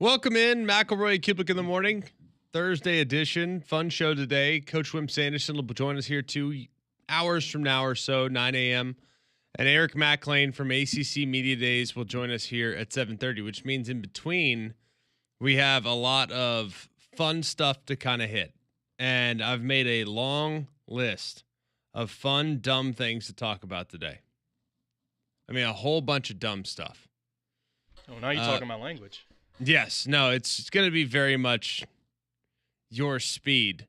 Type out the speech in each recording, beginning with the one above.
Welcome in, McElroy and Cubelic in the morning, Thursday edition. Fun show today. Coach Wimp Sanderson will join us here 2 hours from now or so, 9 a.m. And Eric Mac Lain from ACC Media Days will join us here at 7:30, which means in between we have a lot of fun stuff to kind of hit. And I've made a long list of fun, dumb things to talk about today. I mean, a whole bunch of dumb stuff. Oh, now you're talking my language. Yes. No, it's going to be very much your speed.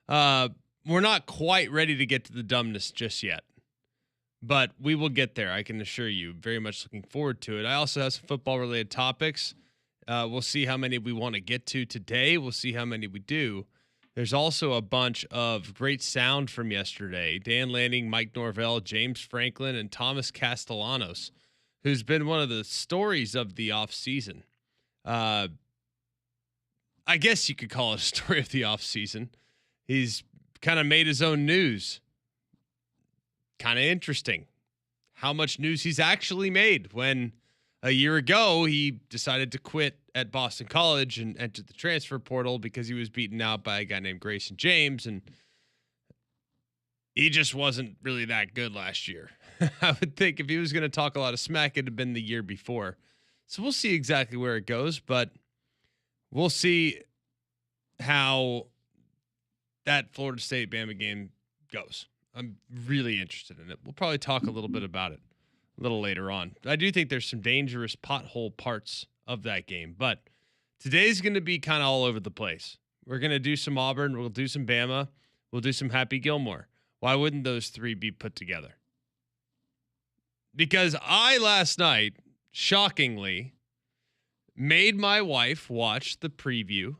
We're not quite ready to get to the dumbness just yet, but we will get there. I can assure you. Very much looking forward to it. I also have some football-related topics. We'll see how many we want to get to today. We'll see how many we do. There's also a bunch of great sound from yesterday. Dan Lanning, Mike Norvell, James Franklin, and Thomas Castellanos, who's been one of the stories of the offseason. I guess you could call it a story of the offseason. He's kind of made his own news. Kind of interesting how much news he's actually made when a year ago he decided to quit at Boston College and enter the transfer portal because he was beaten out by a guy named Grayson James, and he just wasn't really that good last year. I would think if he was going to talk a lot of smack, it'd have been the year before. So we'll see exactly where it goes, but we'll see how that Florida State-Bama game goes. I'm really interested in it. We'll probably talk a little bit about it a little later on. I do think there's some dangerous pothole parts of that game, but today's going to be kind of all over the place. We're going to do some Auburn. We'll do some Bama. We'll do some Happy Gilmore. Why wouldn't those three be put together? Because I last night, shockingly, made my wife watch the preview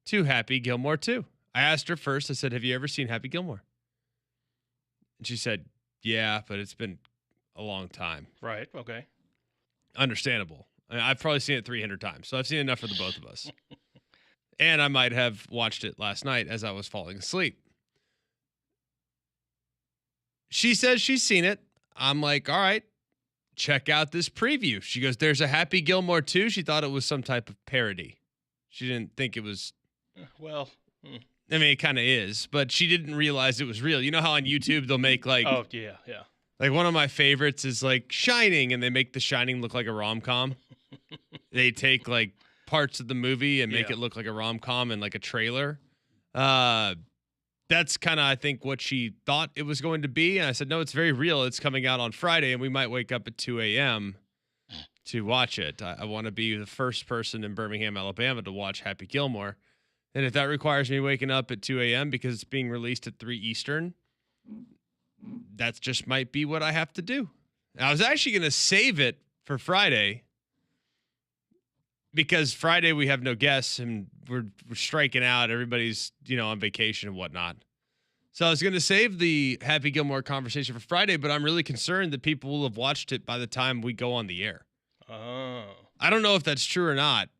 to Happy Gilmore 2. I asked her first, I said, have you ever seen Happy Gilmore? And she said, yeah, but it's been a long time. Right, okay. Understandable. I mean, I've probably seen it 300 times, so I've seen enough for the both of us. And I might have watched it last night as I was falling asleep. She says she's seen it. I'm like, all right, check out this preview. She goes, there's a Happy Gilmore 2. She thought it was some type of parody. She didn't think it was. Well, I mean, it kind of is, but she didn't realize it was real. You know how on YouTube they'll make like. Oh, yeah. Like one of my favorites is like Shining, and they make The Shining look like a rom-com. They take like parts of the movie and make it look like a rom-com and like a trailer. That's kind of, I think, what she thought it was going to be. And I said, no, it's very real. It's coming out on Friday, and we might wake up at 2 a.m. to watch it. I want to be the first person in Birmingham, Alabama to watch Happy Gilmore. And if that requires me waking up at 2 a.m. because it's being released at 3 Eastern, that just might be what I have to do. I was actually going to save it for Friday because Friday we have no guests and we're striking out. Everybody's, on vacation and whatnot. So I was going to save the Happy Gilmore conversation for Friday, but I'm really concerned that people will have watched it by the time we go on the air. Oh. I don't know if that's true or not.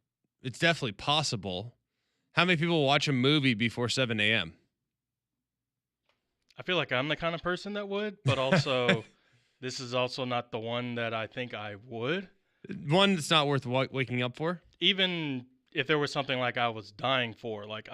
It's definitely possible. How many people watch a movie before 7 a.m.? I feel like I'm the kind of person that would, but also this is also not the one that I think I would. One that's not worth waking up for? Even if there was something like I was dying for, like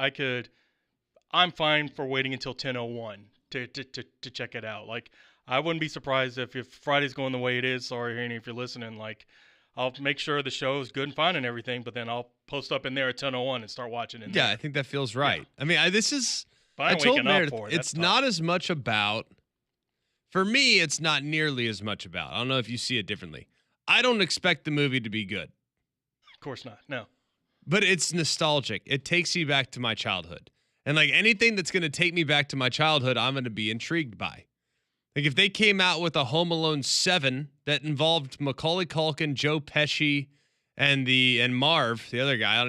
I'm fine for waiting until 10:01 to check it out. Like I wouldn't be surprised if Friday's going the way it is. Sorry, Haney, if you're listening. Like I'll make sure the show is good and fine and everything, but then I'll post up in there at 10:01 and start watching it. Yeah, I think that feels right. Yeah. I mean, this is. I told Meredith, it's not as much about. For me, it's not nearly as much about. I don't know if you see it differently. I don't expect the movie to be good. Of course not. No. But it's nostalgic. It takes me back to my childhood. And like anything that's going to take me back to my childhood, I'm going to be intrigued by. Like if they came out with a Home Alone 7 that involved Macaulay Culkin, Joe Pesci, and Marv, the other guy,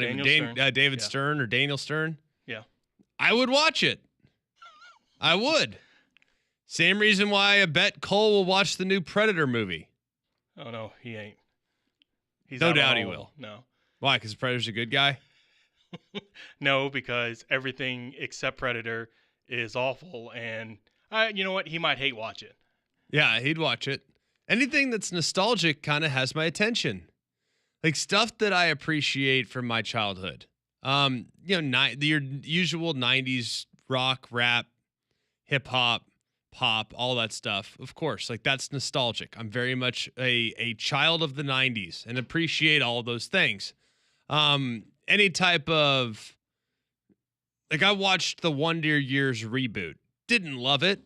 David Stern or Daniel Stern. Yeah. I would watch it. I would. Same reason why I bet Cole will watch the new Predator movie. Oh, no, he ain't. He's no doubt he will. No. Why? Because Predator's a good guy? No, because everything except Predator is awful, and you know what? He might hate watch it. Yeah, he'd watch it. Anything that's nostalgic kind of has my attention. Like stuff that I appreciate from my childhood. Your usual 90s rock, rap, hip hop, pop, all that stuff. Of course, like that's nostalgic. I'm very much a child of the 90s and appreciate all those things. Any type of like I watched the Wonder Years reboot. Didn't love it,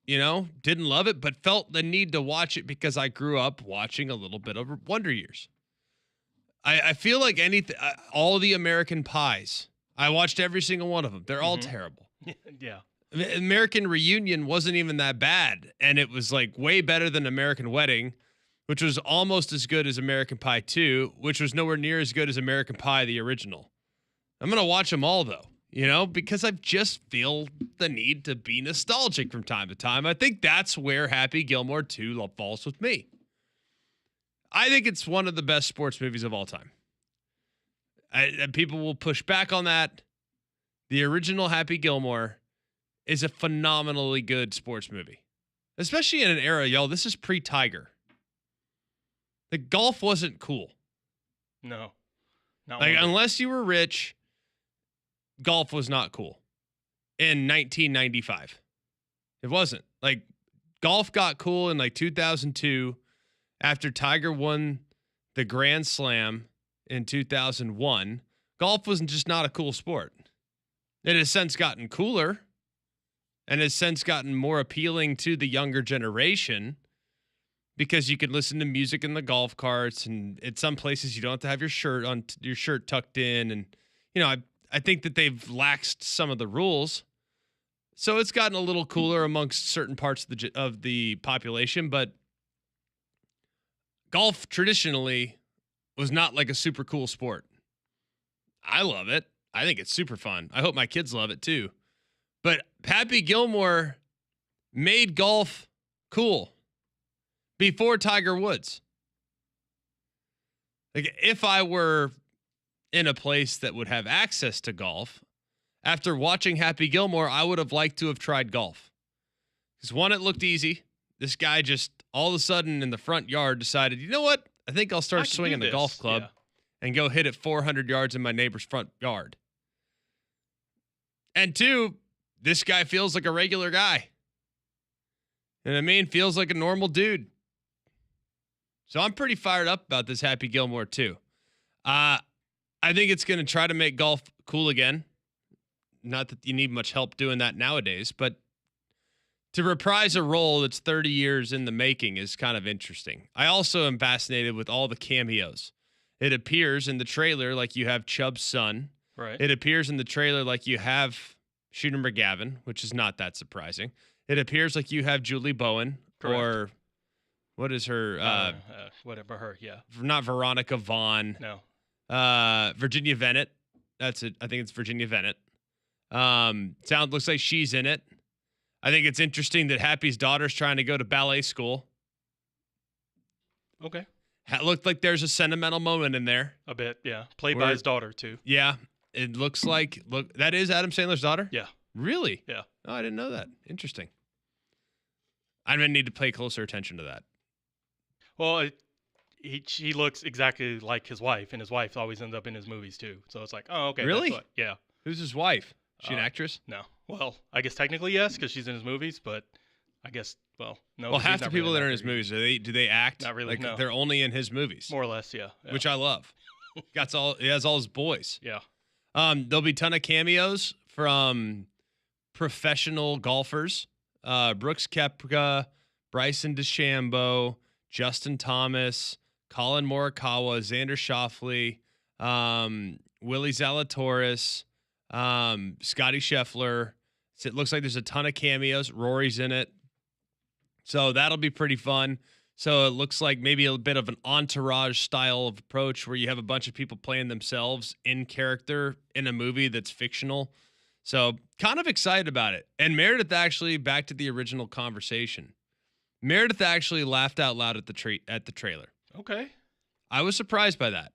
but felt the need to watch it because I grew up watching a little bit of Wonder Years. I feel like all the American Pies. I watched every single one of them. They're all terrible. Yeah. American Reunion wasn't even that bad, and it was like way better than American Wedding, which was almost as good as American Pie 2, which was nowhere near as good as American Pie the original. I'm going to watch them all though, because I just feel the need to be nostalgic from time to time. I think that's where Happy Gilmore 2 falls with me. I think it's one of the best sports movies of all time. And people will push back on that. The original Happy Gilmore is a phenomenally good sports movie, especially in an era, y'all. This is pre-Tiger. The golf wasn't cool. No, not like unless you were rich, golf was not cool in 1995. It wasn't. Like golf got cool in like 2002 after Tiger won the Grand Slam in 2001. Golf was just not a cool sport. It has since gotten cooler and has since gotten more appealing to the younger generation because you can listen to music in the golf carts, and at some places you don't have to have your shirt tucked in. And, I think that they've laxed some of the rules. So it's gotten a little cooler amongst certain parts of the population, but golf traditionally was not like a super cool sport. I love it. I think it's super fun. I hope my kids love it too. But Happy Gilmore made golf cool before Tiger Woods. Like if I were in a place that would have access to golf, after watching Happy Gilmore, I would have liked to have tried golf. Because one, it looked easy. This guy just all of a sudden in the front yard decided, you know what? I think I'll start swinging the golf club and go hit it 400 yards in my neighbor's front yard. And two, this guy feels like a regular guy. And feels like a normal dude. So I'm pretty fired up about this Happy Gilmore too. I think it's going to try to make golf cool again. Not that you need much help doing that nowadays, but to reprise a role that's 30 years in the making is kind of interesting. I also am fascinated with all the cameos. It appears in the trailer like you have Chubb's son. Right. It appears in the trailer like you have Shooter McGavin, which is not that surprising. It appears like you have Julie Bowen. Correct. Or what is her? Whatever her, yeah. Not Veronica Vaughn. No. Virginia Venet. That's it. I think it's Virginia Venet. Looks like she's in it. I think it's interesting that Happy's daughter's trying to go to ballet school. Okay. Looked like there's a sentimental moment in there. A bit, yeah. Played by his daughter, too. Yeah. It looks like, that is Adam Sandler's daughter? Yeah. Really? Yeah. Oh, I didn't know that. Interesting. I'm going to need to pay closer attention to that. Well, she looks exactly like his wife, and his wife always ends up in his movies, too. So it's like, oh, okay. Really? Yeah. Who's his wife? Is she an actress? No. Well, I guess technically yes, because she's in his movies, but I guess, no. Well, half the people that are in his movies, do they act? Not really, like no. They're only in his movies. More or less, yeah. Which I love. He has all his boys. Yeah. There'll be a ton of cameos from professional golfers. Brooks Koepka, Bryson DeChambeau, Justin Thomas, Colin Morikawa, Xander Schauffele, Willie Zalatoris, Scotty Scheffler. So it looks like there's a ton of cameos. Rory's in it. So that'll be pretty fun. So it looks like maybe a bit of an entourage style of approach where you have a bunch of people playing themselves in character in a movie that's fictional. So kind of excited about it. And Meredith actually, back to the original conversation, Meredith actually laughed out loud at the trailer. Okay. I was surprised by that.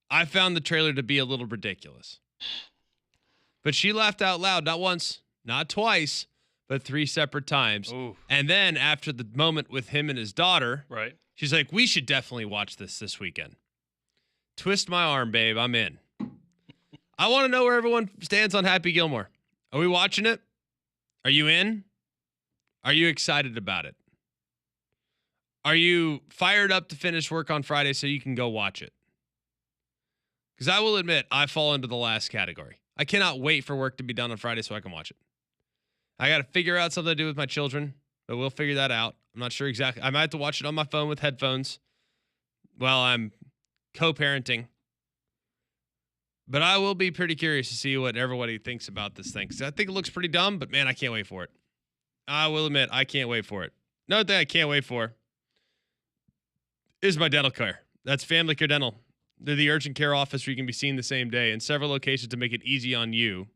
I found the trailer to be a little ridiculous. But she laughed out loud, not once, not twice, but 3 separate times. Ooh. And then after the moment with him and his daughter, right, she's like, we should definitely watch this weekend. Twist my arm, babe. I'm in. I want to know where everyone stands on Happy Gilmore. Are we watching it? Are you in? Are you excited about it? Are you fired up to finish work on Friday so you can go watch it? Because I will admit, I fall into the last category. I cannot wait for work to be done on Friday so I can watch it. I got to figure out something to do with my children, but we'll figure that out. I'm not sure exactly. I might have to watch it on my phone with headphones while I'm co-parenting. But I will be pretty curious to see what everybody thinks about this thing. Because I think it looks pretty dumb, but man, I can't wait for it. I will admit, I can't wait for it. Another thing I can't wait for is my dental care. That's Family Care Dental. They're the urgent care office where you can be seen the same day in several locations to make it easy on you.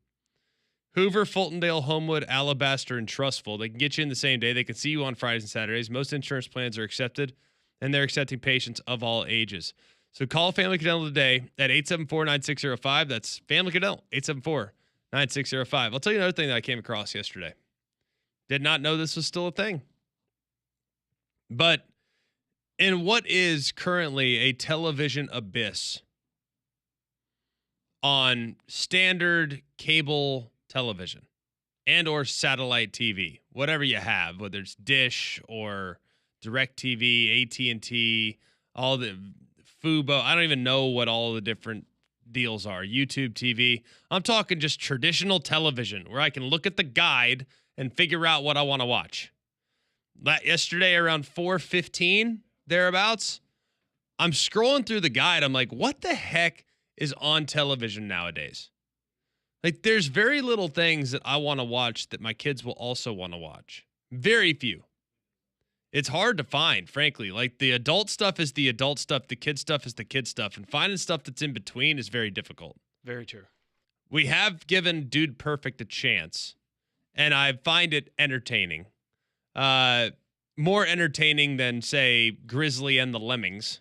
Hoover, Fultondale, Homewood, Alabaster, and Trustful. They can get you in the same day. They can see you on Fridays and Saturdays. Most insurance plans are accepted, and they're accepting patients of all ages. So call Family Care Dental today at 874-9605. That's Family Care Dental, 874-9605. I'll tell you another thing that I came across yesterday. Did not know this was still a thing. But in what is currently a television abyss on standard cable television and or satellite TV, whatever you have, whether it's Dish or DirecTV, AT&T, all the Fubo, I don't even know what all the different deals are, YouTube TV. I'm talking just traditional television where I can look at the guide and figure out what I want to watch. Yesterday around 4:15, thereabouts, I'm scrolling through the guide. I'm like, what the heck is on television nowadays? Like, there's very little things that I want to watch that my kids will also want to watch. Very few. It's hard to find, frankly. Like, the adult stuff is the adult stuff. The kid stuff is the kid stuff. And finding stuff that's in between is very difficult. Very true. We have given Dude Perfect a chance, and I find it entertaining. More entertaining than, say, Grizzly and the Lemmings.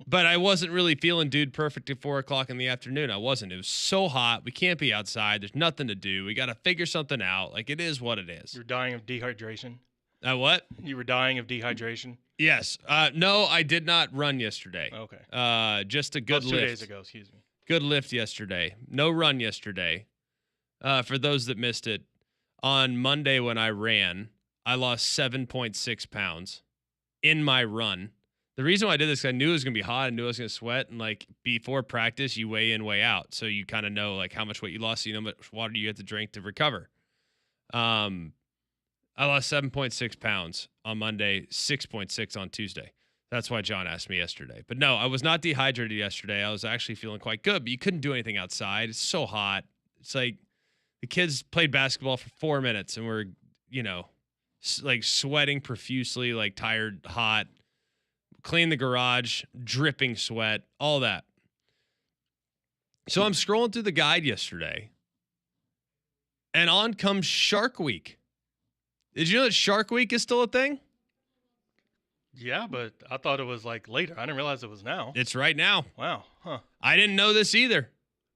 But I wasn't really feeling Dude Perfect at 4 o'clock in the afternoon. I wasn't. It was so hot. We can't be outside. There's nothing to do. We got to figure something out. Like, it is what it is. You're dying of dehydration. What? You were dying of dehydration? Yes. No, I did not run yesterday. Okay. Just a good lift. 2 days ago, excuse me. Good lift yesterday. No run yesterday. For those that missed it, on Monday when I ran, I lost 7.6 pounds in my run. The reason why I did this is I knew it was going to be hot. I knew I was going to sweat. And, like, before practice, you weigh in, weigh out. So you kind of know, like, how much weight you lost. So you know how much water you have to drink to recover. I lost 7.6 pounds on Monday, 6.6 on Tuesday. That's why John asked me yesterday. But no, I was not dehydrated yesterday. I was actually feeling quite good, but you couldn't do anything outside. It's so hot. It's like the kids played basketball for 4 minutes and we're, like sweating profusely, like tired, hot, clean the garage, dripping sweat, all that. So I'm scrolling through the guide yesterday and on comes Shark Week. Did you know that Shark Week is still a thing? Yeah, but I thought it was like later. I didn't realize it was now. It's right now. Wow. Huh. I didn't know this either.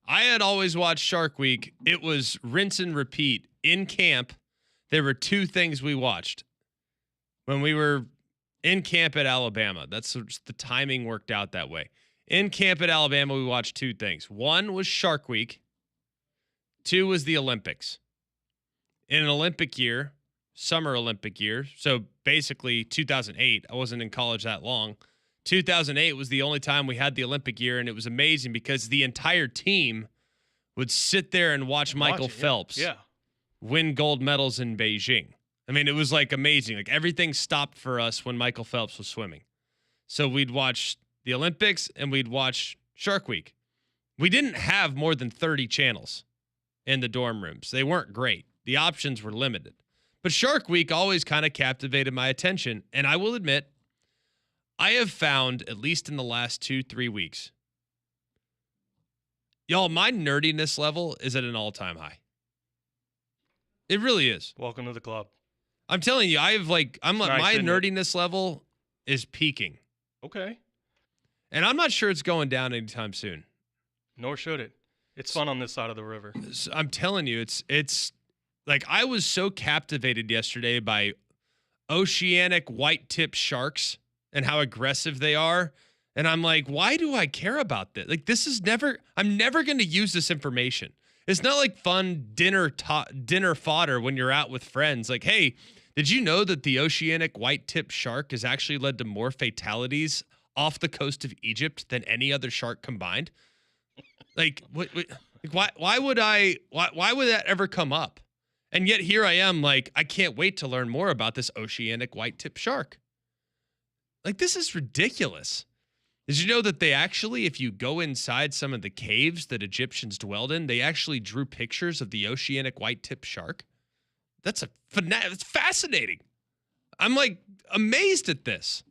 I had always watched Shark Week. It was rinse and repeat. In camp, there were 2 things we watched. When we were in camp at Alabama, that's just the timing worked out that way. In camp at Alabama, we watched 2 things. 1 was Shark Week. 2 was the Olympics. In an Olympic year, Summer Olympic year, so basically 2008, I wasn't in college that long. 2008 was the only time we had the Olympic year, and it was amazing because the entire team would sit there and watch Michael Phelps win gold medals in Beijing. I mean, it was like amazing. Like everything stopped for us when Michael Phelps was swimming. So we'd watch the Olympics and we'd watch Shark Week. We didn't have more than 30 channels in the dorm rooms. They weren't great. The options were limited. But Shark Week always kind of captivated my attention. And I will admit, I have found, at least in the last 2-3 weeks, y'all, my nerdiness level is at an all-time high. It really is. Welcome to the club. I'm telling you, my nice, nerdiness level is peaking. Okay. And I'm not sure it's going down anytime soon. Nor should it. It's fun on this side of the river. I'm telling you, it's like I was so captivated yesterday by oceanic white-tip sharks and how aggressive they are And I'm like, why do I care about this? Like, I'm never going to use this information. It's not like fun dinner fodder when you're out with friends. Like, hey, did you know that the oceanic white-tip shark has actually led to more fatalities off the coast of Egypt than any other shark combined? Like, why would that ever come up? And yet here I am, like, I can't wait to learn more about this oceanic white-tip shark. Like, this is ridiculous. Did you know that they actually, if you go inside some of the caves that Egyptians dwelled in, they actually drew pictures of the oceanic white-tip shark? That's fascinating. I'm like amazed at this.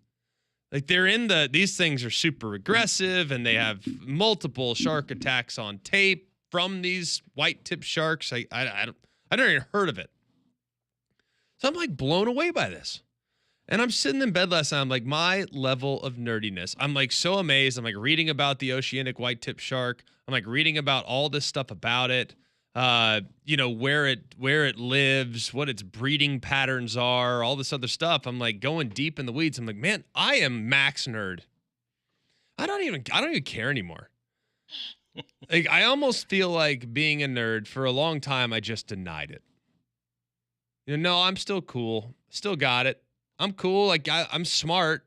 Like these things are super aggressive and they have multiple shark attacks on tape from these white-tip sharks. I never even heard of it. So I'm like blown away by this. And I'm sitting in bed last night. I'm like, my level of nerdiness. I'm like so amazed. I'm like reading about the oceanic white-tip shark. I'm like reading about all this stuff about it. Where it lives, what its breeding patterns are, all this other stuff. I'm like going deep in the weeds. I'm like, man, I am max nerd. I don't even care anymore. Like, I almost feel like being a nerd for a long time, I just denied it. No, I'm still cool. Still got it. I'm cool. Like I'm smart,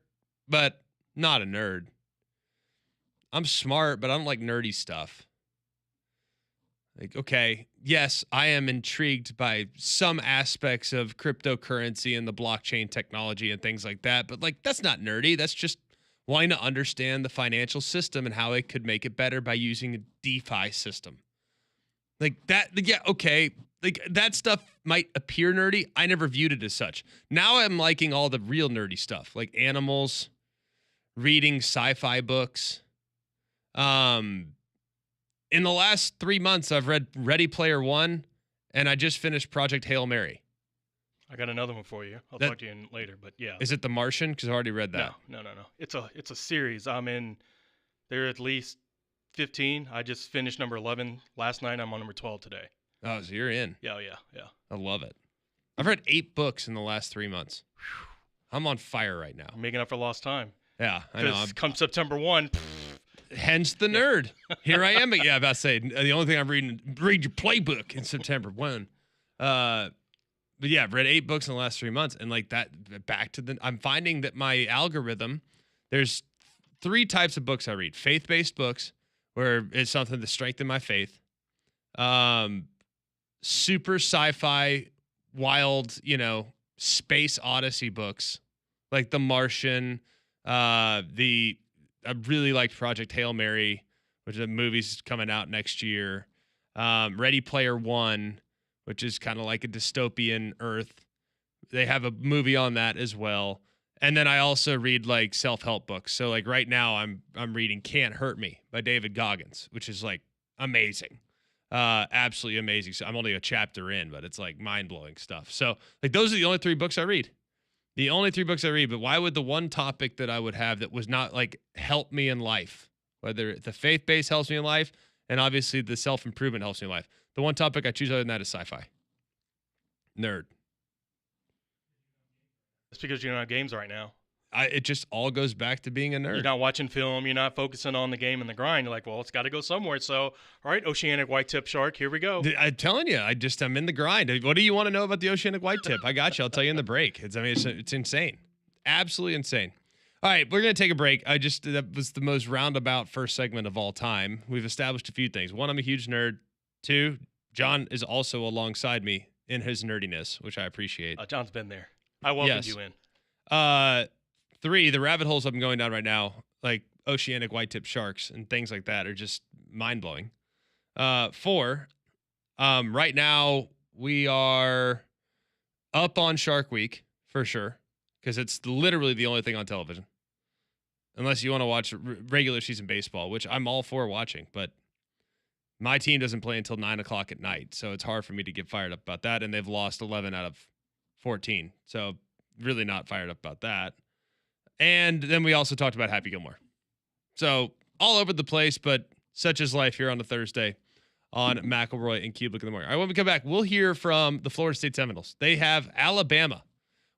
but not a nerd. I'm smart, but I don't like nerdy stuff. Like, okay, yes, I am intrigued by some aspects of cryptocurrency and the blockchain technology and things like that, but like that's not nerdy. That's just wanting to understand the financial system and how it could make it better by using a DeFi system. Like that, yeah, okay. Like that stuff might appear nerdy. I never viewed it as such. Now I'm liking all the real nerdy stuff, like animals, reading sci-fi books. In the last 3 months, I've read Ready Player One, and I just finished Project Hail Mary. I got another one for you. I'll talk to you later, but yeah. Is it The Martian? Because I already read that. No. It's a series. There are at least 15. I just finished number 11 last night. I'm on number 12 today. Oh, so you're in. Yeah. I love it. I've read 8 books in the last 3 months. I'm on fire right now. I'm making up for lost time. Yeah, I know. Come September 1. Hence the nerd. Here I am. But yeah, about to say the only thing I'm reading, read your playbook in September 1. But yeah, I've read 8 books in the last 3 months, and like that, I'm finding that my algorithm, there's 3 types of books I read: faith-based books, where it's something to strengthen my faith; super sci-fi, wild, space odyssey books, like The Martian, I really liked Project Hail Mary, which the movie's coming out next year. Ready Player One, which is kind of like a dystopian Earth. They have a movie on that as well. And then I also read like self-help books. So like right now I'm reading Can't Hurt Me by David Goggins, which is like amazing. Absolutely amazing. So I'm only a chapter in, but it's like mind-blowing stuff. So like those are the only 3 books I read. The only 3 books I read, but why would the one topic that I would have that was not like help me in life, whether the faith-based helps me in life, and obviously the self-improvement helps me in life, the one topic I choose other than that is sci-fi. Nerd. It's because you're not games right now. It just all goes back to being a nerd. You're not watching film. You're not focusing on the game and the grind. You're like, well, it's got to go somewhere. So, all right, oceanic white-tip shark, here we go. I'm telling you, I'm in the grind. What do you want to know about the oceanic white-tip? I got you. I'll tell you in the break. It's insane. Absolutely insane. All right, we're going to take a break. That was the most roundabout first segment of all time. We've established a few things. 1, I'm a huge nerd. 2, John is also alongside me in his nerdiness, which I appreciate. John's been there. I welcomed you in. 3, the rabbit holes I'm going down right now, like oceanic white-tip sharks and things like that, are just mind-blowing. 4, right now we are up on Shark Week for sure, because it's literally the only thing on television. Unless you want to watch regular season baseball, which I'm all for watching, but my team doesn't play until 9 o'clock at night, so it's hard for me to get fired up about that, and they've lost 11 out of 14, so really not fired up about that. And then we also talked about Happy Gilmore. So all over the place, but such is life here on a Thursday on McElroy and Cubelic in the morning. All right, when we come back, we'll hear from the Florida State Seminoles. They have Alabama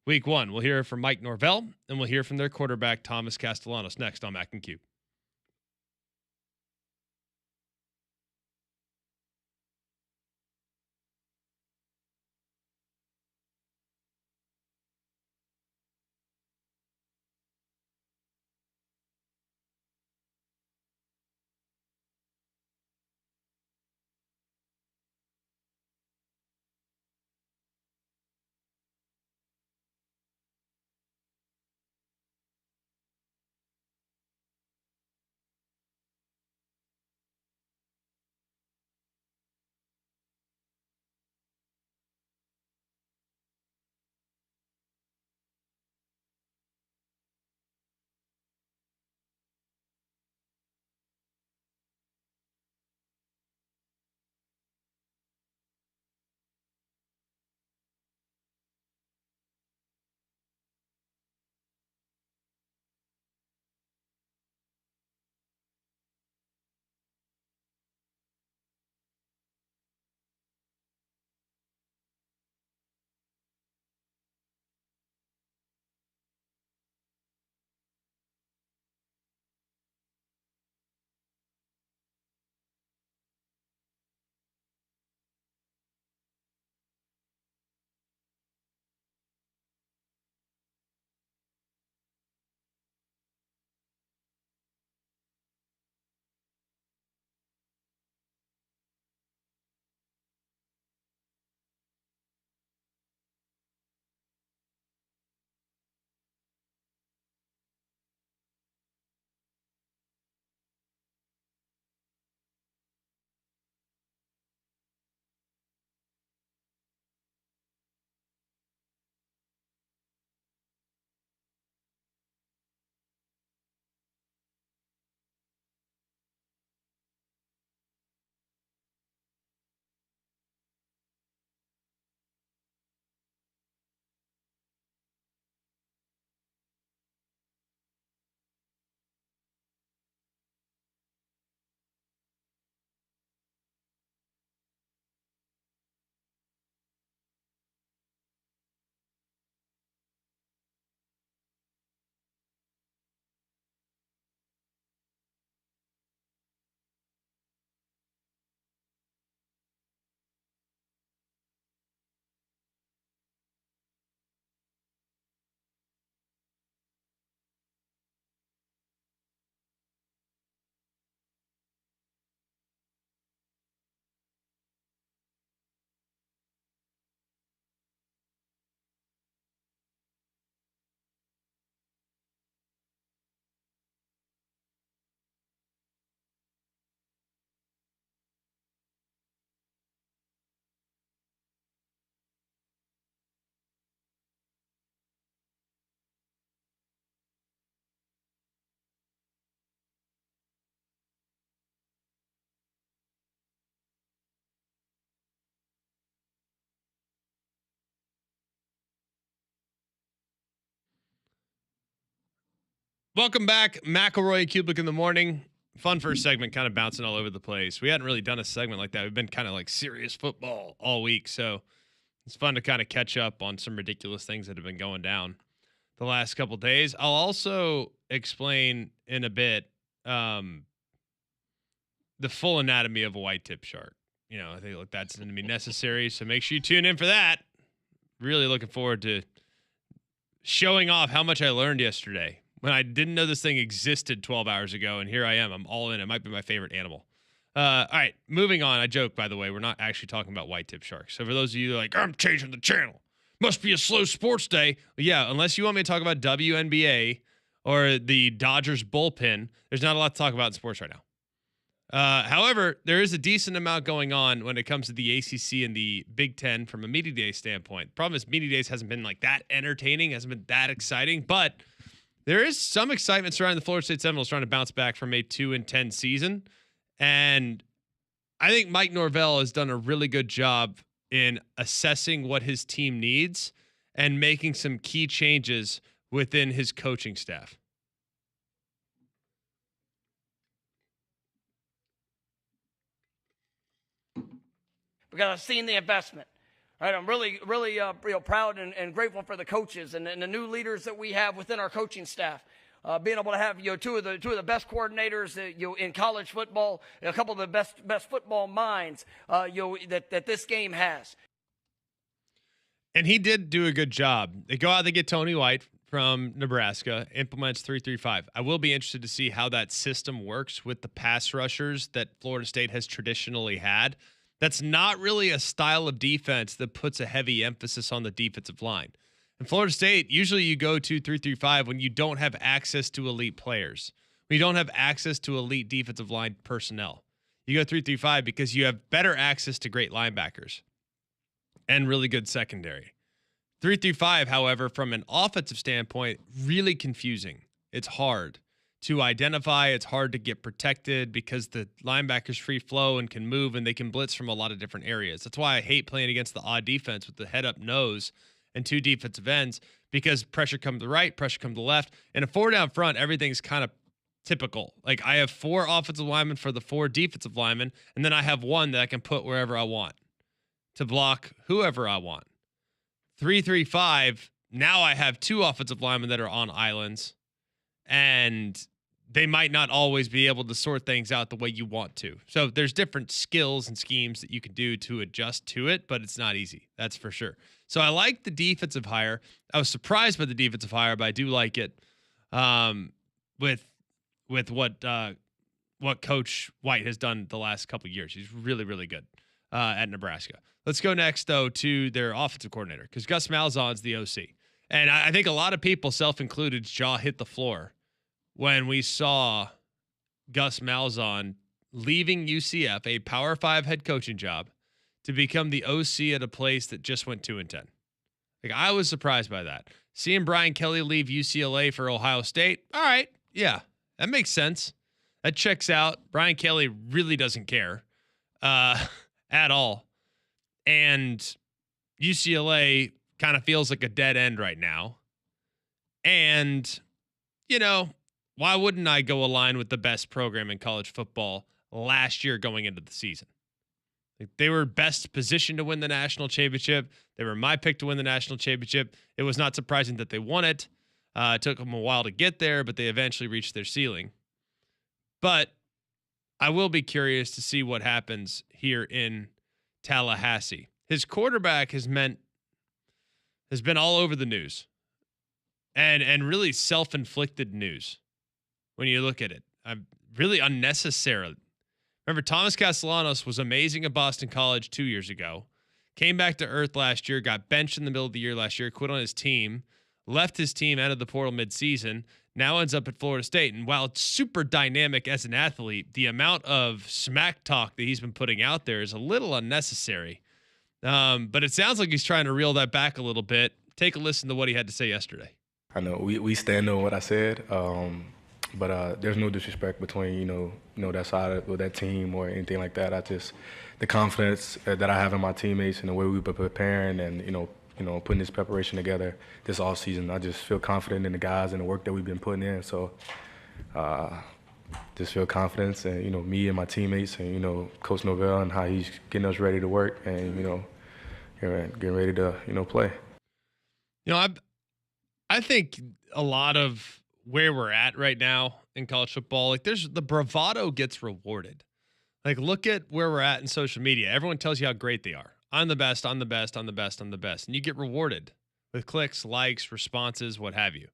week 1. We'll hear from Mike Norvell, and we'll hear from their quarterback, Thomas Castellanos, next on Mac and Cube. Welcome back. McElroy and Cubelic in the morning. Fun first segment, kind of bouncing all over the place. We hadn't really done a segment like that. We've been kind of like serious football all week. So it's fun to kind of catch up on some ridiculous things that have been going down the last couple days. I'll also explain in a bit the full anatomy of a white tip shark. You know, I think that's going to be necessary. So make sure you tune in for that. Really looking forward to showing off how much I learned yesterday when I didn't know this thing existed 12 hours ago, and here I am. I'm all in. It might be my favorite animal. All right, moving on. I joke, by the way. We're not actually talking about white tip sharks. So for those of you that are like, I'm changing the channel. Must be a slow sports day. Well, yeah, unless you want me to talk about WNBA or the Dodgers bullpen, there's not a lot to talk about in sports right now. However, there is a decent amount going on when it comes to the ACC and the Big Ten from a media day standpoint. Problem is, media days hasn't been like that entertaining, hasn't been that exciting, but there is some excitement surrounding the Florida State Seminoles trying to bounce back from a 2-10 season. And I think Mike Norvell has done a really good job in assessing what his team needs and making some key changes within his coaching staff. Because I've seen the investment. Right, I'm really proud and grateful for the coaches and the new leaders that we have within our coaching staff. Being able to have two of the best coordinators in college football, a couple of the best football minds that this game has. And he did do a good job. They go out, they get Tony White from Nebraska, implements 3-3-5. I will be interested to see how that system works with the pass rushers that Florida State has traditionally had. That's not really a style of defense that puts a heavy emphasis on the defensive line. In Florida State, usually you go to 3-3-5 when you don't have access to elite players. When you don't have access to elite defensive line personnel. You go 3-3-5 because you have better access to great linebackers and really good secondary. 3-3-5, however, from an offensive standpoint, really confusing. It's hard to identify. It's hard to get protected because the linebackers free flow and can move and they can blitz from a lot of different areas. That's why I hate playing against the odd defense with the head up nose and two defensive ends, because pressure comes to the right, pressure comes to the left. And a 4 down front, everything's kind of typical. Like I have 4 offensive linemen for the 4 defensive linemen, and then I have one that I can put wherever I want to block whoever I want. 3-3-5, now I have 2 offensive linemen that are on islands, and they might not always be able to sort things out the way you want to. So there's different skills and schemes that you can do to adjust to it, but it's not easy. That's for sure. So I like the defensive hire. I was surprised by the defensive hire, but I do like it with what Coach White has done the last couple of years. He's really, really good at Nebraska. Let's go next, though, to their offensive coordinator, because Gus Malzahn's the OC. And I think a lot of people, self-included, jaw hit the floor when we saw Gus Malzahn leaving UCF, a Power 5 head coaching job, to become the OC at a place that just went 2-10. Like, I was surprised by that. Seeing Brian Kelly leave UCLA for Ohio State, all right, yeah, that makes sense. That checks out. Brian Kelly really doesn't care at all. And UCLA kind of feels like a dead end right now. And, you know, why wouldn't I go align with the best program in college football last year going into the season? Like, they were best positioned to win the national championship. They were my pick to win the national championship. It was not surprising that they won it. It took them a while to get there, but they eventually reached their ceiling. But I will be curious to see what happens here in Tallahassee. His quarterback has been all over the news, and really self-inflicted news when you look at it. Really unnecessarily. Remember, Thomas Castellanos was amazing at Boston College 2 years ago, came back to earth last year, got benched in the middle of the year last year, quit on his team, left his team out of the portal midseason, now ends up at Florida State. And while it's super dynamic as an athlete, the amount of smack talk that he's been putting out there is a little unnecessary. But it sounds like he's trying to reel that back a little bit. Take a listen to what he had to say yesterday. I know we stand on what I said, but there's no disrespect between you know that side of that team or anything like that. The confidence that I have in my teammates and the way we've been preparing, and putting this preparation together this off season. I just feel confident in the guys and the work that we've been putting in. So just feel confidence and, me and my teammates and, Coach Novell and how he's getting us ready to work and, getting ready to, play. I think a lot of where we're at right now in college football, like there's the bravado gets rewarded. Like look at where we're at in social media. Everyone tells you how great they are. I'm the best, I'm the best, I'm the best, I'm the best. And you get rewarded with clicks, likes, responses, what have you.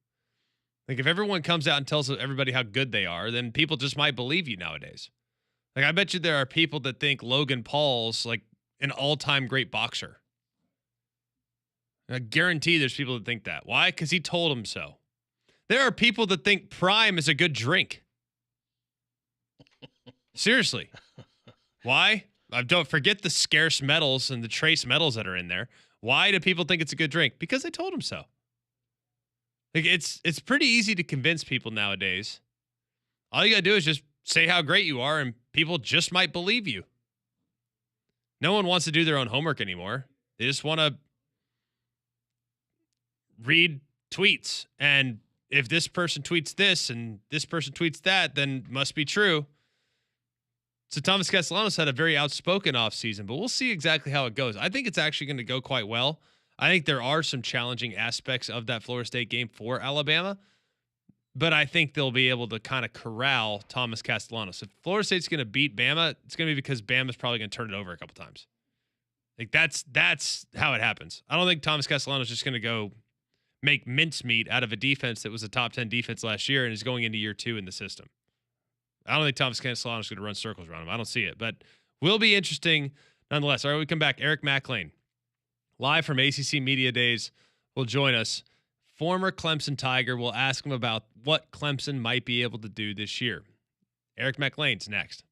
Like if everyone comes out and tells everybody how good they are, then people just might believe you nowadays. Like I bet you there are people that think Logan Paul's like an all-time great boxer. I guarantee there's people that think that. Why? Because he told them so. There are people that think Prime is a good drink. Seriously. Why? Don't forget the scarce metals and the trace metals that are in there. Why do people think it's a good drink? Because they told them so. Like it's pretty easy to convince people nowadays. All you got to do is just say how great you are and people just might believe you. No one wants to do their own homework anymore. They just want to read tweets. And if this person tweets this and this person tweets that, then must be true. So Thomas Castellanos had a very outspoken offseason, but we'll see exactly how it goes. I think it's actually going to go quite well. I think there are some challenging aspects of that Florida State game for Alabama, but I think they'll be able to kind of corral Thomas Castellanos. If Florida State's going to beat Bama, it's going to be because Bama's probably going to turn it over a couple times. Like that's how it happens. I don't think Thomas Castellanos is just going to go make mincemeat out of a defense that was a top 10 defense last year and is going into year 2 in the system. I don't think Thomas Castellanos is going to run circles around him. I don't see it, but will be interesting nonetheless. All right, we come back. Eric Mac Lain, live from ACC Media Days, will join us. Former Clemson Tiger. We'll ask him about what Clemson might be able to do this year. Eric Mac Lain's next.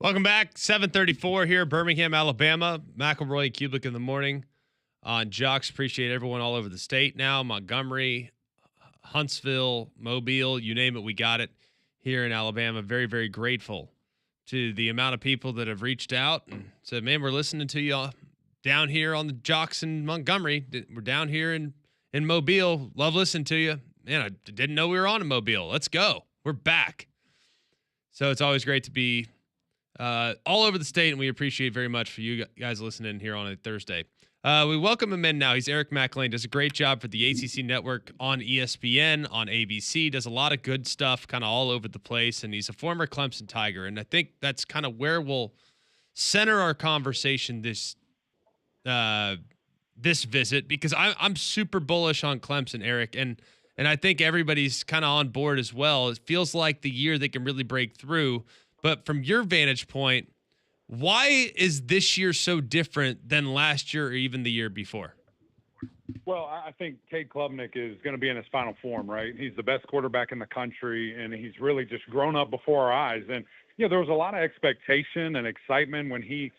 Welcome back. 7:34 here, Birmingham, Alabama. McElroy and Cubelic in the morning on Jox. Appreciate everyone all over the state now. Montgomery, Huntsville, Mobile, you name it, we got it here in Alabama. Very, very grateful to the amount of people that have reached out and said, man, we're listening to you down here on the Jox in Montgomery. We're down here in Mobile. Love listening to you. Man, I didn't know we were on in Mobile. Let's go. We're back. So it's always great to be all over the state, and we appreciate very much for you guys listening here on a Thursday. We welcome him in now. He's Eric Mac Lain. Does a great job for the ACC network on ESPN, on ABC. Does a lot of good stuff kind of all over the place, and he's a former Clemson Tiger. And I think that's kind of where we'll center our conversation this visit, because I'm super bullish on Clemson, Eric, and I think everybody's kind of on board as well. It feels like the year they can really break through. But from your vantage point, why is this year so different than last year or even the year before? Well, I think Cade Klubnik is going to be in his final form, right? He's the best quarterback in the country, and he's really just grown up before our eyes. And, there was a lot of expectation and excitement when he,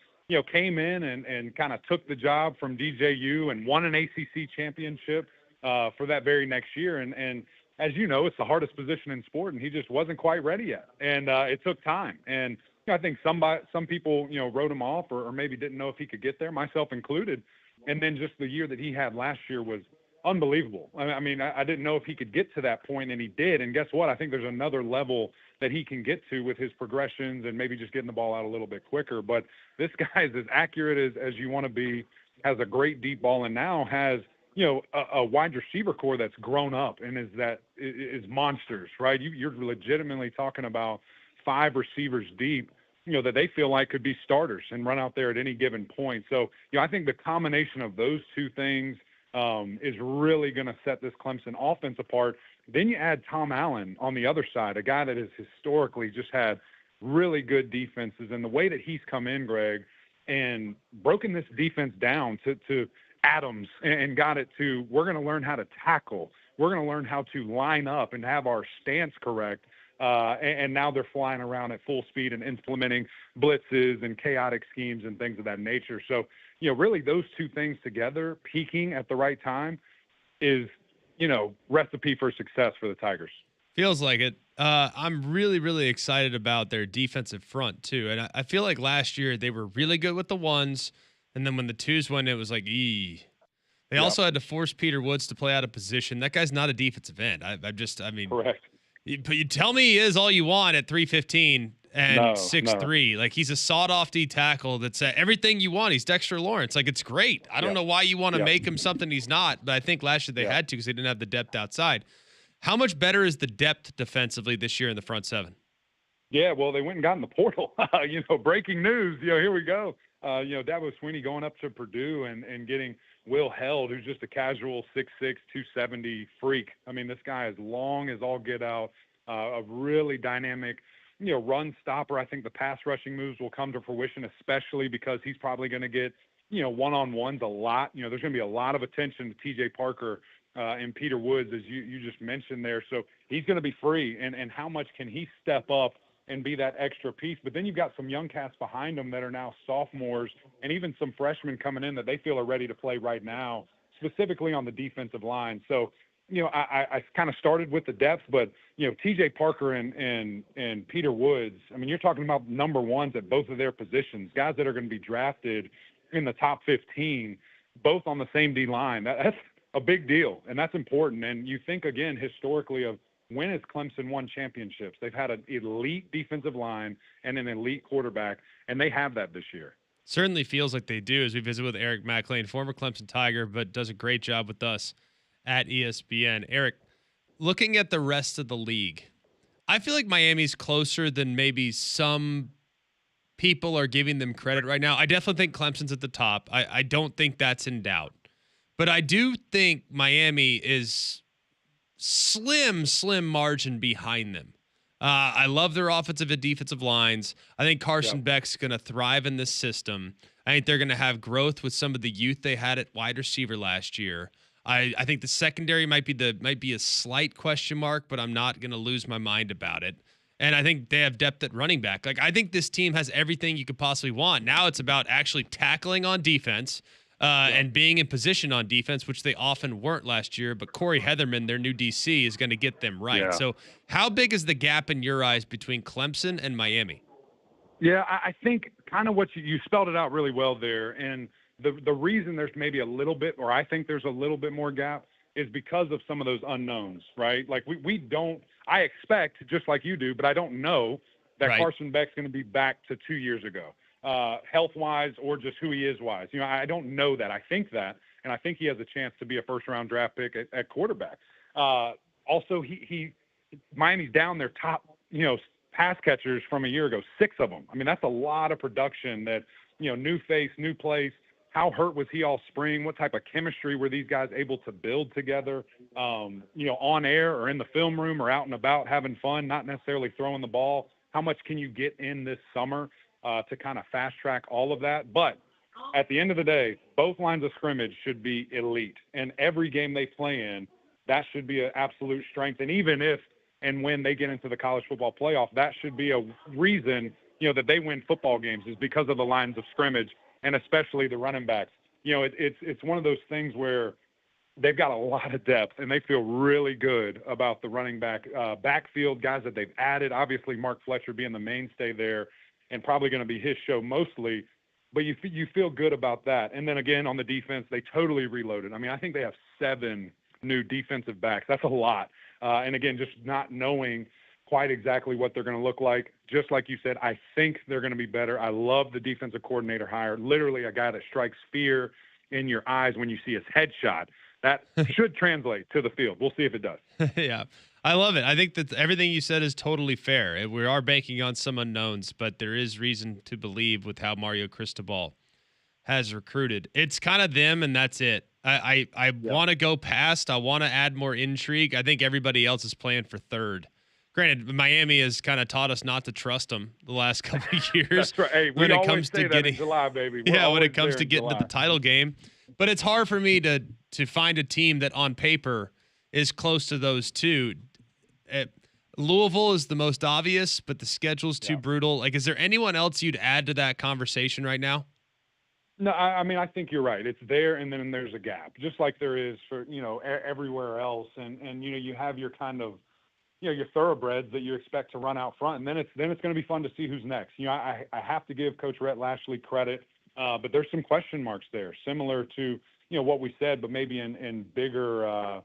came in and kind of took the job from DJU and won an ACC championship for that very next year. And as you know, it's the hardest position in sport, and he just wasn't quite ready yet. And it took time. And I think some people, wrote him off or maybe didn't know if he could get there, myself included. And then just the year that he had last year was unbelievable. I mean, I didn't know if he could get to that point, and he did. And guess what? I think there's another level that he can get to with his progressions and maybe just getting the ball out a little bit quicker. But this guy is as accurate as you want to be, has a great deep ball, and now has a wide receiver core that's grown up and is monsters, right? You're legitimately talking about 5 receivers deep, that they feel like could be starters and run out there at any given point. So, I think the combination of those two things is really going to set this Clemson offense apart. Then you add Tom Allen on the other side, a guy that has historically just had really good defenses. And the way that he's come in, Greg, and broken this defense down to atoms and got it to, we're going to learn how to tackle. We're going to learn how to line up and have our stance correct. And now they're flying around at full speed and implementing blitzes and chaotic schemes and things of that nature. So, really those two things together, peaking at the right time, is, recipe for success for the Tigers. Feels like it. I'm really, really excited about their defensive front too. And I feel like last year they were really good with the ones. And then when the twos went, it was like, They also had to force Peter Woods to play out of position. That guy's not a defensive end. I mean, correct. But you tell me he is all you want at 315 and 6'3". No. Like, he's a sawed-off D tackle that's everything you want. He's Dexter Lawrence. Like, it's great. I don't know why you want to make him something he's not, but I think last year they had to because they didn't have the depth outside. How much better is the depth defensively this year in the front seven? Yeah, well, they went and got in the portal. Breaking news. Here we go. Dabo Swinney going up to Purdue and getting Will Held, who's just a casual 6'6", 270 freak. I mean, this guy is long as all get out, a really dynamic, run stopper. I think the pass rushing moves will come to fruition, especially because he's probably going to get, one-on-ones a lot. There's going to be a lot of attention to T.J. Parker and Peter Woods, as you just mentioned there. So he's going to be free, and how much can he step up and be that extra piece? But then you've got some young cats behind them that are now sophomores, and even some freshmen coming in that they feel are ready to play right now, specifically on the defensive line. So, I kind of started with the depth, but, T.J. Parker and Peter Woods, I mean, you're talking about number ones at both of their positions, guys that are going to be drafted in the top 15, both on the same D line. That's a big deal, and that's important. And you think, again, historically of, when has Clemson won championships? They've had an elite defensive line and an elite quarterback, and they have that this year. Certainly feels like they do, as we visit with Eric Mac Lain, former Clemson Tiger, but does a great job with us at ESPN. Eric, looking at the rest of the league, I feel like Miami's closer than maybe some people are giving them credit right now. I definitely think Clemson's at the top. I don't think that's in doubt. But I do think Miami is slim margin behind them. I love their offensive and defensive lines. I think Carson Beck's going to thrive in this system. I think they're going to have growth with some of the youth they had at wide receiver last year. I think the secondary might be a slight question mark, but I'm not going to lose my mind about it. And I think they have depth at running back. Like, I think this team has everything you could possibly want. Now it's about actually tackling on defense and being in position on defense, which they often weren't last year. But Corey Heatherman, their new DC, is going to get them right. Yeah. So how big is the gap in your eyes between Clemson and Miami? Yeah, I think kind of what you spelled it out really well there. And the reason there's maybe a little bit, or I think there's a little bit more gap, is because of some of those unknowns, right? Like we don't, I expect, just like you do, but I don't know that Carson Beck's going to be back to 2 years ago, health-wise or just who he is wise. You know, I don't know that. I think that, and I think he has a chance to be a first-round draft pick at quarterback. Also, Miami's down their top, pass catchers from a year ago, 6 of them. I mean, that's a lot of production that, new face, new place. How hurt was he all spring? What type of chemistry were these guys able to build together, on air or in the film room or out and about having fun, not necessarily throwing the ball? How much can you get in this summer to kind of fast track all of that? But at the end of the day, both lines of scrimmage should be elite. And every game they play in, that should be an absolute strength. And even if and when they get into the college football playoff, that should be a reason, that they win football games, is because of the lines of scrimmage, and especially the running backs. It's one of those things where they've got a lot of depth, and they feel really good about the running backfield guys that they've added. Obviously, Mark Fletcher being the mainstay there, and probably going to be his show mostly. But you feel good about that. And then again, on the defense, they totally reloaded. I mean, I think they have 7 new defensive backs. That's a lot. And again, just not knowing quite exactly what they're going to look like. Just like you said, I think they're going to be better. I love the defensive coordinator hire. Literally a guy that strikes fear in your eyes when you see his headshot. That should translate to the field. We'll see if it does. Yeah, I love it. I think that everything you said is totally fair. We are banking on some unknowns, but there is reason to believe with how Mario Cristobal has recruited. It's kind of them, and that's it. I want to go past. I want to add more intrigue. I think everybody else is playing for third. Granted, Miami has kind of taught us not to trust them the last couple of years. That's right. Hey, when we it always comes say to that getting in July, baby. when it comes to getting to the title game. But it's hard for me to find a team that on paper is close to those two. Louisville is the most obvious, but the schedule's too brutal. Like, is there anyone else you'd add to that conversation right now? No, I mean, I think you're right. It's there, and then there's a gap, just like there is for, everywhere else. And you have your kind of, your thoroughbreds that you expect to run out front. And then it's going to be fun to see who's next. I have to give Coach Rhett Lashley credit, but there's some question marks there, similar to, what we said, but maybe in bigger,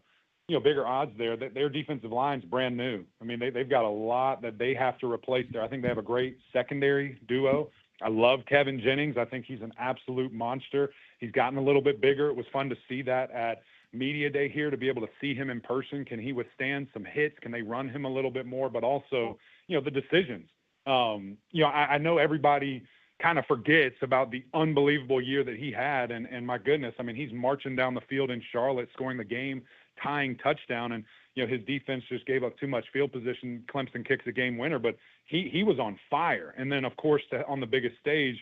bigger odds there, that their defensive line's brand new. I mean, they've got a lot that they have to replace there. I think they have a great secondary duo. I love Kevin Jennings. I think he's an absolute monster. He's gotten a little bit bigger. It was fun to see that at Media Day here, to be able to see him in person. Can he withstand some hits? Can they run him a little bit more? But also, the decisions. I know everybody kind of forgets about the unbelievable year that he had. And my goodness, I mean, he's marching down the field in Charlotte, scoring the game-tying touchdown. And, his defense just gave up too much field position. Clemson kicks a game winner, but he was on fire. And then, of course, on the biggest stage,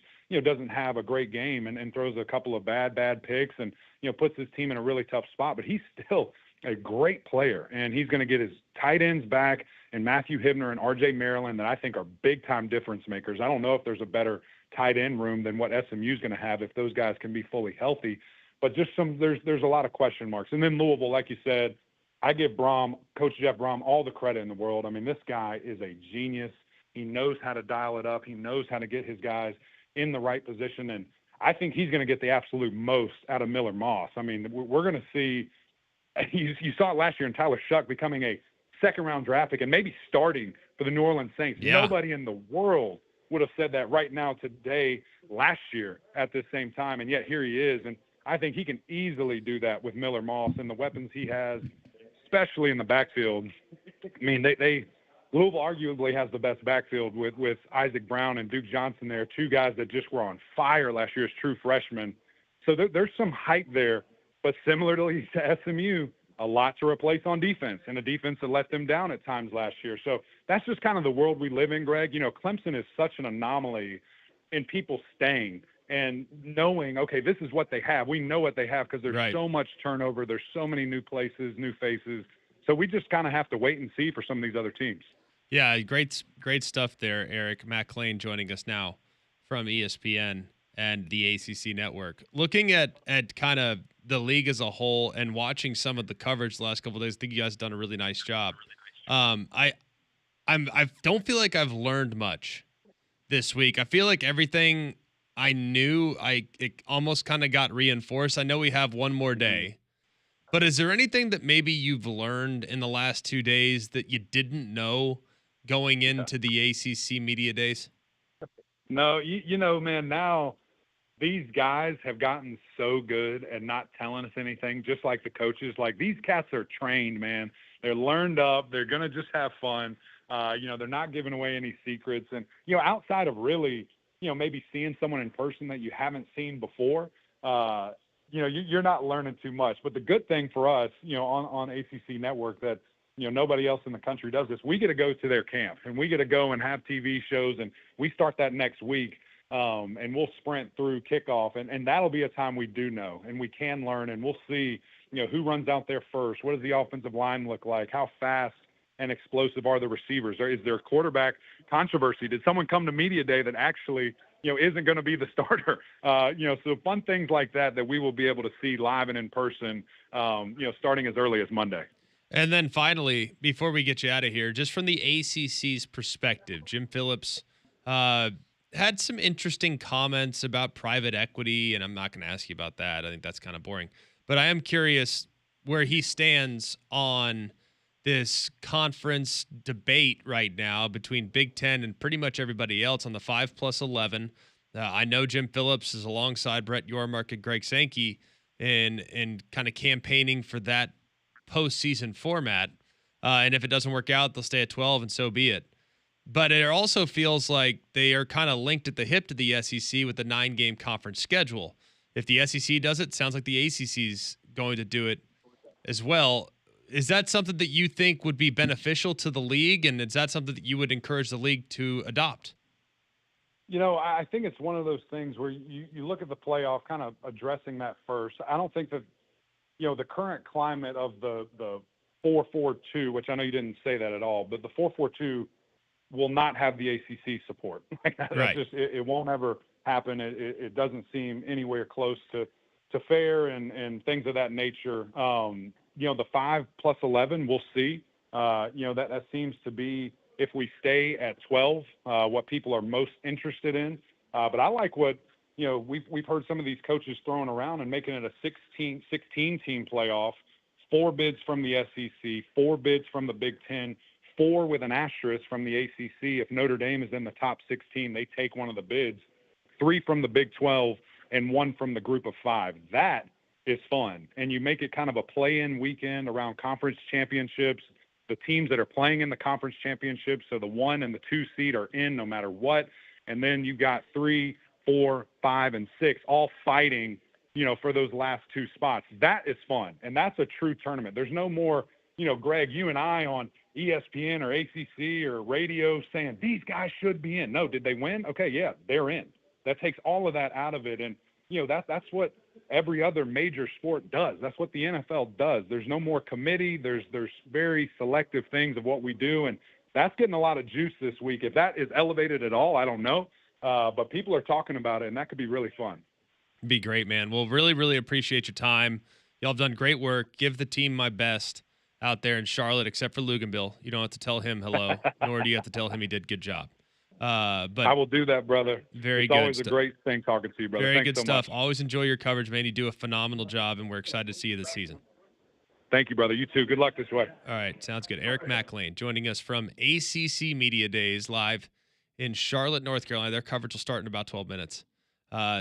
doesn't have a great game and throws a couple of bad picks and, puts his team in a really tough spot. But he's still a great player, and he's going to get his tight ends back, and Matthew Hibner and R.J. Maryland that I think are big-time difference makers. I don't know if there's a better tight end room than what SMU is going to have if those guys can be fully healthy. But just there's a lot of question marks. And then Louisville, like you said, I give Coach Jeff Brom, all the credit in the world. I mean, this guy is a genius. He knows how to dial it up. He knows how to get his guys in the right position. And I think he's going to get the absolute most out of Miller Moss. I mean, we're going to see – you saw it last year in Tyler Shuck becoming a second-round draft pick and maybe starting for the New Orleans Saints. Yeah. Nobody in the world would have said that right now today last year at this same time, and yet here he is. And I think he can easily do that with Miller Moss and the weapons he has, especially in the backfield. I mean, Louisville arguably has the best backfield with Isaac Brown and Duke Johnson there, 2 guys that just were on fire last year as true freshmen. So there's some hype there, but similarly to SMU, a lot to replace on defense, and a defense that let them down at times last year. So that's just kind of the world we live in, Greg. Clemson is such an anomaly in people staying and knowing, okay, this is what they have. We know what they have because there's so much turnover. There's so many new places, new faces. So we just kind of have to wait and see for some of these other teams. Yeah, great stuff there, Eric. Mac Lain joining us now from ESPN and the ACC network. Looking at kind of the league as a whole and watching some of the coverage the last couple of days, I think you guys have done a really nice job. I don't feel like I've learned much this week. I feel like everything I knew, it almost kind of got reinforced. I know we have one more day, but is there anything that maybe you've learned in the last 2 days that you didn't know going into the ACC media days? No, you know, man, now these guys have gotten so good at not telling us anything, just like the coaches. Like, these cats are trained, man. They're learned up. They're going to just have fun. You know, they're not giving away any secrets. And, you know, outside of really, you know, maybe seeing someone in person that you haven't seen before, you know, you're not learning too much. But the good thing for us, you know, on ACC Network that, you know, nobody else in the country does this, we get to go to their camp and we get to go and have TV shows, and we start that next week. And we'll sprint through kickoff, and that'll be a time we do know, and we can learn, and we'll see, you know, who runs out there first. What does the offensive line look like? How fast and explosive are the receivers? Is there quarterback controversy? Did someone come to media day that actually, you know, isn't going to be the starter? You know, so fun things like that we will be able to see live and in person, you know, starting as early as Monday. And then finally, before we get you out of here, just from the ACC's perspective, Jim Phillips had some interesting comments about private equity, and I'm not going to ask you about that. I think that's kind of boring. But I am curious where he stands on this conference debate right now between Big Ten and pretty much everybody else on the 5+11. I know Jim Phillips is alongside Brett Yormark and Greg Sankey in kind of campaigning for that postseason format. And if it doesn't work out, they'll stay at 12, and so be it. But it also feels like they are kind of linked at the hip to the SEC with the 9-game conference schedule. If the SEC does it, sounds like the ACC's going to do it as well. Is that something that you think would be beneficial to the league, and is that something that you would encourage the league to adopt? You know, I think it's one of those things where you look at the playoff, kind of addressing that first. I don't think that, you know, the current climate of the 4-4-2, which I know you didn't say that at all, but the 4-4-2 will not have the ACC support. Right. It won't ever happen. It doesn't seem anywhere close to fair and things of that nature. You know, the 5+11, we'll see. You know, that seems to be, if we stay at 12, what people are most interested in. But I like what, you know, we've heard some of these coaches throwing around and making it a 16-team playoff, 4 bids from the SEC, 4 bids from the Big Ten, 4 with an asterisk from the ACC. If Notre Dame is in the top 16, they take one of the bids, 3 from the Big 12, and 1 from the group of 5. That is fun. And you make it kind of a play-in weekend around conference championships. The teams that are playing in the conference championships, so the 1 and the 2 seed are in no matter what. And then you've got 3, 4, 5, and 6 all fighting, you know, for those last 2 spots. That is fun. And that's a true tournament. There's no more, you know, Greg, you and I on ESPN or ACC or radio saying these guys should be in. No, did they win? Okay, yeah, they're in. That takes all of that out of it. And, you know, that's what every other major sport does. That's what the NFL does. There's no more committee. There's very selective things of what we do. And that's getting a lot of juice this week. If that is elevated at all, I don't know. But people are talking about it, and that could be really fun. Be great, man. Well, really, really appreciate your time. Y'all have done great work. Give the team my best out there in Charlotte, except for Luganville. You don't have to tell him hello, nor do you have to tell him he did good job. But I will do that, brother. Very it's good. Always a great thing talking to you, brother. Very Thanks good so stuff. much. Always enjoy your coverage, man. You do a phenomenal job, and we're excited to see you this season. Thank you, brother. You too. Good luck this way. All right, sounds good. Eric Mac Lain joining us from ACC Media Days live in Charlotte, North Carolina. Their coverage will start in about 12 minutes.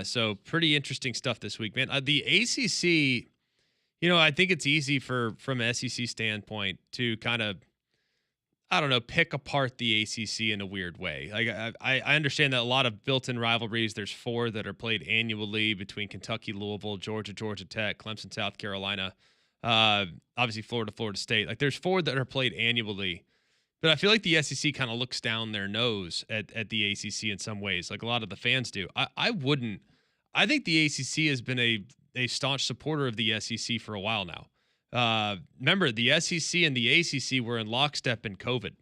So pretty interesting stuff this week, man. The ACC, you know, I think it's easy from an SEC standpoint to kind of, I don't know, pick apart the ACC in a weird way. Like I understand that a lot of built-in rivalries. There's 4 that are played annually between Kentucky, Louisville, Georgia, Georgia Tech, Clemson, South Carolina, obviously Florida, Florida State. Like there's 4 that are played annually. But I feel like the SEC kind of looks down their nose at the ACC in some ways, like a lot of the fans do. I wouldn't. I think the ACC has been a staunch supporter of the SEC for a while now. Remember, the SEC and the ACC were in lockstep in COVID.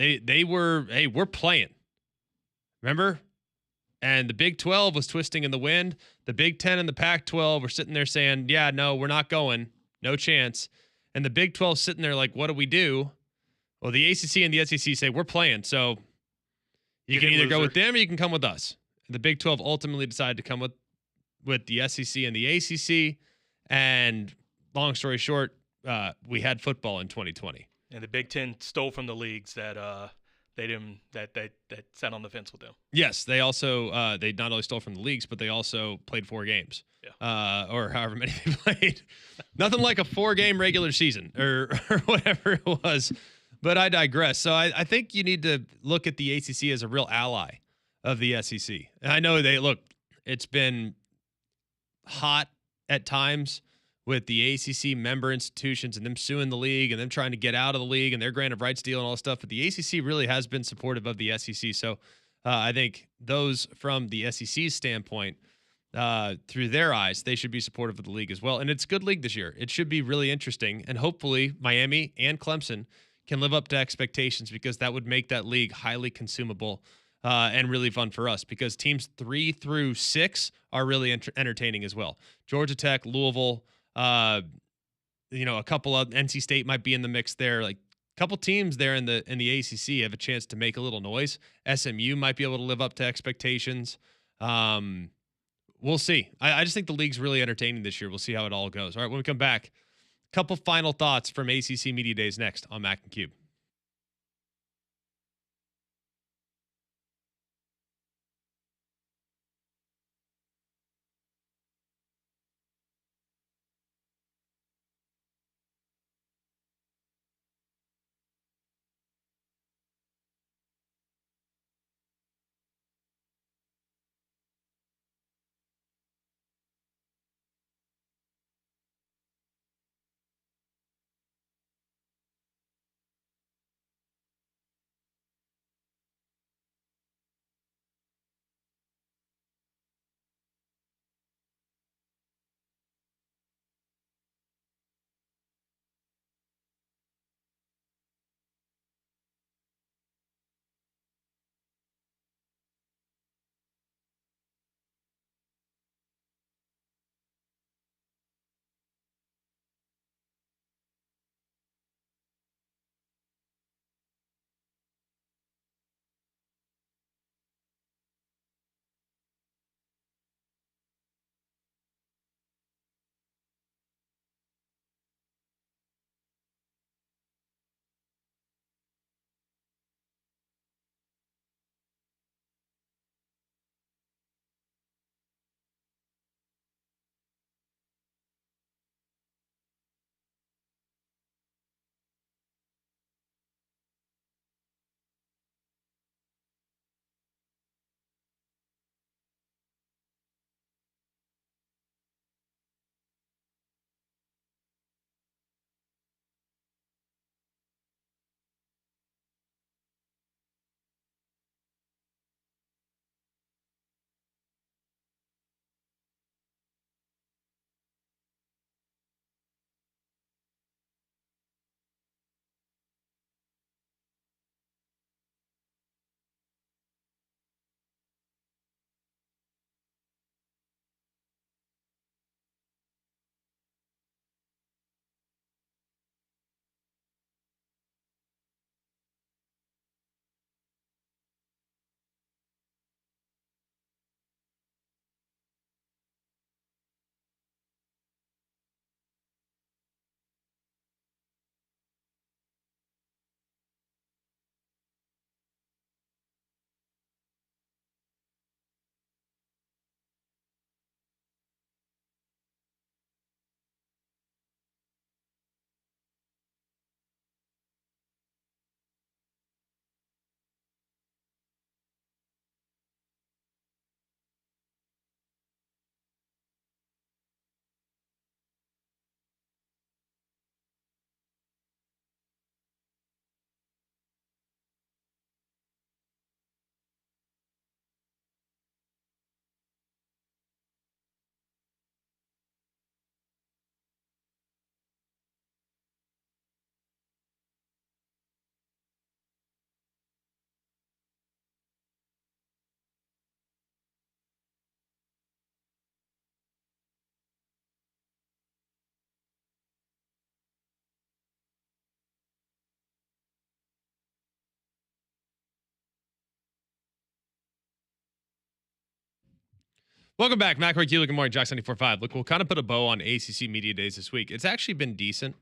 They were, hey, we're playing. Remember? And the Big 12 was twisting in the wind. The Big 10 and the Pac-12 were sitting there saying, yeah, no, we're not going. No chance. And the Big 12 sitting there like, what do we do? Well, the ACC and the SEC say, we're playing. So you can either go with them or you can come with us. And the Big 12 ultimately decided to come with the SEC and the ACC. And long story short, we had football in 2020. And the Big Ten stole from the leagues that they didn't that sat on the fence with them. Yes, they also they not only stole from the leagues, but they also played 4 games, or however many they played. Nothing like a 4-game regular season or whatever it was. But I digress. So I think you need to look at the ACC as a real ally of the SEC. And I know it's been hot at times with the ACC member institutions and them suing the league and them trying to get out of the league and their grant of rights deal and all this stuff. But the ACC really has been supportive of the SEC. So I think those from the SEC's standpoint, through their eyes, they should be supportive of the league as well. And it's a good league this year. It should be really interesting. And hopefully Miami and Clemson can live up to expectations, because that would make that league highly consumable and really fun for us, because teams 3 through 6 are really entertaining as well. Georgia Tech, Louisville, a couple of NC State might be in the mix there. Like a couple teams there in the ACC have a chance to make a little noise. SMU might be able to live up to expectations. We'll see. I just think the league's really entertaining this year. We'll see how it all goes. All right, when we come back, couple final thoughts from ACC Media Days next on Mac and Cube. Welcome back. McElroy and Cubelic, good morning. Jox 94.5. Look, we'll kind of put a bow on ACC Media Days this week. It's actually been decent.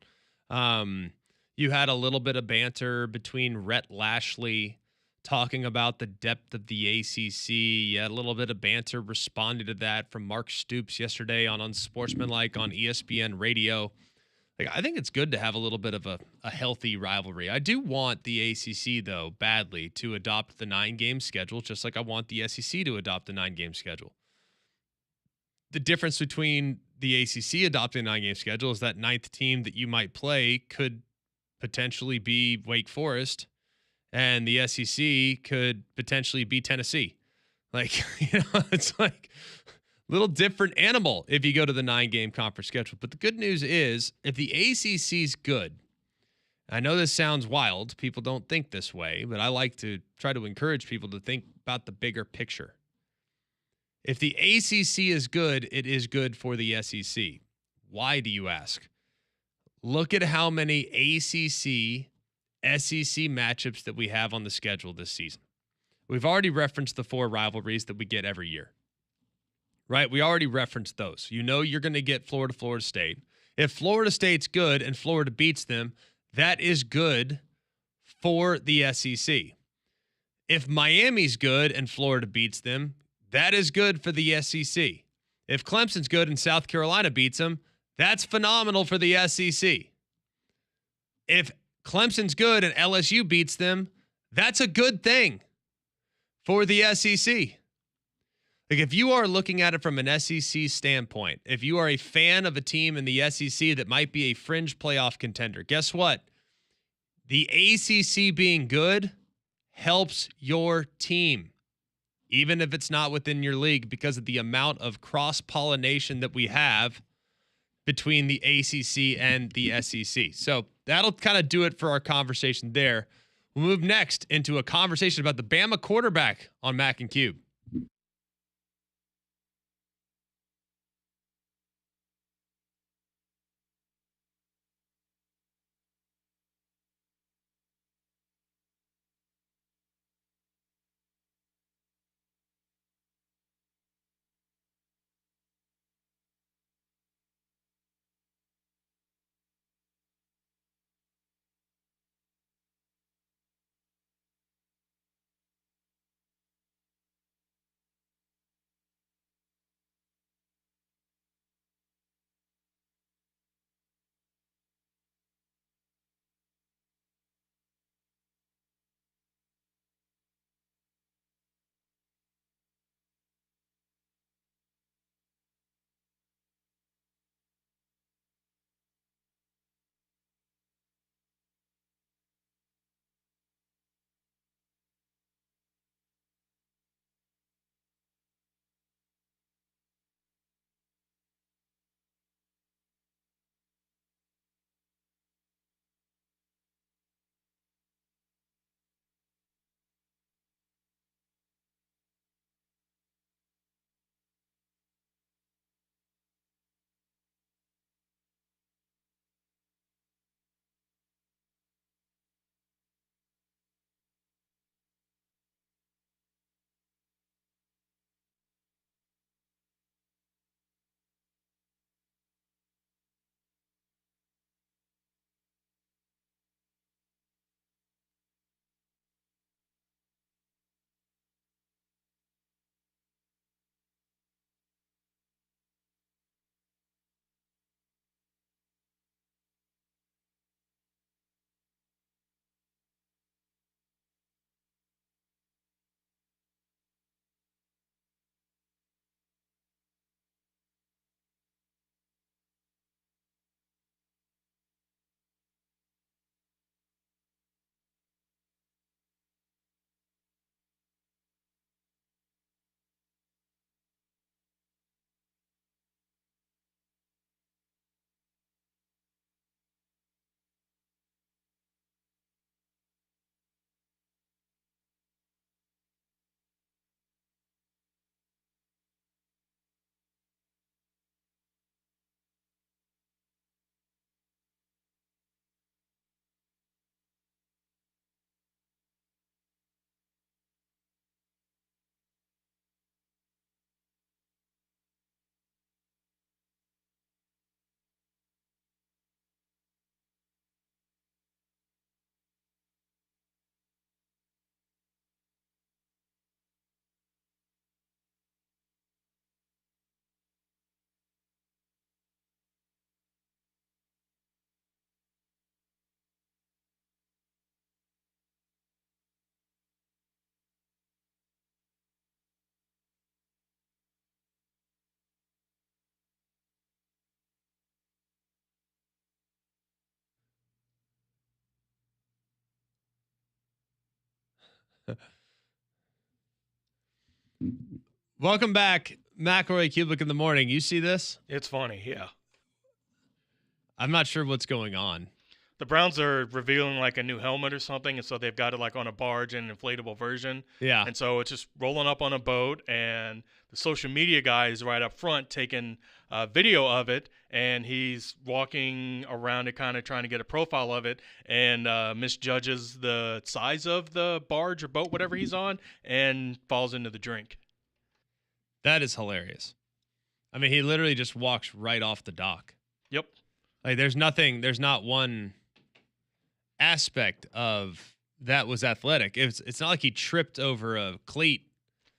You had a little bit of banter between Rhett Lashley talking about the depth of the ACC. You had a little bit of banter responding to that from Mark Stoops yesterday on Unsportsmanlike on ESPN Radio. Like, I think it's good to have a little bit of a healthy rivalry. I do want the ACC, though, badly to adopt the 9-game schedule, just like I want the SEC to adopt the 9-game schedule. The difference between the ACC adopting a 9-game schedule is that 9th team that you might play could potentially be Wake Forest, and the SEC could potentially be Tennessee. Like, it's like a little different animal if you go to the 9-game conference schedule. But the good news is, if the ACC's good, I know this sounds wild. People don't think this way, but I like to try to encourage people to think about the bigger picture. If the ACC is good, it is good for the SEC. Why, do you ask? Look at how many ACC, SEC matchups that we have on the schedule this season. We've already referenced the 4 rivalries that we get every year, right? We already referenced those. You know you're going to get Florida State. If Florida State's good and Florida beats them, that is good for the SEC. If Miami's good and Florida beats them, that is good for the SEC. If Clemson's good and South Carolina beats them, that's phenomenal for the SEC. If Clemson's good and LSU beats them, that's a good thing for the SEC. Like, if you are looking at it from an SEC standpoint, if you are a fan of a team in the SEC that might be a fringe playoff contender, guess what? The ACC being good helps your team, even if it's not within your league, because of the amount of cross-pollination that we have between the ACC and the SEC. So that'll kind of do it for our conversation there. We'll move next into a conversation about the Bama quarterback on Mac and Cube. Welcome back, McElroy and Cubelic in the morning. You see this? It's funny, yeah. I'm not sure what's going on. The Browns are revealing like a new helmet or something, and so they've got it like on a barge, an inflatable version. Yeah. And so it's just rolling up on a boat, and the social media guy is right up front taking a video of it, and he's walking around it, kind of trying to get a profile of it, and misjudges the size of the barge or boat, whatever he's on, and falls into the drink. That is hilarious. I mean, he literally just walks right off the dock. Yep. Like, there's not one aspect of that was athletic. It's not like he tripped over a cleat.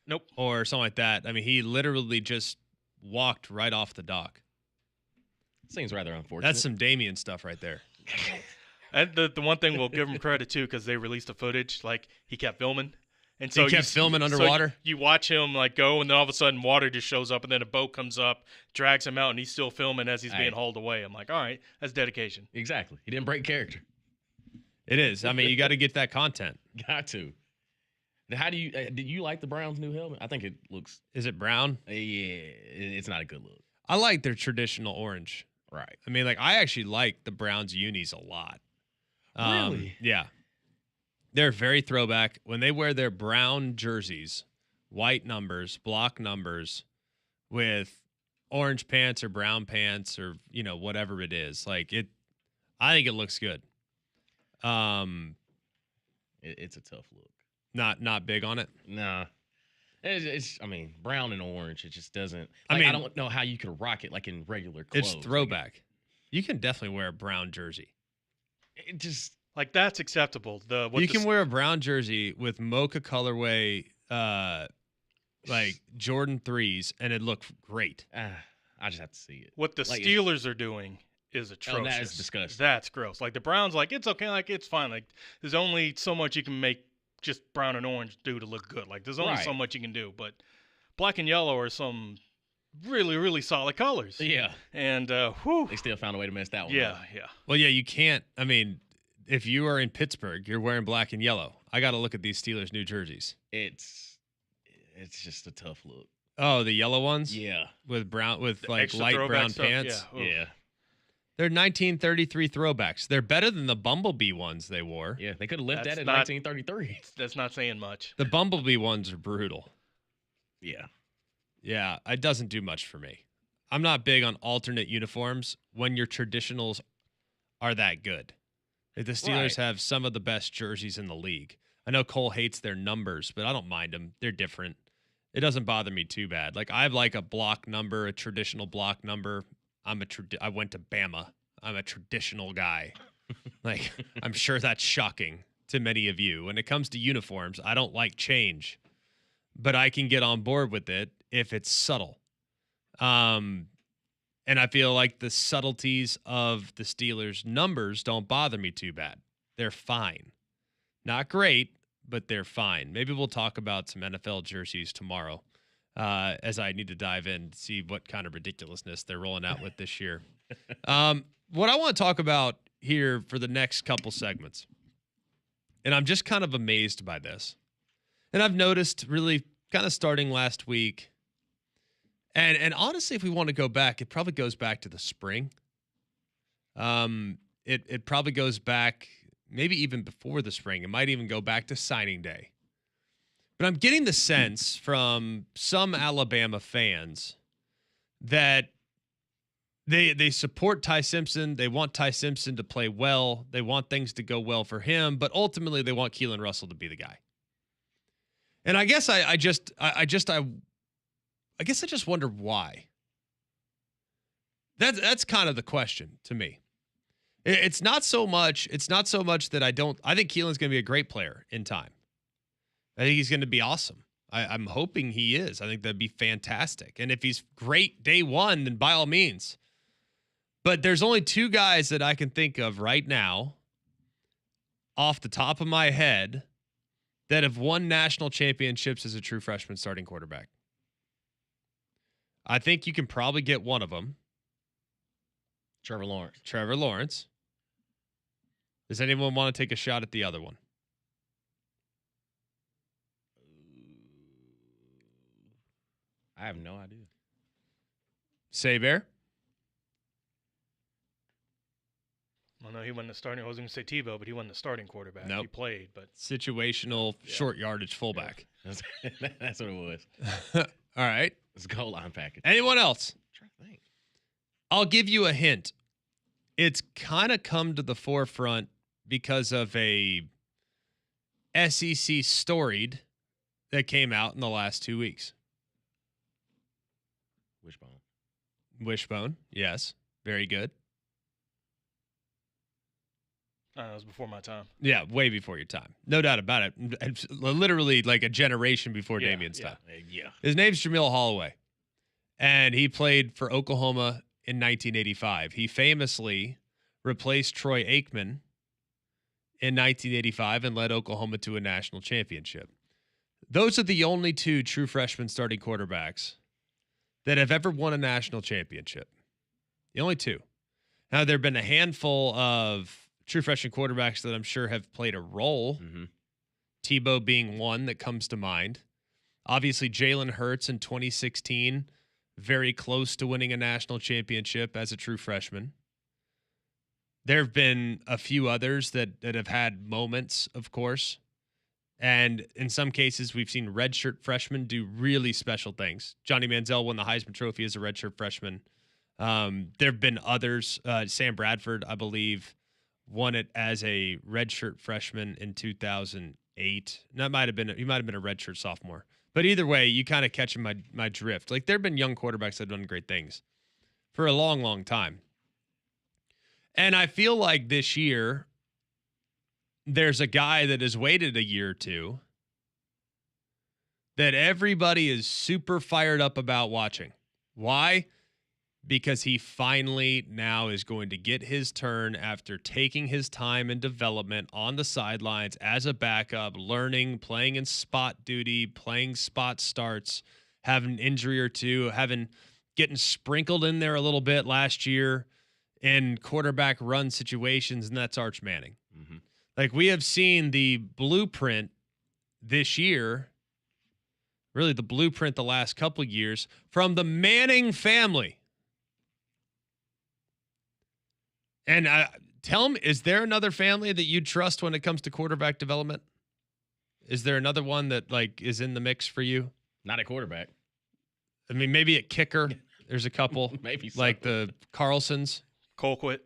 Nope. Or something like that. I mean, he literally just walked right off the dock. Seems rather unfortunate. That's some Damien stuff right there. And the one thing we'll give him credit to, because they released the footage, like he kept filming. And so he kept filming underwater? So you watch him like go, and then all of a sudden water just shows up, and then a boat comes up, drags him out, and he's still filming as he's being hauled away. I'm like, all right, that's dedication. Exactly. He didn't break character. It is. I mean, you got to get that content. Got to. Now, how do you did you like the Browns' new helmet? I think it looks. Is it brown? Yeah, it's not a good look. I like their traditional orange. Right. I mean, like, I actually like the Browns unis a lot. Really? Yeah. They're very throwback. When they wear their brown jerseys, white numbers, block numbers, with orange pants or brown pants or, you know, whatever it is. Like, I think it looks good. It's a tough look. Not big on it. Nah. It's I mean, brown and orange, it just doesn't. I Like, mean, I don't know how you could rock it like in regular clothes. It's throwback. You can definitely wear a brown jersey. It just. Like that's acceptable. You can wear a brown jersey with mocha colorway, like Jordan 3s, and it'd look great. I just have to see it. What the Like, Steelers are doing is atrocious. Oh, that is disgusting. That's gross. Like the Browns, like it's okay, like it's fine. Like there's only so much you can make just brown and orange do to look good. Like there's only so much you can do. But black and yellow are some really, really solid colors. Yeah. And they still found a way to mess that one up. Yeah. Well, yeah, you can't. I mean, if you are in Pittsburgh, you're wearing black and yellow. I got to look at these Steelers' new jerseys. It's just a tough look. Oh, the yellow ones? Yeah. With The like extra light throwback brown stuff, pants. Yeah. Yeah. They're 1933 throwbacks. They're better than the Bumblebee ones they wore. Yeah, they could have left That's that in not- 1933. That's not saying much. The Bumblebee ones are brutal. Yeah. Yeah, it doesn't do much for me. I'm not big on alternate uniforms when your traditionals are that good. Like, the Steelers have some of the best jerseys in the league. I know Cole hates their numbers, but I don't mind them. They're different. It doesn't bother me too bad. Like, I like a block number, a traditional block number. I went to Bama. I'm a traditional guy. Like, I'm sure that's shocking to many of you. When it comes to uniforms, I don't like change, but I can get on board with it if it's subtle. And I feel like the subtleties of the Steelers' numbers don't bother me too bad. They're fine. Not great, but they're fine. Maybe we'll talk about some NFL jerseys tomorrow, as I need to dive in to see what kind of ridiculousness they're rolling out with this year. What I want to talk about here for the next couple segments, and I'm just kind of amazed by this, and I've noticed really kind of starting last week, and honestly, if we want to go back, it probably goes back to the spring. It probably goes back maybe even before the spring. It might even go back to signing day. But I'm getting the sense from some Alabama fans that they support Ty Simpson. They want Ty Simpson to play well. They want things to go well for him, but ultimately they want Keelan Russell to be the guy. And I guess I just wonder why. That's kind of the question to me. It's not so much that I think Keelan's going to be a great player in time. I think he's going to be awesome. I'm hoping he is. I think that'd be fantastic. And if he's great day one, then by all means. But there's only two guys that I can think of right now off the top of my head that have won national championships as a true freshman starting quarterback. I think you can probably get one of them. Trevor Lawrence. Does anyone want to take a shot at the other one? I have no idea. Say Bear? Well, no, he wasn't the starting. I was going to say Tebow, but he wasn't the starting quarterback. Nope. He played, but Situational short yardage fullback. That's what it was. All right. It's a goal line package. Anyone else? I'm trying to think. I'll give you a hint. It's kind of come to the forefront because of a SEC storied that came out in the last 2 weeks. Wishbone. Wishbone. Yes. Very good. that was before my time. Yeah, way before your time. No doubt about it. It's literally like a generation before Damian's time. Yeah. His name's Jamil Holloway, and he played for Oklahoma in 1985. He famously replaced Troy Aikman in 1985 and led Oklahoma to a national championship. Those are the only two true freshman starting quarterbacks that have ever won a national championship. The only two. Now, there have been a handful of true freshman quarterbacks that I'm sure have played a role. Mm-hmm. Tebow being one that comes to mind. Obviously, Jalen Hurts in 2016, very close to winning a national championship as a true freshman. There have been a few others that have had moments, of course. And in some cases, we've seen redshirt freshmen do really special things. Johnny Manziel won the Heisman Trophy as a redshirt freshman. There have been others. Sam Bradford, I believe, won it as a redshirt freshman in 2008. That he might have been a redshirt sophomore. But either way, you kind of catch my drift. Like, there have been young quarterbacks that have done great things for a long, long time. And I feel like this year, there's a guy that has waited a year or two that everybody is super fired up about watching. Why? Because he finally now is going to get his turn after taking his time in development on the sidelines as a backup, learning, playing in spot duty, playing spot starts, having an injury or two, getting sprinkled in there a little bit last year in quarterback run situations, and that's Arch Manning. Mm-hmm. Like, we have seen the blueprint this year, really the blueprint the last couple of years, from the Manning family. And tell me, is there another family that you trust when it comes to quarterback development? Is there another one that, like, is in the mix for you? Not a quarterback. I mean, maybe at kicker, there's a couple. Maybe so. Like the Carlsons. Colquitt.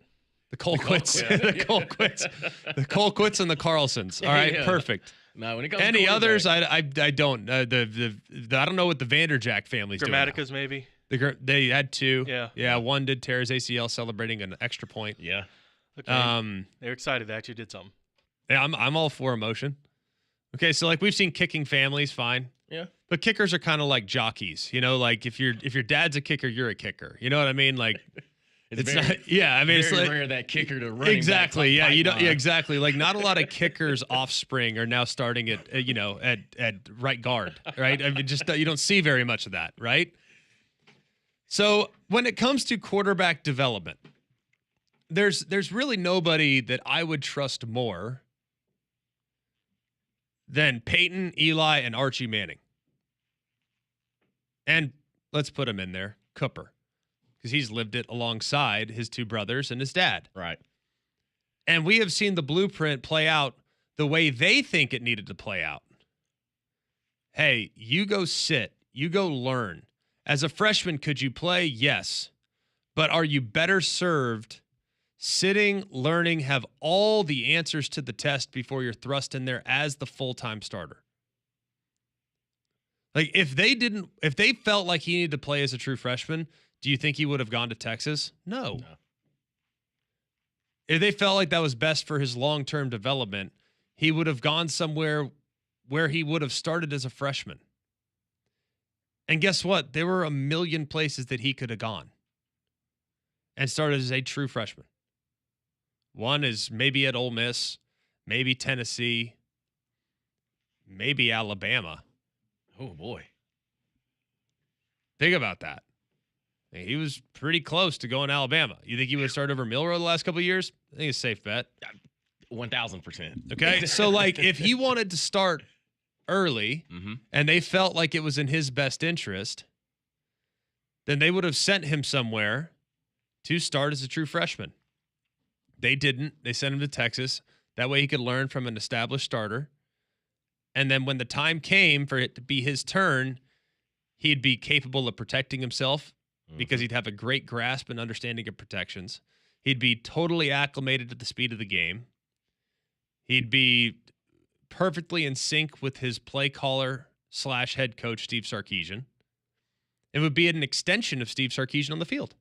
The Colquitts. The Colquitts. The Colquitts and the Carlsons. All right, Yeah. Perfect. No, when it comes Any to others? quarterback, I don't. I don't know what the Vanderjack family's doing now. Grammaticas, maybe. They had two. Yeah. One did tear his ACL, celebrating an extra point. Yeah. Okay. They're excited. They actually did something. Yeah, I'm all for emotion. Okay, so like we've seen kicking families, fine. Yeah. But kickers are kind of like jockeys, you know. Like if your dad's a kicker, you're a kicker. You know what I mean? Like it's very, not. Yeah, I mean it's very like rare that kicker to run exactly. Yeah, you don't. Yeah, exactly. Like not a lot of kickers' offspring are now starting at at right guard, right? I mean, just you don't see very much of that, right? So when it comes to quarterback development, there's really nobody that I would trust more than Peyton, Eli, and Archie Manning. And let's put him in there, Cooper, because he's lived it alongside his two brothers and his dad. Right. And we have seen the blueprint play out the way they think it needed to play out. Hey, you go sit, you go learn. As a freshman, could you play? Yes. But are you better served sitting, learning, have all the answers to the test before you're thrust in there as the full-time starter? Like, if they felt like he needed to play as a true freshman, do you think he would have gone to Texas? No. If they felt like that was best for his long-term development, he would have gone somewhere where he would have started as a freshman. And guess what? There were a million places that he could have gone and started as a true freshman. One is maybe at Ole Miss, maybe Tennessee, maybe Alabama. Oh, boy. Think about that. He was pretty close to going to Alabama. You think he would have started over McElroy the last couple of years? I think it's a safe bet. 1,000%. Okay, so like if he wanted to start early Mm-hmm. and they felt like it was in his best interest, then they would have sent him somewhere to start as a true freshman. They didn't. They sent him to Texas. That way he could learn from an established starter. And then when the time came for it to be his turn, he'd be capable of protecting himself because he'd have a great grasp and understanding of protections. He'd be totally acclimated to the speed of the game. He'd be perfectly in sync with his play caller / head coach, Steve Sarkisian. It would be an extension of Steve Sarkisian on the field.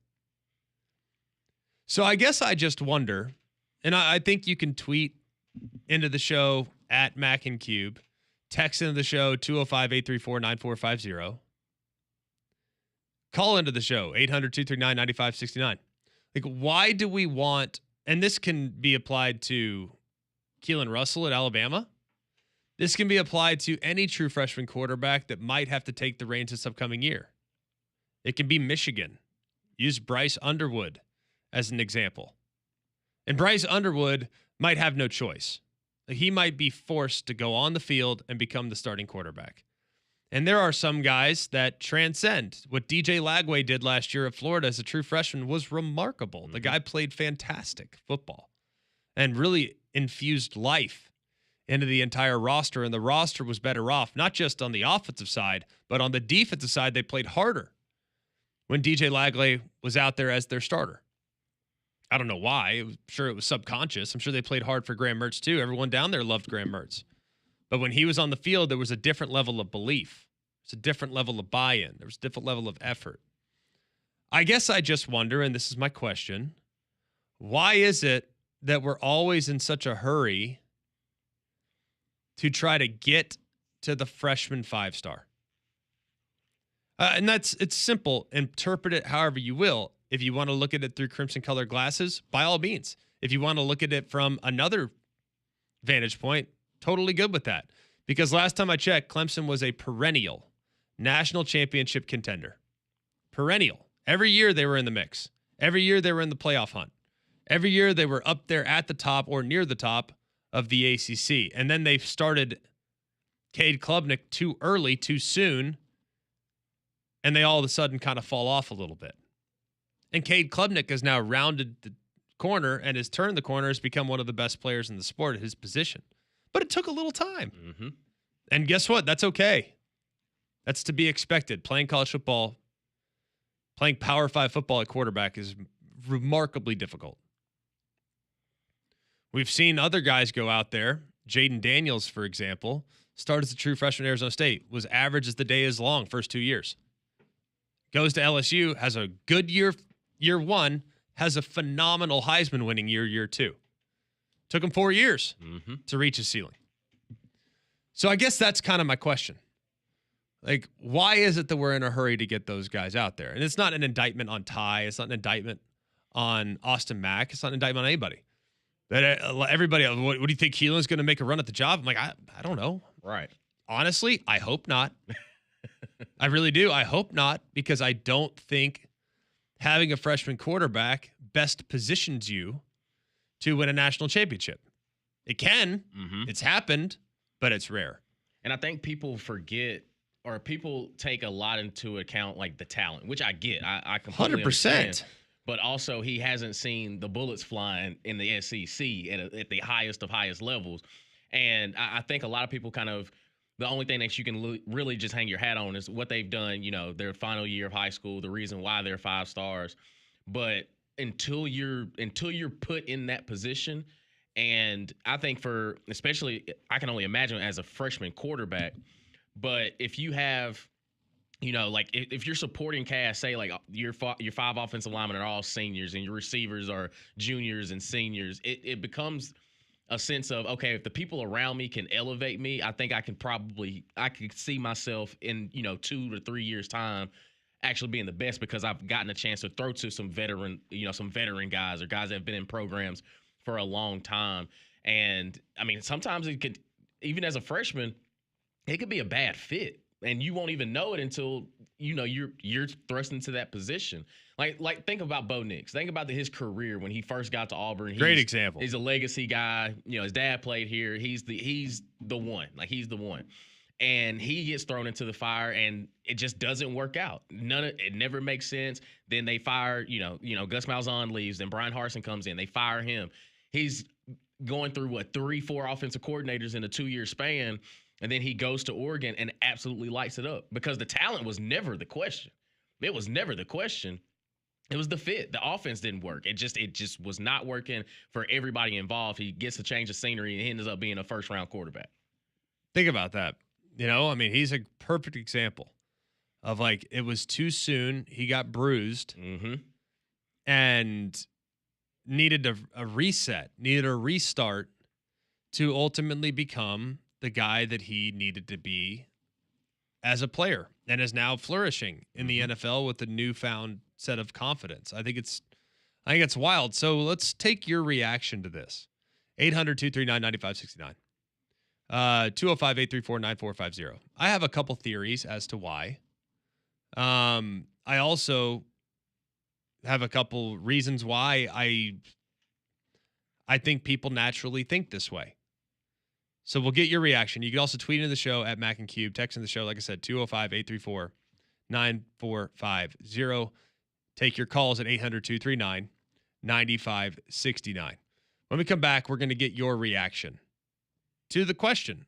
So I guess I just wonder, and I think you can tweet into the show at Mac and Cube, text into the show 205-834-9450. Call into the show 800-239-9569. Like, why do we want, and this can be applied to Keelan Russell at Alabama. This can be applied to any true freshman quarterback that might have to take the reins this upcoming year. It can be Michigan. Use Bryce Underwood as an example. And Bryce Underwood might have no choice. He might be forced to go on the field and become the starting quarterback. And there are some guys that transcend. What DJ Lagway did last year at Florida as a true freshman was remarkable. The guy played fantastic football and really infused life into the entire roster. And the roster was better off, not just on the offensive side, but on the defensive side, they played harder when DJ Lagway was out there as their starter. I don't know why. I'm sure it was subconscious. I'm sure they played hard for Graham Mertz too. Everyone down there loved Graham Mertz. But when he was on the field, there was a different level of belief. It's a different level of buy-in. There was a different level of effort. I guess I just wonder, and this is my question, why is it that we're always in such a hurry to try to get to the freshman 5-star? And it's simple. Interpret it however you will. If you want to look at it through crimson-colored glasses, by all means. If you want to look at it from another vantage point, totally good with that. Because last time I checked, Clemson was a perennial national championship contender. Perennial. Every year they were in the mix. Every year they were in the playoff hunt. Every year they were up there at the top or near the top of the ACC. And then they started Cade Klubnik too early, too soon, and they all of a sudden kind of fall off a little bit. And Cade Klubnik has now rounded the corner and has turned the corner, has become one of the best players in the sport at his position. But it took a little time. Mm-hmm. And guess what? That's okay. That's to be expected. Playing college football, playing Power 5 football at quarterback is remarkably difficult. We've seen other guys go out there. Jaden Daniels, for example, started as a true freshman at Arizona State, was average as the day is long first 2 years. Goes to LSU, has a good year one, has a phenomenal Heisman winning year two. Took him 4 years to reach his ceiling. So I guess that's kind of my question. Like, why is it that we're in a hurry to get those guys out there? And it's not an indictment on Ty. It's not an indictment on Austin Mack. It's not an indictment on anybody. But everybody, what do you think Keelan's going to make a run at the job? I'm like, I don't know. Right. Honestly, I hope not. I really do. I hope not, because I don't think having a freshman quarterback best positions you to win a national championship. It can. Mm-hmm. It's happened, but it's rare. And I think people forget, or people take a lot into account, like the talent, which I get. I completely 100%. Understand. But also, he hasn't seen the bullets flying in the SEC at the highest of highest levels. And I think a lot of people kind of, the only thing that you can really just hang your hat on is what they've done, their final year of high school, the reason why they're 5 stars. But until you're put in that position, and I think especially, I can only imagine as a freshman quarterback, but if you have, like if your supporting cast, say like your 5 offensive linemen are all seniors and your receivers are juniors and seniors, it becomes a sense of, okay, if the people around me can elevate me, I think I could see myself in, 2 to 3 years time actually being the best, because I've gotten a chance to throw to some veteran guys or guys that have been in programs for a long time. And I mean, sometimes it could, even as a freshman, it could be a bad fit, and you won't even know it until you're thrust into that position. Like think about Bo Nix. Think about his career when he first got to Auburn. Great example. He's a legacy guy. His dad played here. He's the one. Like, he's the one. and he gets thrown into the fire, and it just doesn't work out. It never makes sense. Then they fire, Gus Malzahn leaves, then Brian Harsin comes in. They fire him. He's going through 3-4 offensive coordinators in a 2-year span, and then he goes to Oregon and absolutely lights it up because the talent was never the question. It was never the question. It was the fit. The offense didn't work. It just was not working for everybody involved. He gets a change of scenery and he ends up being a first-round quarterback. Think about that. He's a perfect example of it was too soon. He got bruised and needed a reset, needed a restart to ultimately become the guy that he needed to be as a player and is now flourishing in the NFL with a newfound set of confidence. I think it's wild. So let's take your reaction to this. 800-239-9569. 205-834-9450. I have a couple theories as to why. I also have a couple reasons why I think people naturally think this way. So we'll get your reaction. You can also tweet into the show at Mac and Cube. Text in the show, like I said, 205-834-9450. Take your calls at 800-239-9569. When we come back, we're going to get your reaction to the question.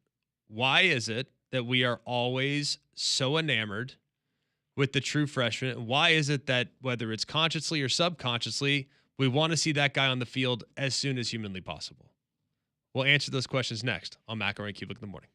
Why is it that we are always so enamored with the true freshman? Why is it that whether it's consciously or subconsciously, we want to see that guy on the field as soon as humanly possible? We'll answer those questions next on McElroy and Cubelic in the morning.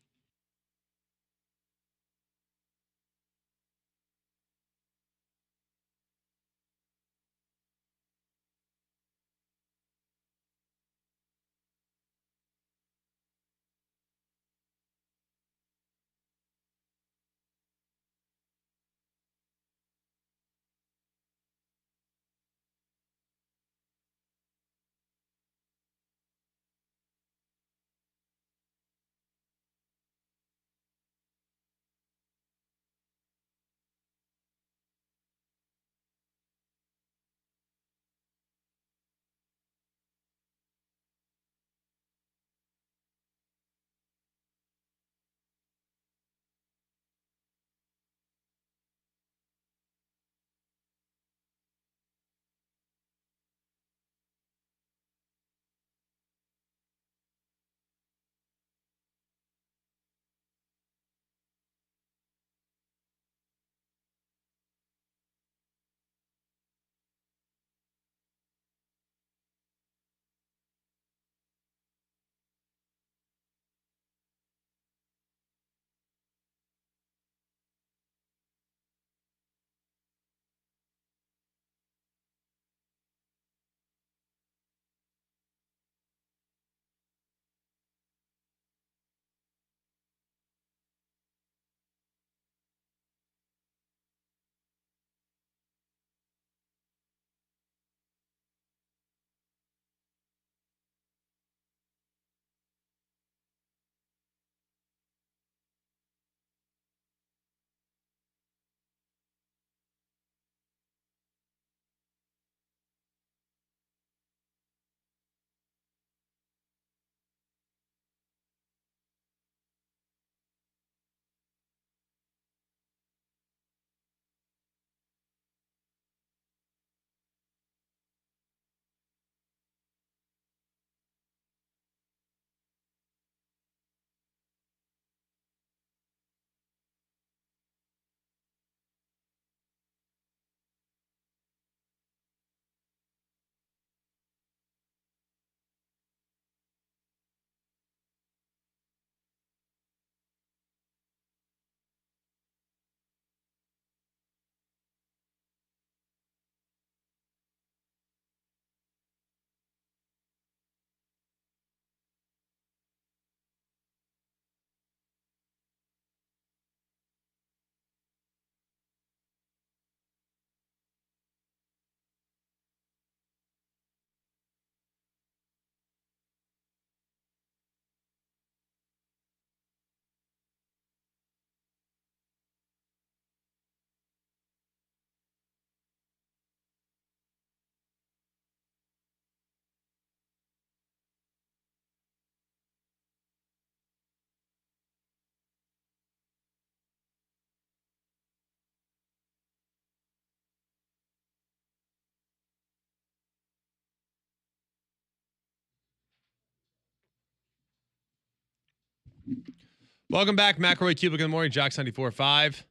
Welcome back, McElroy, Cubelic in the morning, Jox 94.5.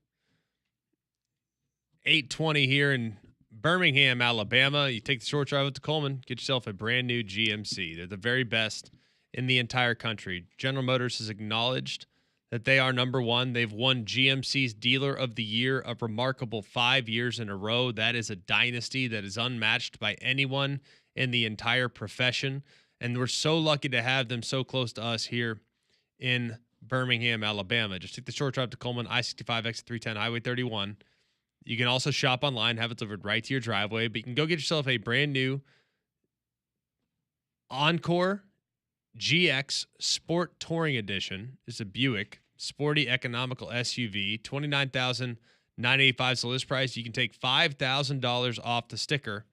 8:20 here in Birmingham, Alabama. You take the short drive up to Coleman, get yourself a brand new GMC. They're the very best in the entire country. General Motors has acknowledged that they are number one. They've won GMC's Dealer of the Year a remarkable 5 years in a row. That is a dynasty that is unmatched by anyone in the entire profession. And we're so lucky to have them so close to us here in Birmingham, Alabama. Just take the short drive to Coleman, I-65, exit 310, Highway 31. You can also shop online, have it delivered right to your driveway, but you can go get yourself a brand new Encore GX Sport Touring Edition. It's a Buick, sporty, economical SUV, $29,985 is the list price. You can take $5,000 off the sticker,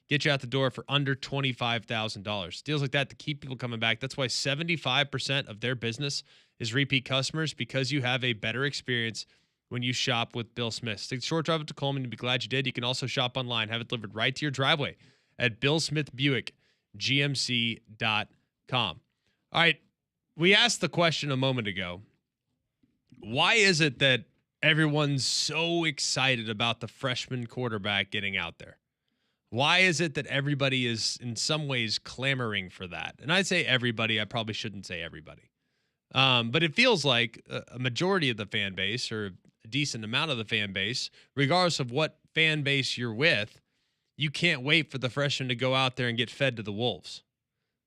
get you out the door for under $25,000. Deals like that to keep people coming back. That's why 75% of their business is repeat customers, because you have a better experience when you shop with Bill Smith. Take the short drive up to Coleman. You'll be glad you did. You can also shop online, have it delivered right to your driveway at BillSmithBuickGMC.com. All right, we asked the question a moment ago. Why is it that everyone's so excited about the freshman quarterback getting out there? Why is it that everybody is in some ways clamoring for that? And I'd say everybody. I probably shouldn't say everybody. But it feels like a majority of the fan base, or a decent amount of the fan base, regardless of what fan base you're with, you can't wait for the freshman to go out there and get fed to the wolves.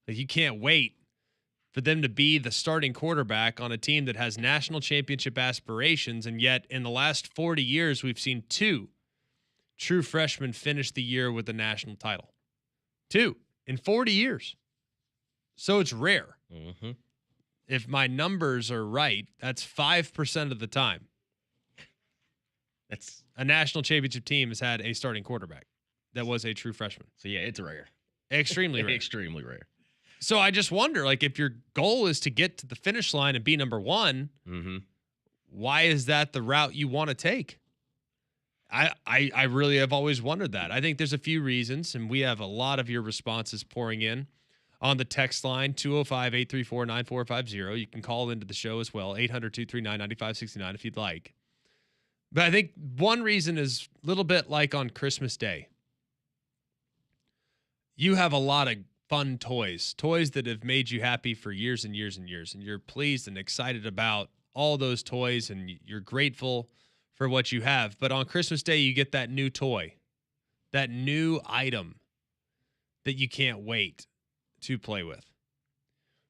Like, you can't wait for them to be the starting quarterback on a team that has national championship aspirations, and yet in the last 40 years, we've seen 2 true freshmen finish the year with a national title. 2 in 40 years. So it's rare. Mm-hmm. If my numbers are right, that's 5% of the time That's a national championship team has had a starting quarterback that was a true freshman. so yeah, it's rare. Extremely rare. Extremely rare. So I just wonder, like, if your goal is to get to the finish line and be number one, Mm-hmm. why is that the route you want to take? I really have always wondered that. I think there's a few reasons, and we have a lot of your responses pouring in on the text line, 205-834-9450. You can call into the show as well, 800-239-9569 if you'd like. But I think one reason is a little bit like on Christmas Day. You have a lot of fun toys that have made you happy for years and years and years, and you're pleased and excited about all those toys, and you're grateful for what you have. But on Christmas Day, you get that new toy, that new item that you can't wait to play with.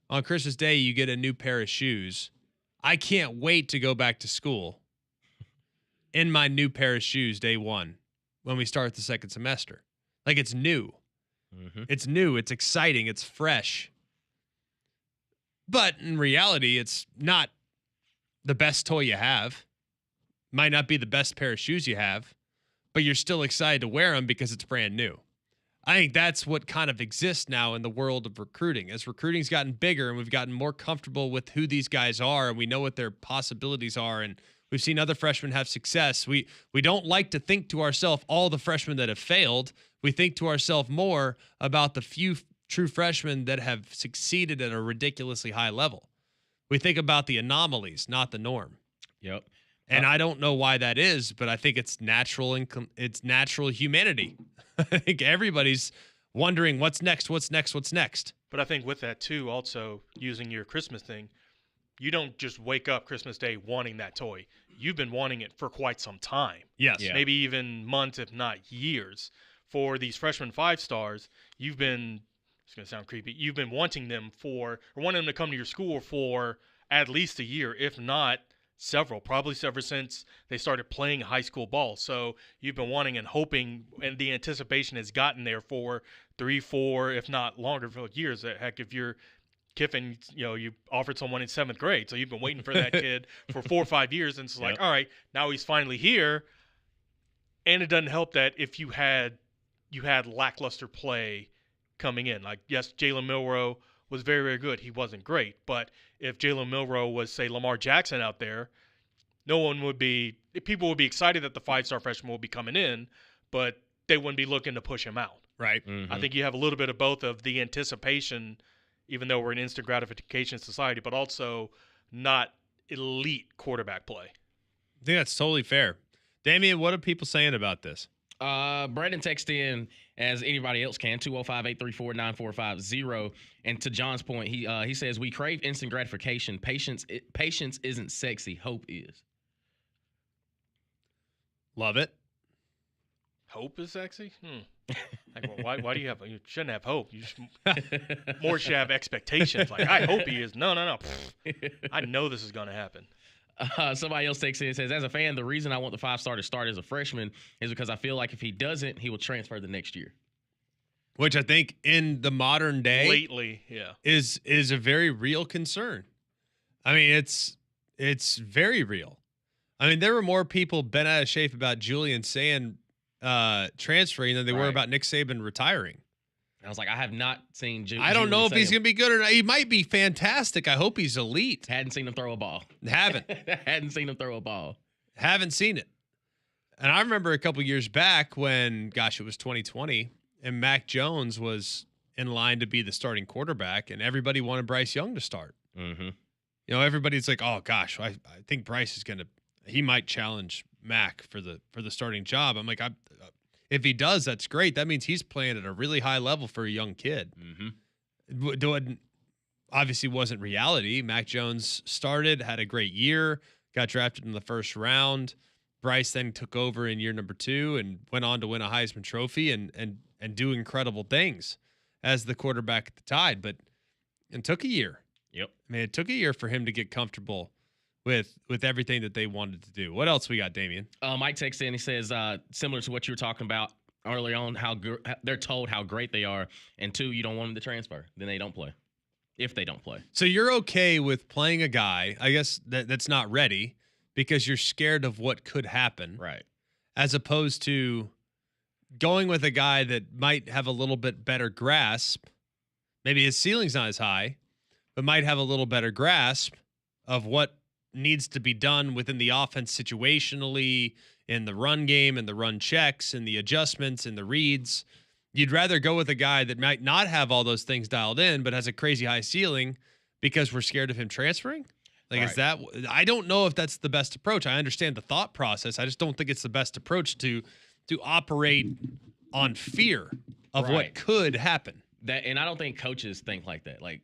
On Christmas Day, you get a new pair of shoes. I can't wait to go back to school in my new pair of shoes day one when we start the second semester. Like, it's new. Mm-hmm. It's new. It's exciting. It's fresh. But in reality, it's not the best toy you have. Might not be the best pair of shoes you have, but you're still excited to wear them because it's brand new. I think that's what kind of exists now in the world of recruiting. As recruiting's gotten bigger and we've gotten more comfortable with who these guys are, and we know what their possibilities are, and we've seen other freshmen have success. We don't like to think to ourselves all the freshmen that have failed. We think to ourselves more about the few true freshmen that have succeeded at a ridiculously high level. We think about the anomalies, not the norm. Yep. And I don't know why that is, but I think it's natural and it's natural humanity. I think everybody's wondering what's next. But I think with that too, also using your Christmas thing, you don't just wake up Christmas Day wanting that toy. You've been wanting it for quite some time. Yes. Yeah. Maybe even months, if not years. For these freshman 5-stars, you've been, it's going to sound creepy, you've been wanting them to come to your school for at least a year, if not several, probably ever since they started playing high school ball. So you've been wanting and hoping, and the anticipation has gotten there for 3, 4, if not longer, for years. Heck, if you're Kiffin, you offered someone in 7th grade, so you've been waiting for that kid for 4 or 5 years, and it's like, all right, now he's finally here. And it doesn't help that if you had lackluster play coming in. Like, yes, Jalen Milroe was very, very good. He wasn't great, but if Jalen Milroe was, say, Lamar Jackson out there, people would be excited that the 5-star freshman will be coming in, but they wouldn't be looking to push him out. Right. Mm-hmm. I think you have a little bit of both of the anticipation, even though we're an instant gratification society, but also not elite quarterback play. I think that's totally fair. Damian, what are people saying about this? Brandon texted in, as anybody else can, 205-834-9450. And to John's point, he says, we crave instant gratification. Patience isn't sexy. Hope is. Love it. Hope is sexy? Like, well, why do you shouldn't have hope. You should should have expectations. Like, I hope he is. No. I know this is going to happen. Somebody else takes in and says, as a fan, the reason I want the 5-star to start as a freshman is because I feel like if he doesn't, he will transfer the next year. Which I think in the modern day lately, is a very real concern. I mean, it's very real. I mean, there were more people bent out of shape about Julian Sand transferring than they were about Nick Saban retiring. I was like, I have not seen Julian. I don't know if he's going to be good or not. He might be fantastic. I hope he's elite. Hadn't seen him throw a ball. Hadn't seen him throw a ball. Haven't seen it. And I remember a couple years back when, it was 2020, and Mac Jones was in line to be the starting quarterback, and everybody wanted Bryce Young to start. Mm-hmm. Everybody's like, oh, gosh, I think Bryce is going to – he might challenge Mac for the starting job. I'm like, if he does, that's great. That means he's playing at a really high level for a young kid. Mm-hmm. It obviously wasn't reality. Mac Jones started, had a great year, got drafted in the first round. Bryce then took over in year number 2 and went on to win a Heisman Trophy and do incredible things as the quarterback at the Tide. But it took a year. Yep. I mean, it took a year for him to get comfortable with everything that they wanted to do. What else we got, Damian? Mike texts in. He says, similar to what you were talking about early on, how they're told how great they are, and 2, you don't want them to transfer. Then they don't play. If they don't play. So you're okay with playing a guy, I guess, that's not ready because you're scared of what could happen. Right. As opposed to going with a guy that might have a little bit better grasp. Maybe his ceiling's not as high, but might have a little better grasp of what needs to be done within the offense situationally, in the run game and the run checks and the adjustments and the reads. You'd rather go with a guy that might not have all those things dialed in, but has a crazy high ceiling because we're scared of him transferring? Like, right. Is that, I don't know if that's the best approach. I understand the thought process. I just don't think it's the best approach to operate on fear of what could happen. And I don't think coaches think like that. Like,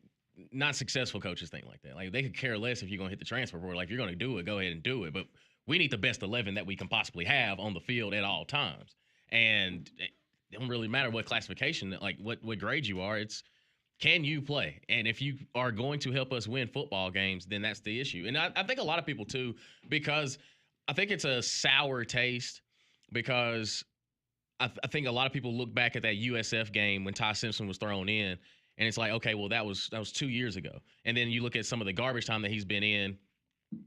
not successful coaches think like that. Like, they could care less if you're going to hit the transfer portal. Like, if you're going to do it, go ahead and do it. But we need the best 11 that we can possibly have on the field at all times. And it don't really matter what classification, like what grade you are. It's, can you play? And if you are going to help us win football games, then that's the issue. And I think a lot of people too, because I think it's a sour taste, because I think a lot of people look back at that USF game when Ty Simpson was thrown in, and it's like, okay, well, that was 2 years ago. And then you look at some of the garbage time that he's been in.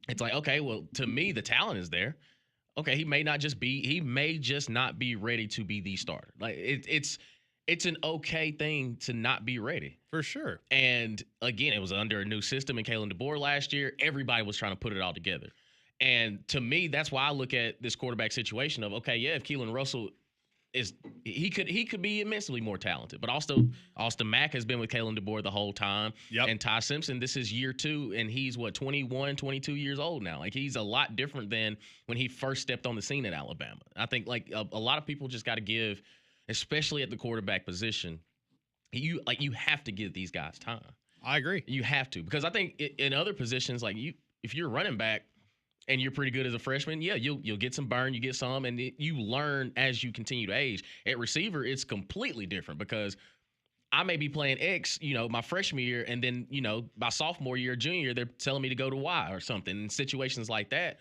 It's like, okay, well, to me, the talent is there. Okay, he may just not be ready to be the starter. Like, it's an okay thing to not be ready. For sure. And again, it was under a new system in Kalen DeBoer last year. Everybody was trying to put it all together. And to me, that's why I look at this quarterback situation of, okay, yeah, if Keelan Russell he could be immensely more talented. But also Austin Mack has been with Kalen DeBoer the whole time. Yep. And Ty Simpson, this is year 2, and he's 21, 22 years old now. Like, he's a lot different than when he first stepped on the scene at Alabama. I think like a lot of people just got to give, especially at the quarterback position, you have to give these guys time. I agree. You have to, because I think in other positions, like if you're running back and you're pretty good as a freshman, yeah, you'll get some burn, you get some, and you learn as you continue to age. At receiver, it's completely different, because I may be playing X, my freshman year, and then, my sophomore year, junior year, they're telling me to go to Y or something, in situations like that.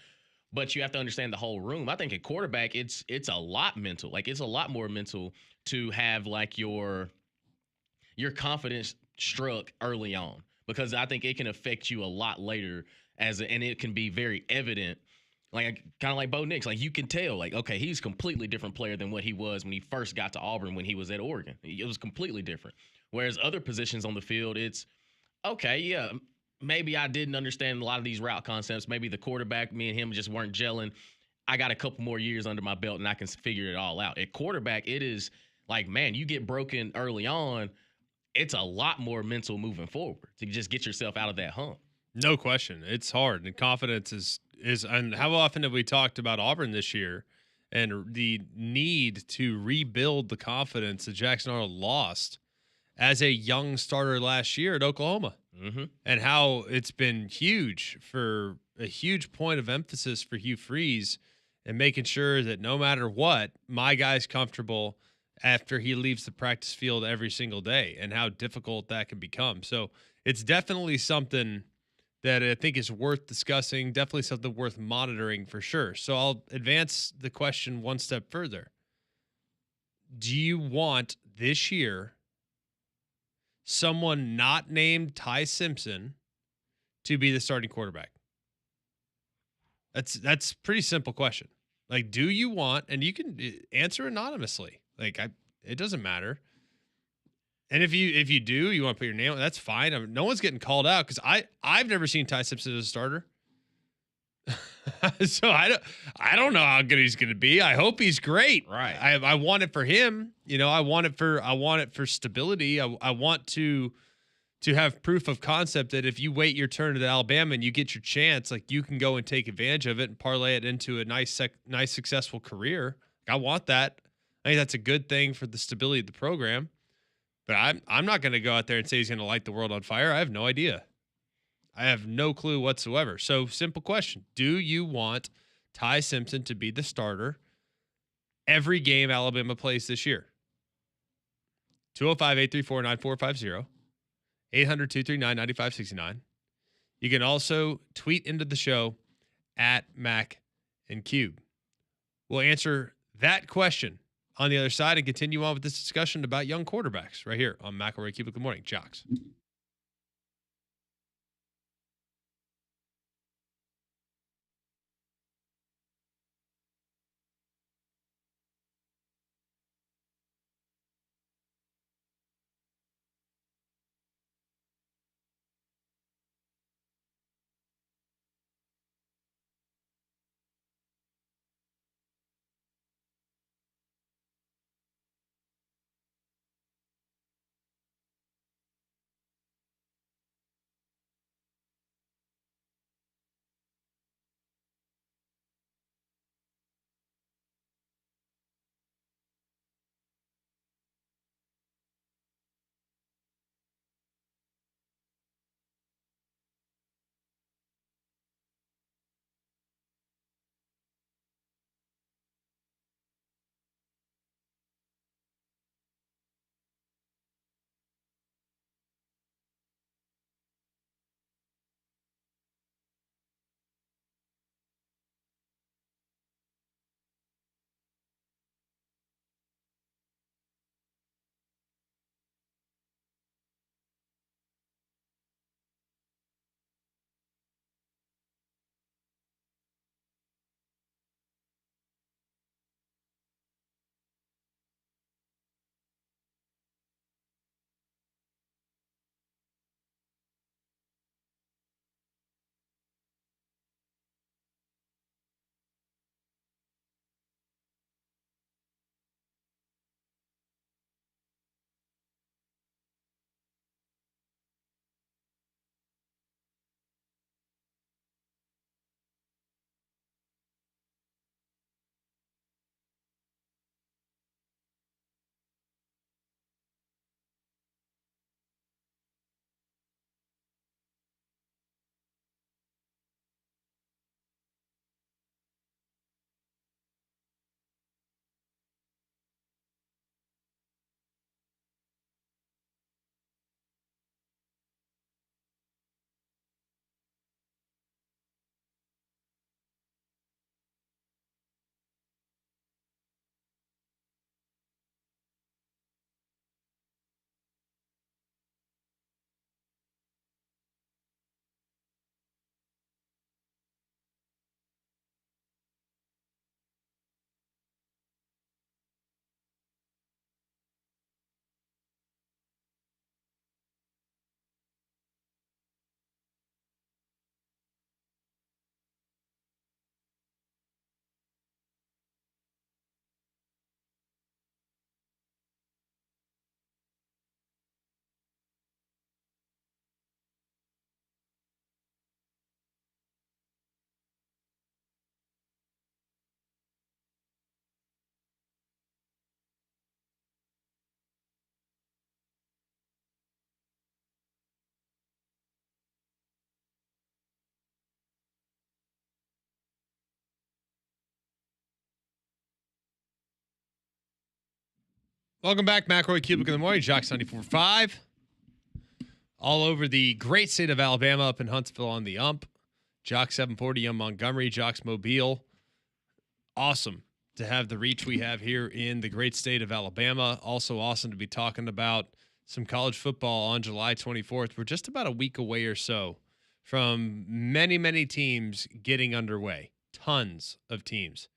But you have to understand the whole room. I think at quarterback, it's a lot mental. Like, it's a lot more mental to have like your confidence struck early on, because I think it can affect you a lot later and it can be very evident. Like, kind of like Bo Nix, like, you can tell, like, okay, he's a completely different player than what he was when he first got to Auburn, when he was at Oregon. It was completely different. Whereas other positions on the field, it's okay, yeah, maybe I didn't understand a lot of these route concepts. Maybe the quarterback, me and him just weren't gelling. I got a couple more years under my belt and I can figure it all out. At quarterback, it is like, man, you get broken early on, it's a lot more mental moving forward to just get yourself out of that hump. No question. It's hard. And confidence is and how often have we talked about Auburn this year and the need to rebuild the confidence that Jackson Arnold lost as a young starter last year at Oklahoma. Mm-hmm. And how it's been huge for a huge point of emphasis for Hugh Freeze and making sure that no matter what, my guy's comfortable after he leaves the practice field every single day, and how difficult that can become. So it's definitely something that I think is worth discussing, definitely something worth monitoring for sure. So I'll advance the question one step further. Do you want this year someone not named Ty Simpson to be the starting quarterback? That's a pretty simple question. Like, do you want, and you can answer anonymously. Like, it doesn't matter. And if you do, you want to put your name on, that's fine. No one's getting called out because I've never seen Ty Simpson as a starter. So I don't know how good he's going to be. I hope he's great. Right. I want it for him. I want it for stability. I want to have proof of concept that if you wait your turn at Alabama and you get your chance, like, you can go and take advantage of it and parlay it into a nice successful career. I want that. I think that's a good thing for the stability of the program. But I'm not going to go out there and say he's going to light the world on fire. I have no idea. I have no clue whatsoever. So, simple question. Do you want Ty Simpson to be the starter every game Alabama plays this year? 205-834-9450. 800-239-9569. You can also tweet into the show at Mac and Cube. We'll answer that question on the other side and continue on with this discussion about young quarterbacks right here on McElroy and Cubelic. Good morning, Jox. Welcome back, McElroy and Cubelic in the morning. Jox 94.5. All over the great state of Alabama, up in Huntsville on the ump. Jox 740 in Montgomery, Jox Mobile. Awesome to have the reach we have here in the great state of Alabama. Also awesome to be talking about some college football on July 24th. We're just about a week away or so from many, many teams getting underway. Tons of teams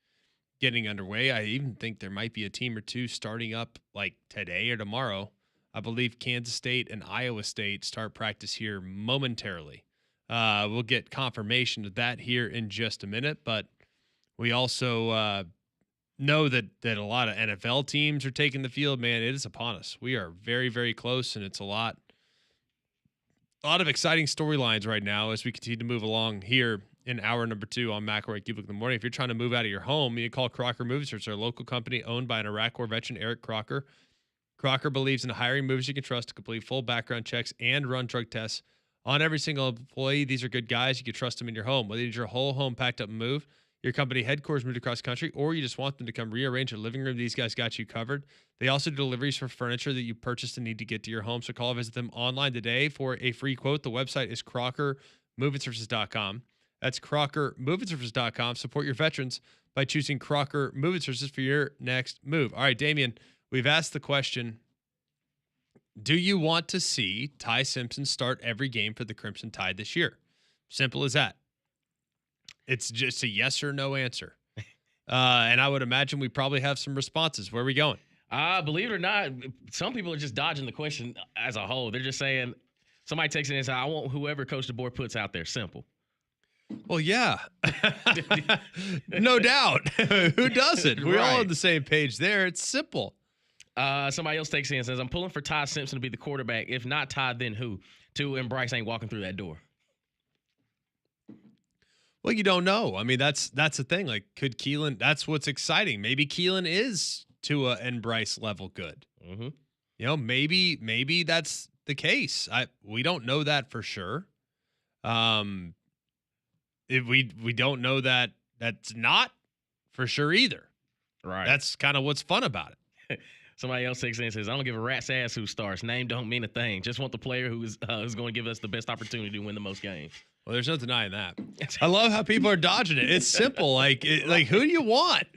getting underway. I even think there might be a team or two starting up like today or tomorrow. I believe Kansas State and Iowa State start practice here momentarily. We'll get confirmation of that here in just a minute, but we also know that a lot of NFL teams are taking the field. Man, it is upon us. We are very, very close, and it's a lot of exciting storylines right now as we continue to move along here in hour number 2 on McElroy and Cubelic in the morning. If you're trying to move out of your home, you can call Crocker Moving Search. They're a local company owned by an Iraq War veteran, Eric Crocker. Crocker believes in hiring movers you can trust to complete full background checks and run drug tests on every single employee. These are good guys. You can trust them in your home. Whether you need your whole home packed up and move, your company headquarters moved across country, or you just want them to come rearrange your living room, these guys got you covered. They also do deliveries for furniture that you purchased and need to get to your home. So call or visit them online today for a free quote. The website is CrockerMovingServices.com. That's CrockerMovingServices.com. Support your veterans by choosing Crocker Moving Services for your next move. All right, Damian, we've asked the question, do you want to see Ty Simpson start every game for the Crimson Tide this year? Simple as that. It's just a yes or no answer. And I would imagine we probably have some responses. Where are we going? Believe it or not, some people are just dodging the question as a whole. They're just saying, somebody takes it and says, I want whoever Coach DeBoer puts out there. Simple. Well, yeah. No doubt. Who doesn't? We're all on the same page there. It's simple. Somebody else takes it and says, I'm pulling for Ty Simpson to be the quarterback. If not Ty, then who? Tua and Bryce ain't walking through that door. Well, you don't know. I mean, that's the thing. Like, could Keelan? That's what's exciting. Maybe Keelan is Tua and Bryce level good. Mm-hmm. You know, maybe that's the case. We don't know that for sure. If we don't know that that's not for sure either. Right. That's kind of what's fun about it. Somebody else takes in and says, I don't give a rat's ass who starts. Name don't mean a thing. Just want the player who's going to give us the best opportunity to win the most games. Well, there's no denying that. I love how people are dodging it. It's simple. Like who do you want?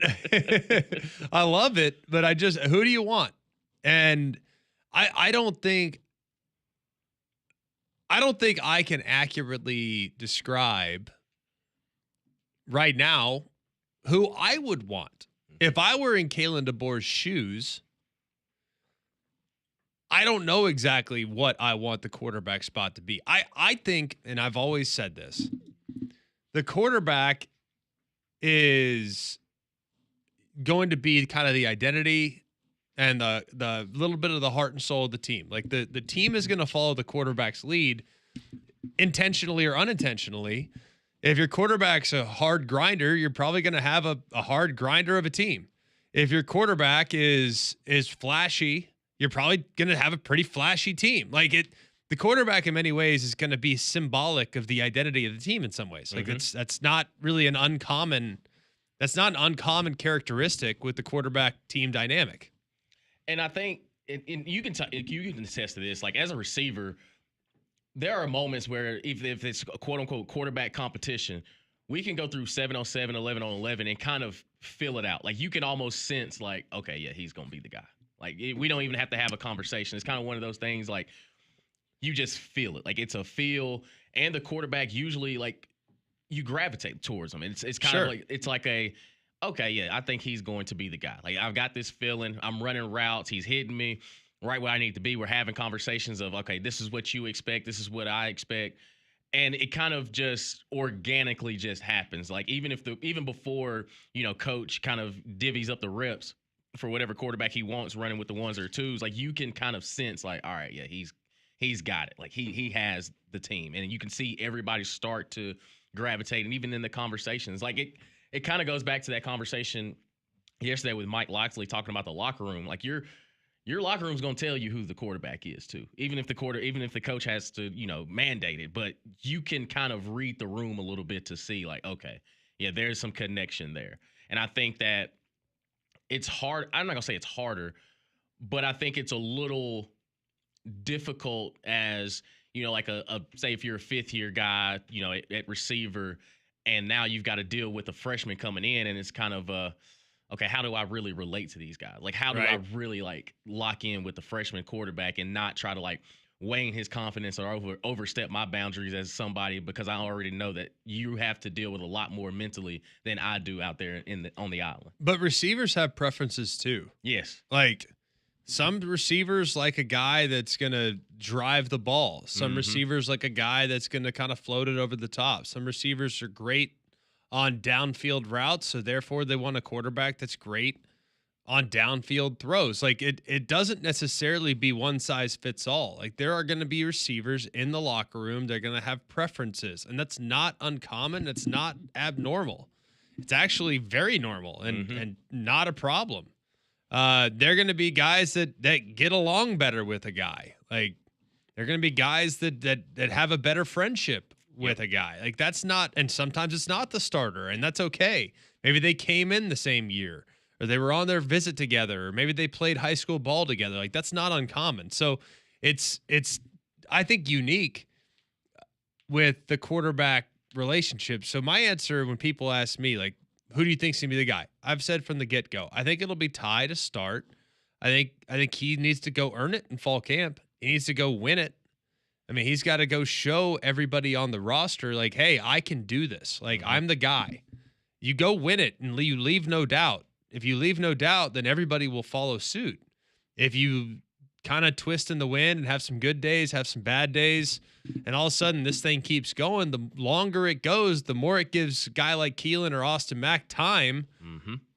I love it, but who do you want? And I don't think I can accurately describe right now who I would want. If I were in Kalen DeBoer's shoes, I don't know exactly what I want the quarterback spot to be. I think, and I've always said this, the quarterback is going to be kind of the identity and the little bit of the heart and soul of the team. Like the team is going to follow the quarterback's lead intentionally or unintentionally. If your quarterback's a hard grinder, you're probably going to have a hard grinder of a team. If your quarterback is flashy, you're probably going to have a pretty flashy team. The quarterback in many ways is going to be symbolic of the identity of the team in some ways. Like that's not really an uncommon characteristic with the quarterback team dynamic. And I think you can attest to this. Like as a receiver, there are moments where if it's a quote unquote quarterback competition, we can go through 7-on-7, 11-on-11 and kind of fill it out. Like you can almost sense like, okay, yeah, he's going to be the guy. Like we don't even have to have a conversation. It's kind of one of those things like you just feel it. Like it's a feel, and the quarterback usually like you gravitate towards him. It's kind of like it's like okay, yeah, I think he's going to be the guy. Like I've got this feeling. I'm running routes. He's hitting me right where I need to be. We're having conversations of, okay, this is what you expect. This is what I expect. And it kind of just organically just happens. Like even before, coach kind of divvies up the reps for whatever quarterback he wants running with the ones or twos, like you can kind of sense like, all right, yeah, he's got it. Like he has the team, and you can see everybody start to gravitate. And even in the conversations, like it kind of goes back to that conversation yesterday with Mike Loxley talking about the locker room. Like your locker room's going to tell you who the quarterback is too, even if the coach has to, mandate it, but you can kind of read the room a little bit to see like, okay, yeah, there's some connection there. And I think that it's hard. I'm not going to say it's harder, but I think it's a little difficult as, like a say if you're a fifth-year guy, at receiver, and now you've got to deal with a freshman coming in, and it's kind of okay, how do I really relate to these guys? Like, how do I really lock in with the freshman quarterback and not try to wane his confidence or overstep my boundaries as somebody, because I already know that you have to deal with a lot more mentally than I do out there on the island. But receivers have preferences too. Yes. Some receivers like a guy that's going to drive the ball. Some receivers like a guy that's going to kind of float it over the top. Some receivers are great on downfield routes, so therefore they want a quarterback that's great on downfield throws. It doesn't necessarily be one size fits all. There are going to be receivers in the locker room. They're going to have preferences, and that's not uncommon. It's not abnormal. It's actually very normal and not a problem. They're going to be guys that get along better with a guy. They're going to be guys that have a better friendship with a guy. That's not, and sometimes it's not the starter, and that's okay. Maybe they came in the same year, or they were on their visit together, or maybe they played high school ball together. That's not uncommon. So it's I think unique with the quarterback relationship. So my answer when people ask me who do you think's gonna be the guy? I've said from the get-go, I think it'll be Ty to start. I think he needs to go earn it in fall camp. He needs to go win it. I mean, he's got to go show everybody on the roster, hey, I can do this. I'm the guy. You go win it and you leave no doubt. If you leave no doubt, then everybody will follow suit. If you kind of twist in the wind and have some good days, have some bad days, and all of a sudden this thing keeps going, the longer it goes, the more it gives a guy like Keelan or Austin Mack time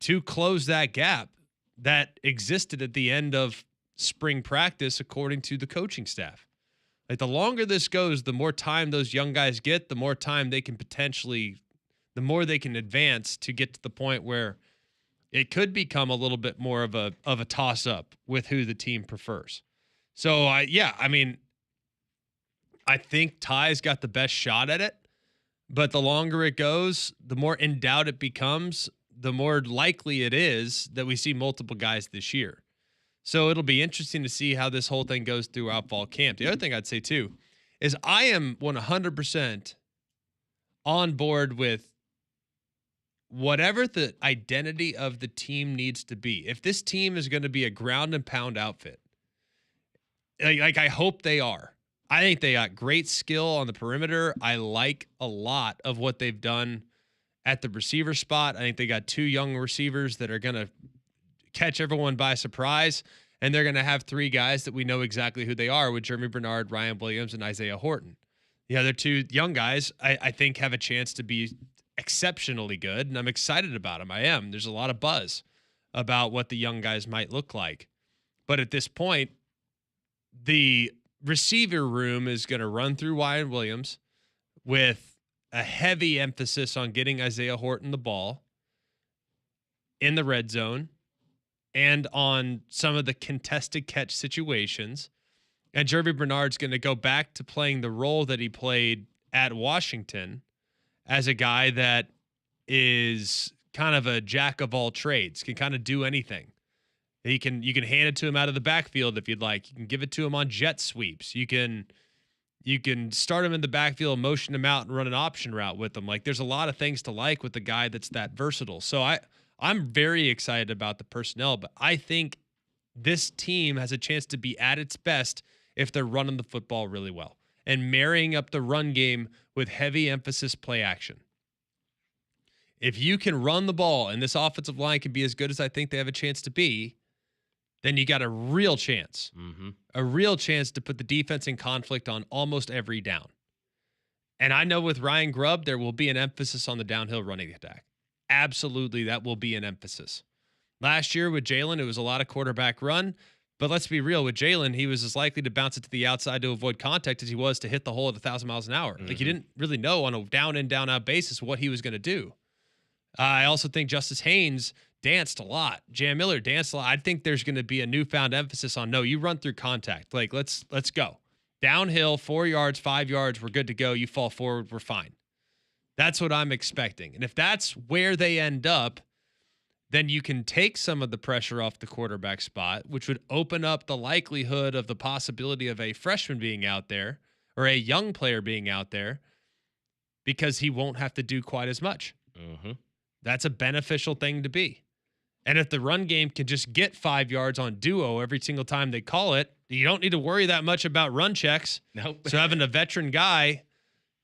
to close that gap that existed at the end of spring practice, according to the coaching staff. The longer this goes, the more time those young guys get, the more time they can the more they can advance to get to the point where it could become a little bit more of a toss-up with who the team prefers. So, I think Ty's got the best shot at it, but the longer it goes, the more in doubt it becomes, the more likely it is that we see multiple guys this year. So it'll be interesting to see how this whole thing goes throughout fall camp. The other thing I'd say, too, is I am 100% on board with whatever the identity of the team needs to be. If this team is going to be a ground and pound outfit, I hope they are. I think they got great skill on the perimeter. I like a lot of what they've done at the receiver spot. I think they got two young receivers that are going to catch everyone by surprise, and they're going to have three guys that we know exactly who they are with Jeremy Bernard, Ryan Williams, and Isaiah Horton. The other two young guys, I think, have a chance to be exceptionally good, and I'm excited about them. I am. There's a lot of buzz about what the young guys might look like. But at this point, the receiver room is going to run through Ryan Williams with a heavy emphasis on getting Isaiah Horton the ball in the red zone and on some of the contested catch situations. And Jeremy Bernard's going to go back to playing the role that he played at Washington as a guy that is kind of a jack of all trades, can kind of do anything. You can hand it to him out of the backfield if you'd like. You can give it to him on jet sweeps. You can start him in the backfield, motion him out, and run an option route with him. There's a lot of things to like with the guy that's that versatile. So I'm very excited about the personnel, but I think this team has a chance to be at its best if they're running the football really well and marrying up the run game with heavy emphasis play action. If you can run the ball and this offensive line can be as good as I think they have a chance to be, then you got a real chance, to put the defense in conflict on almost every down. And I know with Ryan Grubb, there will be an emphasis on the downhill running attack. Absolutely, that will be an emphasis. Last year with Jalen, it was a lot of quarterback run. But let's be real, with Jalen, he was as likely to bounce it to the outside to avoid contact as he was to hit the hole at 1,000 miles an hour. You didn't really know on a down in, down out basis what he was going to do. I also think Justice Haynes danced a lot. Jam Miller danced a lot. I think there's going to be a newfound emphasis on, no, you run through contact. Let's go. Downhill, 4 yards, 5 yards, we're good to go. You fall forward, we're fine. That's what I'm expecting. And if that's where they end up, then you can take some of the pressure off the quarterback spot, which would open up the likelihood of the possibility of a freshman being out there or a young player being out there because he won't have to do quite as much. Mm-hmm. That's a beneficial thing to be. And if the run game can just get 5 yards on duo every single time they call it, you don't need to worry that much about run checks. Nope. So having a veteran guy,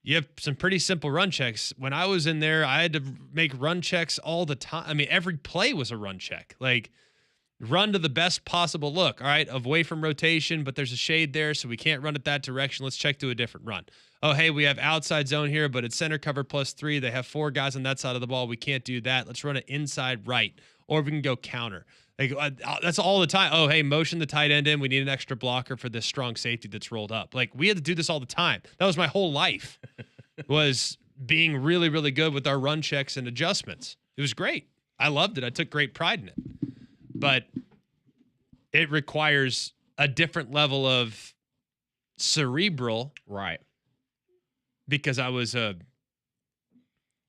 you have some pretty simple run checks. When I was in there, I had to make run checks all the time. I mean, every play was a run check. Like, run to the best possible look. All right, away from rotation, but there's a shade there, so we can't run it that direction. Let's check to a different run. Oh, hey, we have outside zone here, but it's center cover +3. They have 4 guys on that side of the ball. We can't do that. Let's run it inside right, or we can go counter. Like, that's all the time. Oh, hey, motion the tight end in. We need an extra blocker for this strong safety that's rolled up. Like, we had to do this all the time. That was my whole life, was being really, really good with our run checks and adjustments. It was great. I loved it. I took great pride in it. But it requires a different level of cerebral. Right. Because I was a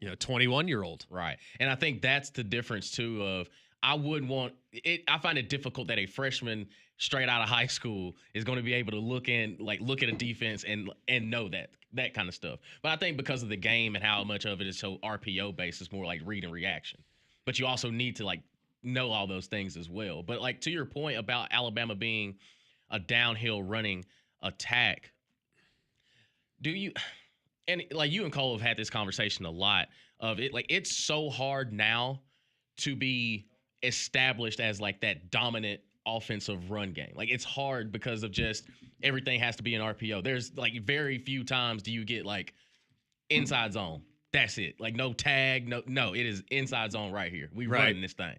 21-year-old. Right. And I think that's the difference, too, of I wouldn't want it. I find it difficult that a freshman straight out of high school is going to be able to look at a defense and know that kind of stuff. But I think because of the game and how much of it is so RPO based, it's more like read and reaction. But you also need to know all those things as well. But to your point about Alabama being a downhill running attack, do you? And you and Cole have had this conversation a lot of it. It's so hard now to be established as that dominant offensive run game. It's hard because of just everything has to be an RPO. There's very few times do you get inside zone. That's it. No tag. No, it is inside zone right here. We running this thing.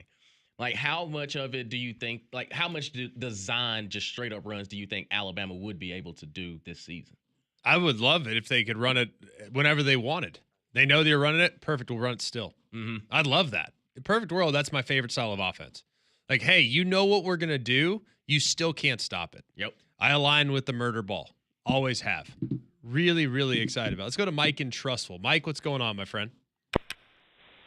How much of it do you think, how much design, just straight up runs, do you think Alabama would be able to do this season? I would love it if they could run it whenever they wanted. They know they're running it. Perfect. We'll run it still. Mm-hmm. I'd love that. In perfect world, that's my favorite style of offense. Hey, you know what we're going to do. You still can't stop it. Yep. I align with the murder ball. Always have. Really, really excited about it. Let's go to Mike in Trustful. Mike, what's going on, my friend?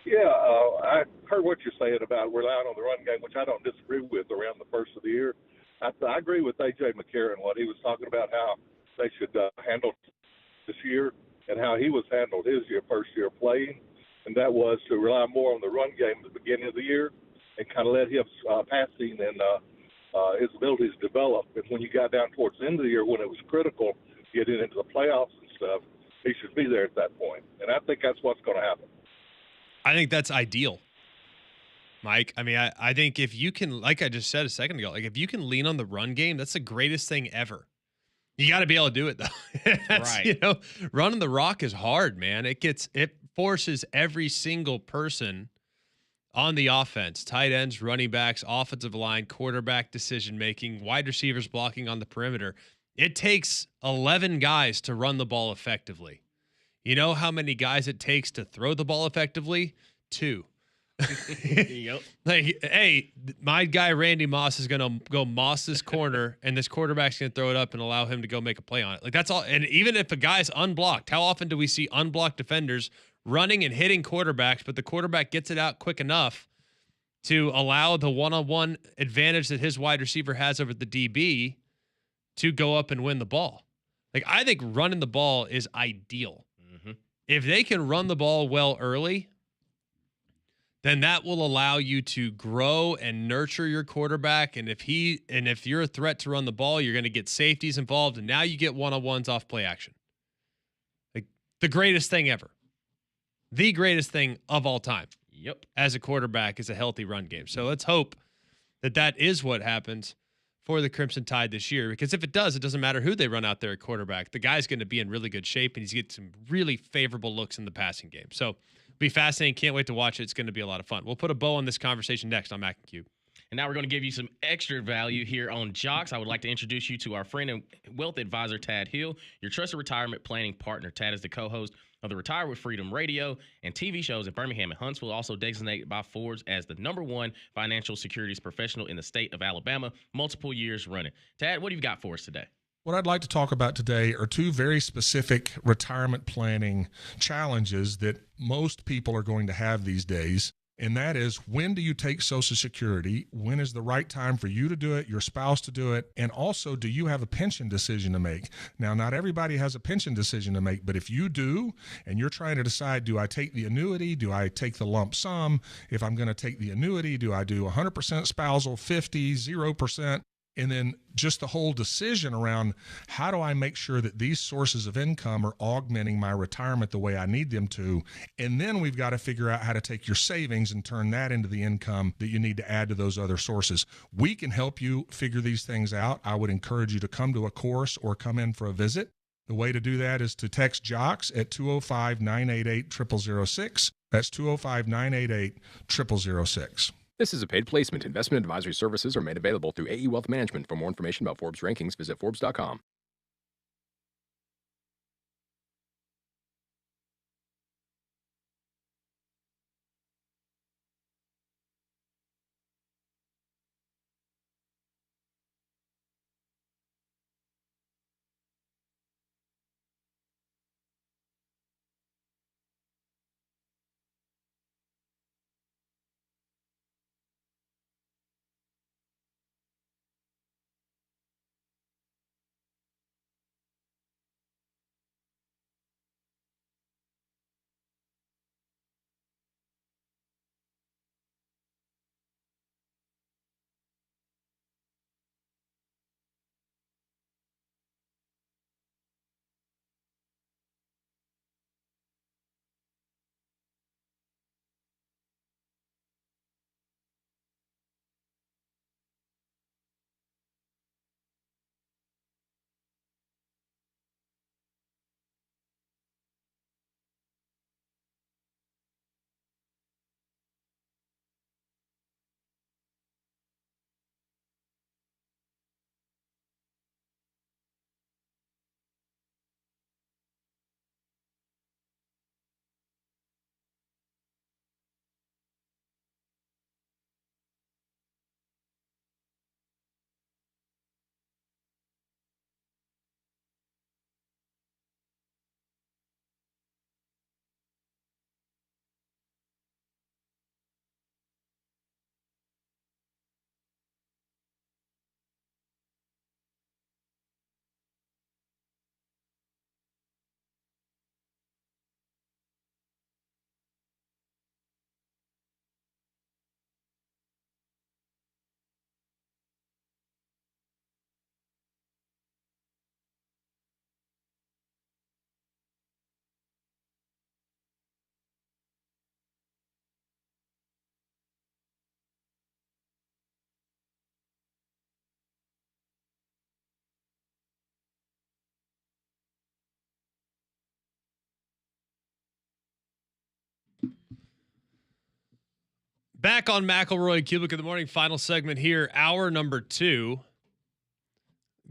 Yeah, I heard what you're saying about relying on the run game, which I don't disagree with around the first of the year. I agree with A.J. McCarron, what he was talking about, how they should handle this year and how he was handled his first year playing, and that was to rely more on the run game at the beginning of the year and kind of let him passing and his abilities develop. And when you got down towards the end of the year, when it was critical getting into the playoffs and stuff, he should be there at that point. And I think that's what's going to happen. I think that's ideal, Mike. I mean, I think if you can, like I just said a second ago, if you can lean on the run game, that's the greatest thing ever. You got to be able to do it, though. Right. Running the rock is hard, man. It forces every single person on the offense, tight ends, running backs, offensive line, quarterback decision-making, wide receivers blocking on the perimeter. It takes 11 guys to run the ball effectively. You know how many guys it takes to throw the ball effectively? 2. Yep. Hey, my guy Randy Moss is gonna go moss this corner, and this quarterback's gonna throw it up and allow him to go make a play on it. That's all. And even if a guy's unblocked, how often do we see unblocked defenders running and hitting quarterbacks, but the quarterback gets it out quick enough to allow the one-on-one advantage that his wide receiver has over the DB to go up and win the ball? I think running the ball is ideal. Mm-hmm. If they can run the ball well early, then that will allow you to grow and nurture your quarterback. And if you're a threat to run the ball, you're going to get safeties involved, and now you get one-on-ones off play action. The greatest thing ever. The greatest thing of all time. Yep. As a quarterback is a healthy run game. So let's hope that is what happens for the Crimson Tide this year, because if it does, it doesn't matter who they run out there at quarterback. The guy's going to be in really good shape, and he's getting some really favorable looks in the passing game. So be fascinating. Can't wait to watch it. It's going to be a lot of fun. We'll put a bow on this conversation next on Mac and Cube. And now we're going to give you some extra value here on Jox. I would like to introduce you to our friend and wealth advisor, Tad Hill, your trusted retirement planning partner. Tad is the co-host of the Retire with Freedom radio and TV shows in Birmingham and Huntsville, also designated by Forbes as the #1 financial securities professional in the state of Alabama, multiple years running. Tad, what do you got for us today? What I'd like to talk about today are 2 very specific retirement planning challenges that most people are going to have these days. And that is, when do you take Social Security? When is the right time for you to do it, your spouse to do it? And also, do you have a pension decision to make? Now, not everybody has a pension decision to make, but if you do, and you're trying to decide, do I take the annuity? Do I take the lump sum? If I'm going to take the annuity, do I do 100% spousal, 50, 0%? And then just the whole decision around, how do I make sure that these sources of income are augmenting my retirement the way I need them to? And then we've got to figure out how to take your savings and turn that into the income that you need to add to those other sources. We can help you figure these things out. I would encourage you to come to a course or come in for a visit. The way to do that is to text Jox at 205-988-0006. That's 205-988-0006. This is a paid placement. Investment advisory services are made available through AE Wealth Management. For more information about Forbes rankings, visit Forbes.com. Back on McElroy and Cubelic in the morning, final segment here, hour number 2.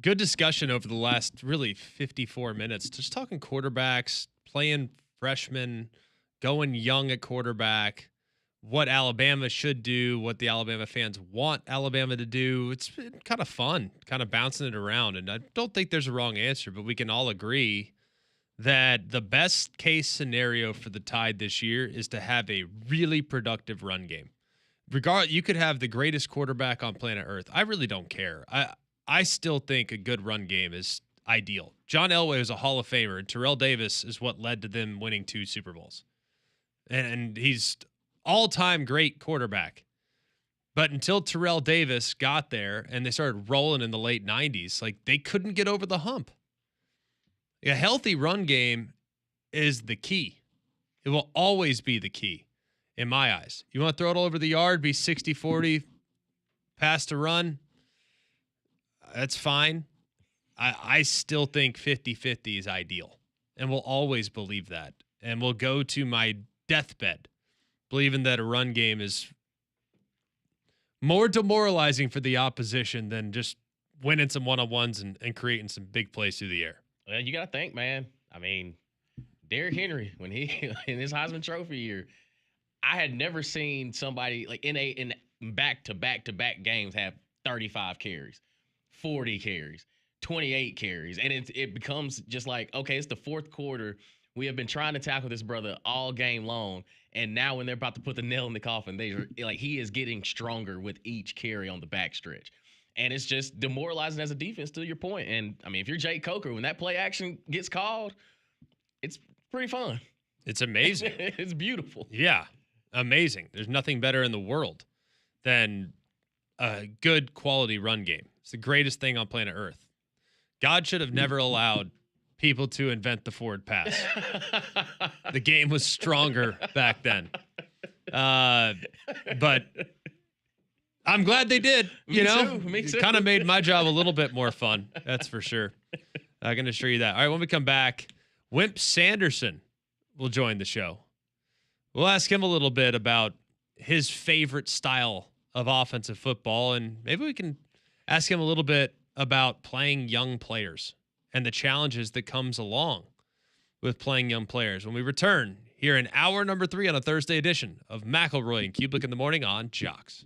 Good discussion over the last really 54 minutes. Just talking quarterbacks, playing freshmen, going young at quarterback, what Alabama should do, what the Alabama fans want Alabama to do. It's been kind of fun, kind of bouncing it around. And I don't think there's a wrong answer, but we can all agree that the best case scenario for the Tide this year is to have a really productive run game. You could have the greatest quarterback on planet Earth. I really don't care. I still think a good run game is ideal. John Elway was a Hall of Famer, and Terrell Davis is what led to them winning 2 Super Bowls. And he's all-time great quarterback. But until Terrell Davis got there and they started rolling in the late 90s, like, they couldn't get over the hump. A healthy run game is the key. It will always be the key in my eyes. You want to throw it all over the yard, be 60-40, pass to run, that's fine. I still think 50-50 is ideal, and will always believe that. And will go to my deathbed believing that a run game is more demoralizing for the opposition than just winning some one-on-ones and creating some big plays through the air. Well, you got to think, man. I mean, Derrick Henry, when he in his Heisman Trophy year, I had never seen somebody like in back-to-back games have 35 carries, 40 carries, 28 carries. And it becomes just like, okay, it's the fourth quarter. We have been trying to tackle this brother all game long, and now when they're about to put the nail in the coffin, he is getting stronger with each carry on the backstretch. And it's just demoralizing as a defense, to your point. And, I mean, if you're Jake Coker, when that play action gets called, it's pretty fun. It's amazing. It's beautiful. Yeah, amazing. There's nothing better in the world than a good quality run game. It's the greatest thing on planet Earth. God should have never allowed people to invent the forward pass. The game was stronger back then. But I'm glad they did. Me too. It kind of made my job a little bit more fun. That's for sure. I can assure you that. All right, when we come back, Wimp Sanderson will join the show. We'll ask him a little bit about his favorite style of offensive football, and maybe we can ask him a little bit about playing young players and the challenges that comes along with playing young players when we return here in hour number 3 on a Thursday edition of McElroy and Cubelic in the Morning on Jox.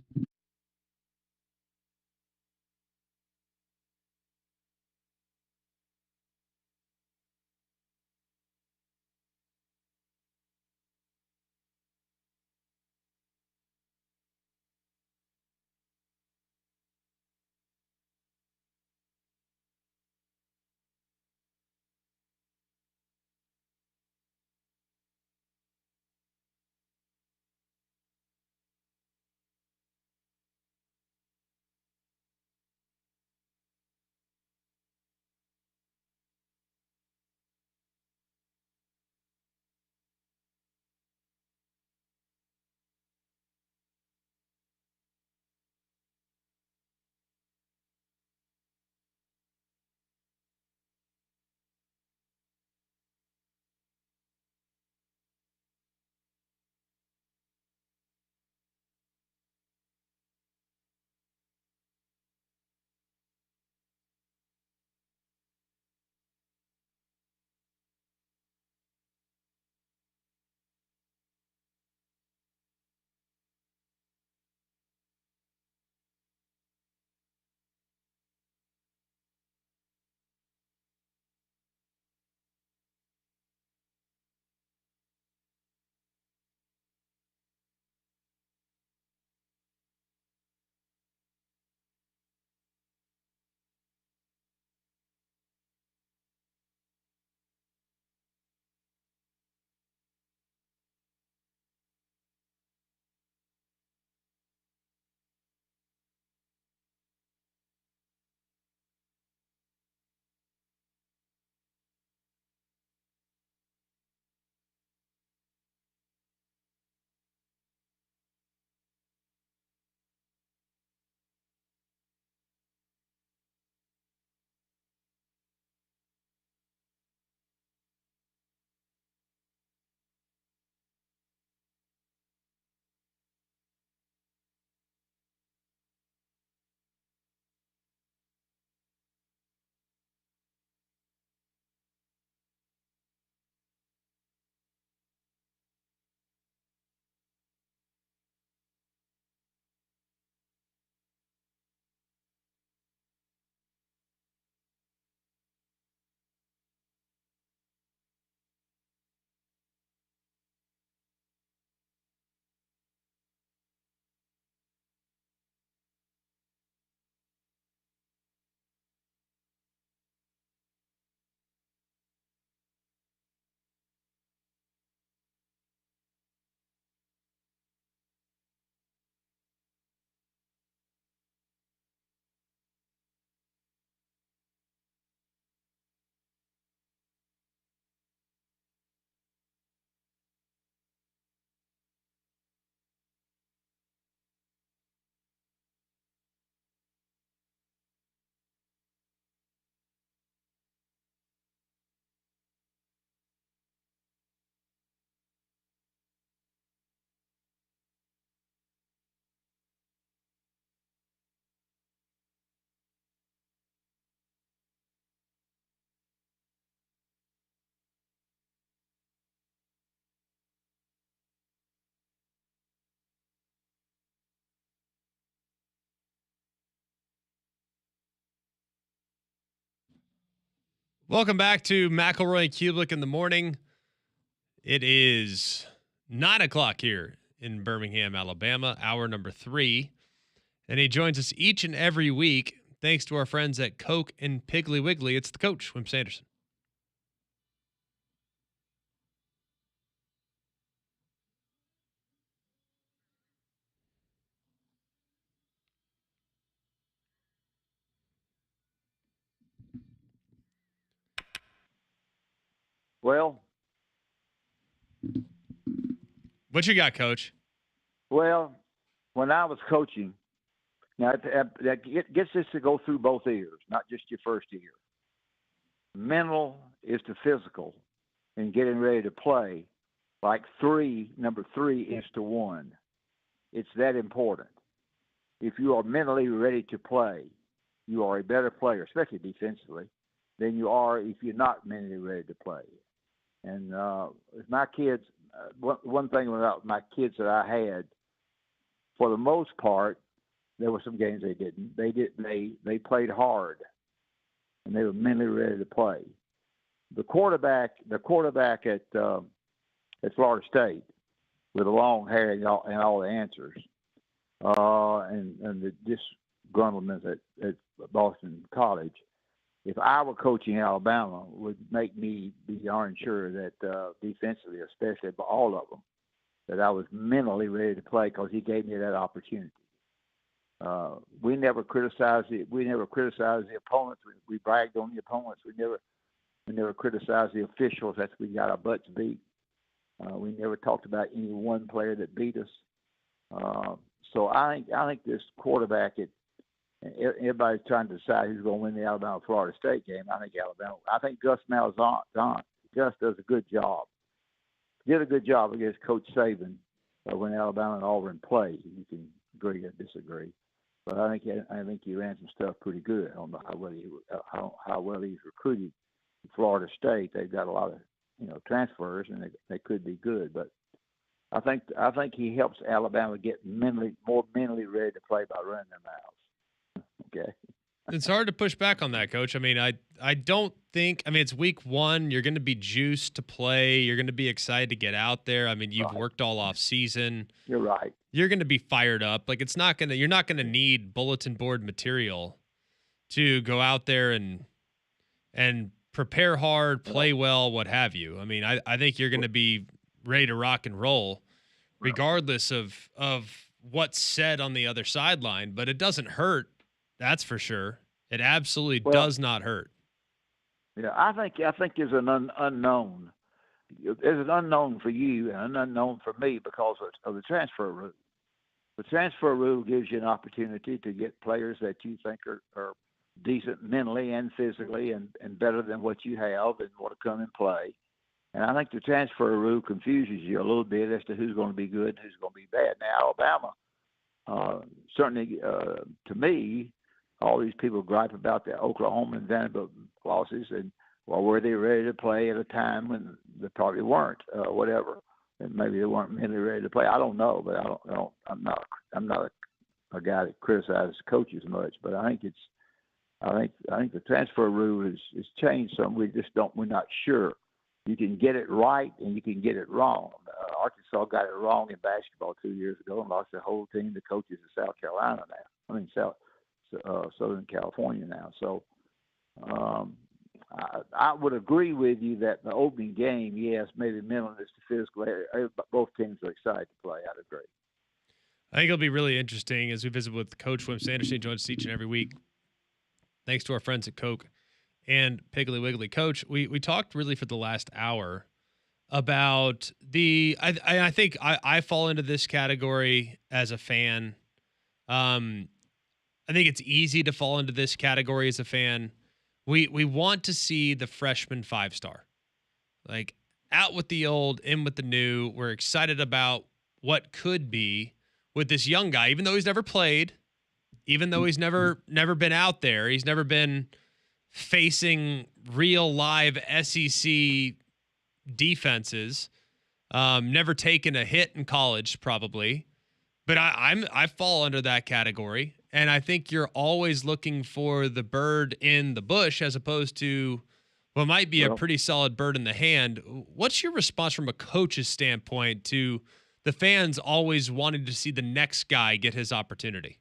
Welcome back to McElroy and Cubelic in the Morning. It is 9 o'clock here in Birmingham, Alabama, hour number 3. And he joins us each and every week thanks to our friends at Coke and Piggly Wiggly. It's the coach, Wimp Sanderson. Well, what you got, Coach? Well, when I was coaching, now that gets this to go through both ears, not just your first year. Mental is to physical and getting ready to play, like number 3 is to 1. It's that important. If you are mentally ready to play, you are a better player, especially defensively, than you are if you're not mentally ready to play. And with my kids, one thing about my kids that I had, for the most part, there were some games they didn't. They played hard, and they were mentally ready to play. The quarterback at Florida State, with the long hair and all the answers, and the disgruntlements at Boston College. If I were coaching Alabama, would make me be darn sure that defensively, especially by all of them, that I was mentally ready to play because he gave me that opportunity. We never criticized the opponents. We bragged on the opponents. We never criticized the officials after we got our butts beat. We never talked about any one player that beat us. So I think this quarterback everybody's trying to decide who's going to win the Alabama-Florida State game. I think Alabama. I think Gus Malzahn does a good job. Did a good job against Coach Saban when Alabama and Auburn played. You can agree or disagree, but I think he ran some stuff pretty good on how well he's recruited Florida State. They've got a lot of transfers, and they could be good, but I think he helps Alabama get more mentally ready to play by running their mouths. Okay. It's hard to push back on that, Coach. I mean, I don't think – I mean, it's week 1. You're going to be juiced to play. You're going to be excited to get out there. I mean, you've worked all off season. You're right. You're going to be fired up. Like, you're not going to need bulletin board material to go out there and prepare hard, play well, what have you. I mean, I think you're going to be ready to rock and roll regardless of what's said on the other sideline, but it doesn't hurt. That's for sure. It absolutely does not hurt. Yeah, I think there's an unknown. There's an unknown for you and an unknown for me because of the transfer rule. The transfer rule gives you an opportunity to get players that you think are decent mentally and physically and better than what you have and want to come and play. And I think the transfer rule confuses you a little bit as to who's going to be good and who's going to be bad. Now, Alabama, certainly to me, all these people gripe about the Oklahoma and Vanderbilt losses, and were they ready to play at a time when they probably weren't, whatever, and maybe they weren't mentally ready to play. I don't know, but I'm not a guy that criticizes coaches much, but I think the transfer rule is changed some. We're not sure. You can get it right and you can get it wrong. Arkansas got it wrong in basketball 2 years ago and lost their whole team to coaches in South Carolina now. I mean, Southern California now. So I would agree with you that the opening game, yes, maybe mental is the physical. Both teams are excited to play. I'd agree. I think it'll be really interesting as we visit with Coach Wimp Sanderson. He joins us each and every week. Thanks to our friends at Coke and Piggly Wiggly. Coach, we talked really for the last hour about I think I fall into this category as a fan. I think it's easy to fall into this category as a fan. We want to see the freshman 5-star. Like, out with the old, in with the new. We're excited about what could be with this young guy, even though he's never played, even though he's never been out there. He's never been facing real live SEC defenses. Never taken a hit in college, probably. But I fall under that category. And I think you're always looking for the bird in the bush as opposed to Well, it might be a pretty solid bird in the hand. What's your response from a coach's standpoint to the fans always wanting to see the next guy get his opportunity?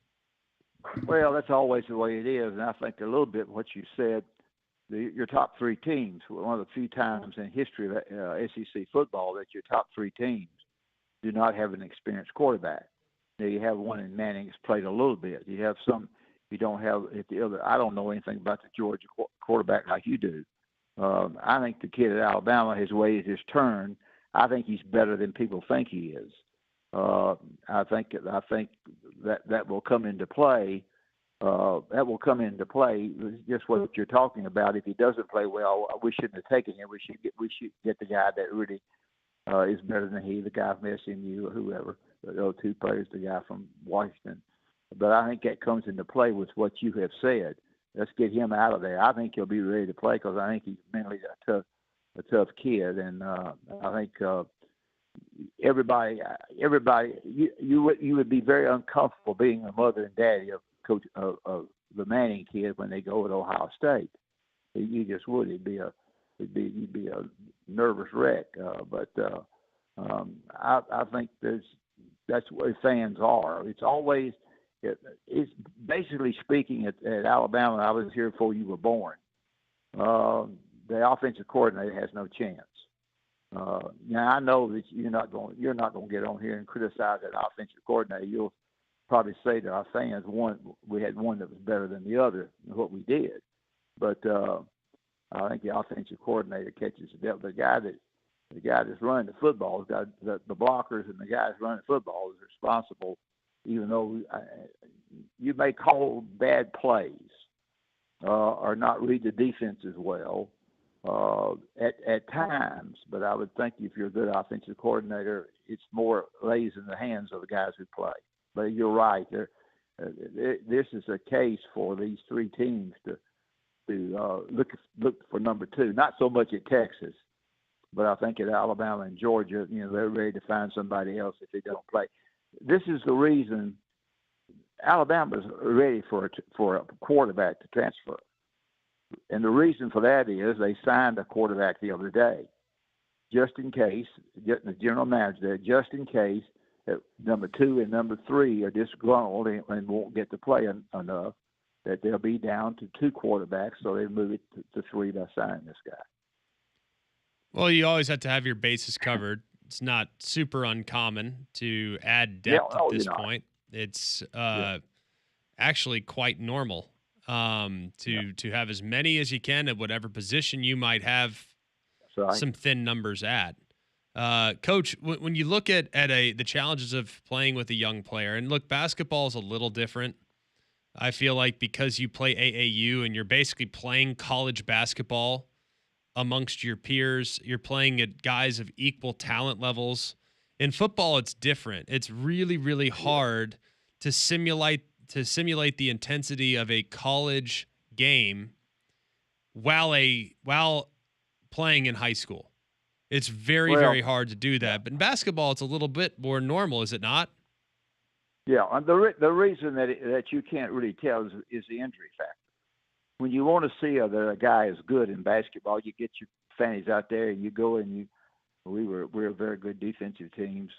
Well, that's always the way it is, and I think a little bit what you said. Your top three teams, one of the few times in history of SEC football that your top three teams do not have an experienced quarterback. Now, you have one in Manning who's played a little bit. You have some you don't have at the other. I don't know anything about the Georgia quarterback like you do. I think the kid at Alabama has waited his turn. I think he's better than people think he is. I think that will come into play. That will come into play. Just what you're talking about. If he doesn't play well, we shouldn't have taken him. We should get the guy that really is better than he, the guy from SMU or whoever. Those two players, the guy from Washington. But I think that comes into play with what you have said. Let's get him out of there. I think he'll be ready to play because I think he's mentally a tough kid, and I think everybody, you would be very uncomfortable being a mother and daddy of coach of the Manning kid when they go to Ohio State. You just would. You'd be a nervous wreck. But I think that's where fans are. It's always. It's basically speaking at Alabama. I was here before you were born. The offensive coordinator has no chance. Now I know that you're not going to get on here and criticize that offensive coordinator. You'll probably say to our fans, we had one that was better than the other in what we did. But I think the offensive coordinator catches the guy that's running the football. The blockers and the guys running the football is responsible. Even though you may call bad plays or not read the defense as well at times, but I would think if you're a good offensive coordinator, it's more lays in the hands of the guys who play. But you're right. This is a case for these three teams to look for number two. Not so much at Texas, but I think at Alabama and Georgia, they're ready to find somebody else if they don't play. This is the reason Alabama's ready for a quarterback to transfer. And the reason for that is they signed a quarterback the other day, just in case, the general manager there, just in case that number 2 and number 3 are disgruntled and won't get to play enough, that they'll be down to 2 quarterbacks, so they move it to 3 by signing this guy. Well, you always have to have your bases covered. It's not super uncommon to add depth at this point. It's actually quite normal to have as many as you can at whatever position you might have some thin numbers at. Coach, when you look at the challenges of playing with a young player, and look, basketball is a little different. I feel like because you play AAU and you're basically playing college basketball amongst your peers, you're playing at guys of equal talent levels. In football, it's different. It's really, really hard to simulate the intensity of a college game while playing in high school. It's very, very hard to do that. But in basketball, it's a little bit more normal, is it not? Yeah, and the reason that you can't really tell is the injury factor. When you want to see that a guy is good in basketball, you get your fannies out there and you go and we're very good defensive teams.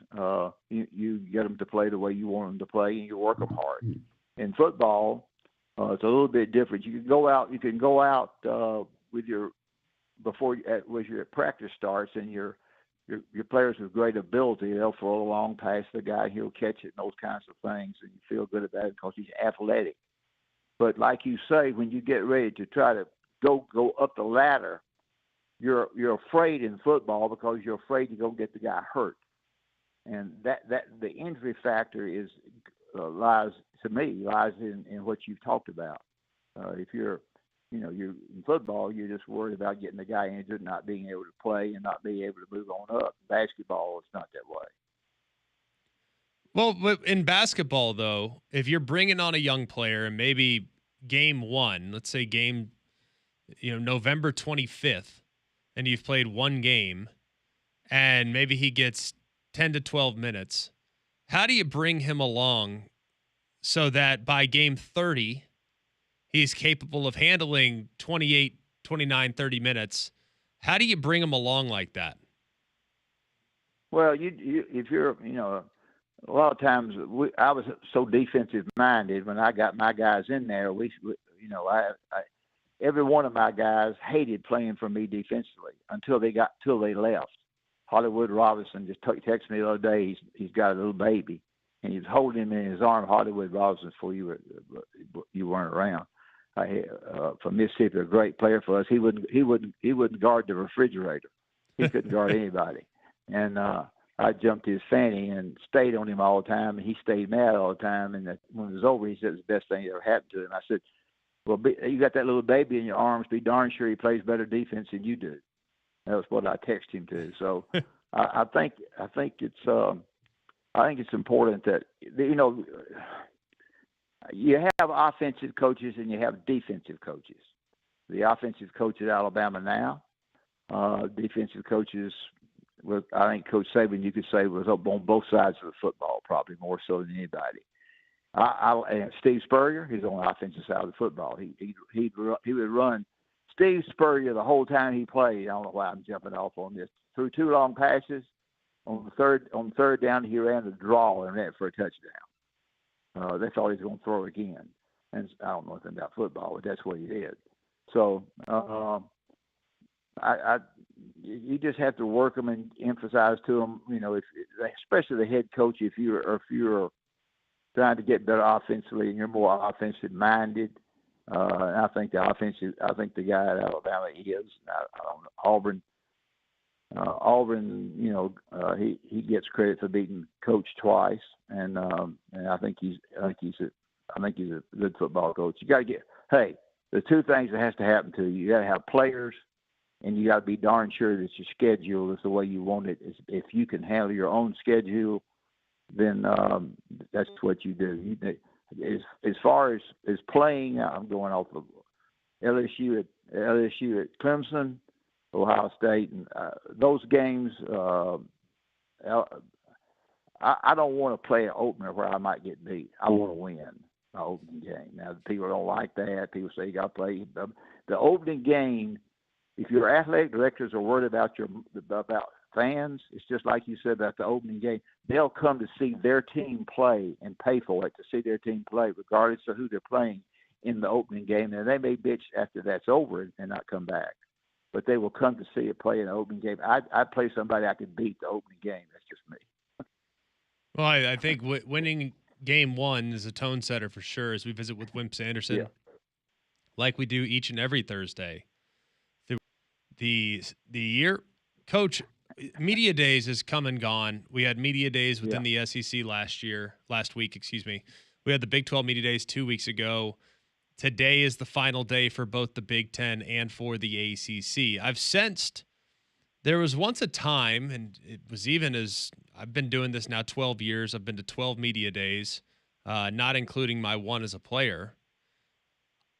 You get them to play the way you want them to play, and you work them hard. In football, it's a little bit different. You can go out with your practice starts, and your players with great ability, they'll throw a long pass to the guy, he'll catch it, and those kinds of things, and you feel good about it because he's athletic. But like you say, when you get ready to try to go up the ladder, you're afraid in football because you're afraid to go get the guy hurt, and that the injury factor lies in what you've talked about. If you're in football, you're just worried about getting the guy injured, not being able to play, and not being able to move on up. Basketball, it's not that way. Well, in basketball, though, if you're bringing on a young player and maybe game 1, let's say November 25th, and you've played one game, and maybe he gets 10 to 12 minutes, how do you bring him along so that by game 30, he's capable of handling 28 29, 30 minutes. How do you bring them along like that? Well, if you're, a lot of times I was so defensive minded when I got my guys in there. Every one of my guys hated playing for me defensively until they left. Hollywood Robinson just texted me the other day. He's got a little baby, and he was holding him in his arm. Hollywood Robinson, before you weren't around. From Mississippi, a great player for us. He wouldn't guard the refrigerator. He couldn't guard anybody. And I jumped his fanny and stayed on him all the time, and he stayed mad all the time. And when it was over, he said it was the best thing that ever happened to him. I said, well, you got that little baby in your arms. Be darn sure he plays better defense than you do. That was what I texted him to. So I think it's important that you have offensive coaches and you have defensive coaches. The offensive coach at Alabama now, defensive coaches. I think Coach Saban, you could say, was up on both sides of the football, probably more so than anybody. And Steve Spurrier, he's on the offensive side of the football. He would run Steve Spurrier the whole time he played. I don't know why I'm jumping off on this. Threw 2 long passes on the third down. He ran the draw and ran it for a touchdown. They thought he was going to throw again, and I don't know anything about football, but that's what he did. So you just have to work them and emphasize to them, especially the head coach, if you're trying to get better offensively and you're more offensive minded. I think the guy at Alabama is. I don't know, Auburn, he gets credit for beating Coach twice, and I think he's a good football coach. You got to the 2 things that has to happen to you. You got to have players, and you got to be darn sure that your schedule is the way you want it. If you can handle your own schedule, then that's what you do. As far as playing, I'm going off of LSU at Clemson, Ohio State, and those games. I don't want to play an opener where I might get beat. I want to win my opening game. Now, people don't like that. People say you got to play the opening game. If your athletic directors are worried about fans, it's just like you said about the opening game. They'll come to see their team play and pay for it to see their team play, regardless of who they're playing in the opening game. And they may bitch after that's over and not come back, but they will come to see it play in the opening game. I'd play somebody I could beat the opening game. That's just me. Well, I think winning game 1 is a tone setter for sure, as we visit with Wimp Sanderson, like we do each and every Thursday. The year, Coach, media days has come and gone. We had media days within the SEC last week. We had the Big 12 media days 2 weeks ago. Today is the final day for both the Big 10 and for the ACC. I've sensed there was once a time, and it was even as I've been doing this now 12 years. I've been to 12 media days, not including my one as a player.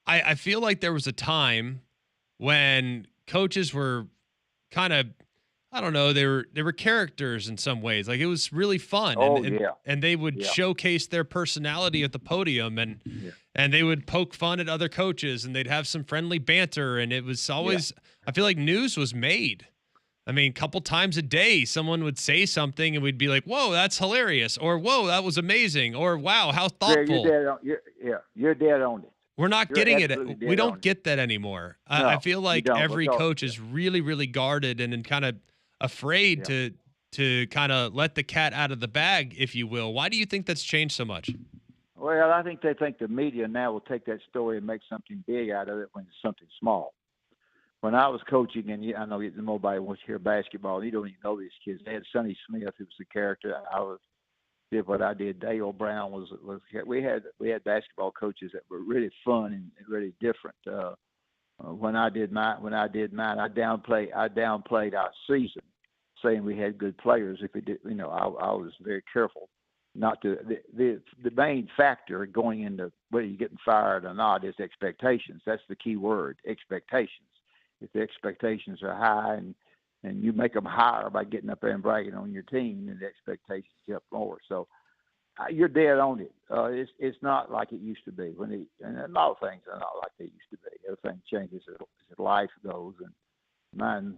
I feel like there was a time when coaches were kind of, I don't know, they were characters in some ways. Like, it was really fun. And they would showcase their personality at the podium, and they would poke fun at other coaches, and they'd have some friendly banter. And it was always, I feel like news was made. I mean, a couple times a day, someone would say something and we'd be like, whoa, that's hilarious. Or, whoa, that was amazing. Or, wow, how thoughtful. You're dead on it. We're not getting it. We don't get that anymore. No, I feel like every coach is really, really guarded and kind of afraid to kind of let the cat out of the bag, if you will. Why do you think that's changed so much? Well, I think they think the media now will take that story and make something big out of it when it's something small. When I was coaching, and I know nobody wants to hear basketball, you don't even know these kids. They had Sonny Smith, who was the character. Did what I did. Dale Brown was we had basketball coaches that were really fun and really different. When I did mine, I downplayed our season, saying we had good players. If we did, I was very careful not to. The main factor going into whether you're getting fired or not is expectations. That's the key word, expectations. If the expectations are high and you make them higher by getting up there and bragging on your team, then the expectations get up more. So you're dead on it. It's not like it used to be and a lot of things are not like they used to be. Everything changes as life goes, and mine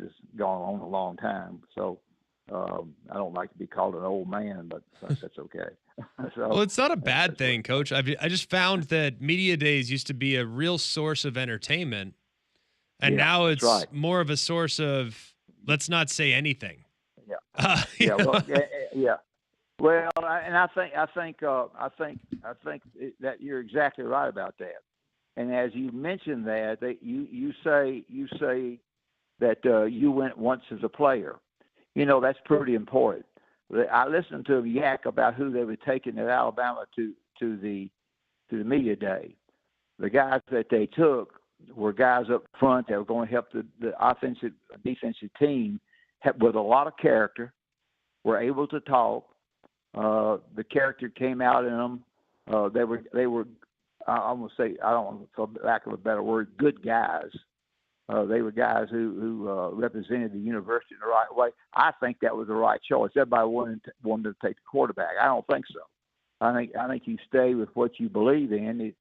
has gone on a long time. So I don't like to be called an old man, but that's okay. So, well, it's not a bad thing, Coach. I just found that media days used to be a real source of entertainment, and now it's more of a source of let's not say anything. Yeah. Yeah. Well, and I think that you're exactly right about that. And as you mentioned that you say that you went once as a player. That's pretty important. I listened to Yak about who they were taking at Alabama to the media day. The guys that they took were guys up front that were going to help the offensive defensive team with a lot of character, were able to talk. The character came out in them. They were I'm going to say, I don't want, for lack of a better word, good guys. They were guys who represented the university in the right way. I think that was the right choice. Everybody wanted to take the quarterback. I don't think so. I think you stay with what you believe in,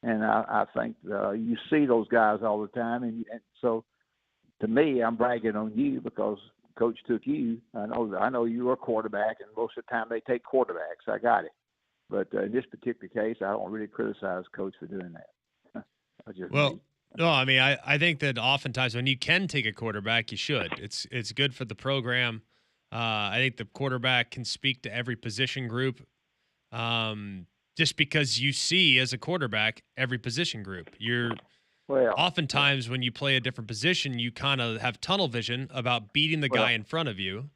and I think you see those guys all the time. And so, to me, I'm bragging on you because Coach took you. I know you were a quarterback, and most of the time they take quarterbacks. I got it. But in this particular case, I don't really criticize Coach for doing that. No, I mean, I think that oftentimes when you can take a quarterback, you should. It's good for the program. I think the quarterback can speak to every position group. Just because you see as a quarterback every position group, oftentimes when you play a different position, you kind of have tunnel vision about beating the guy in front of you.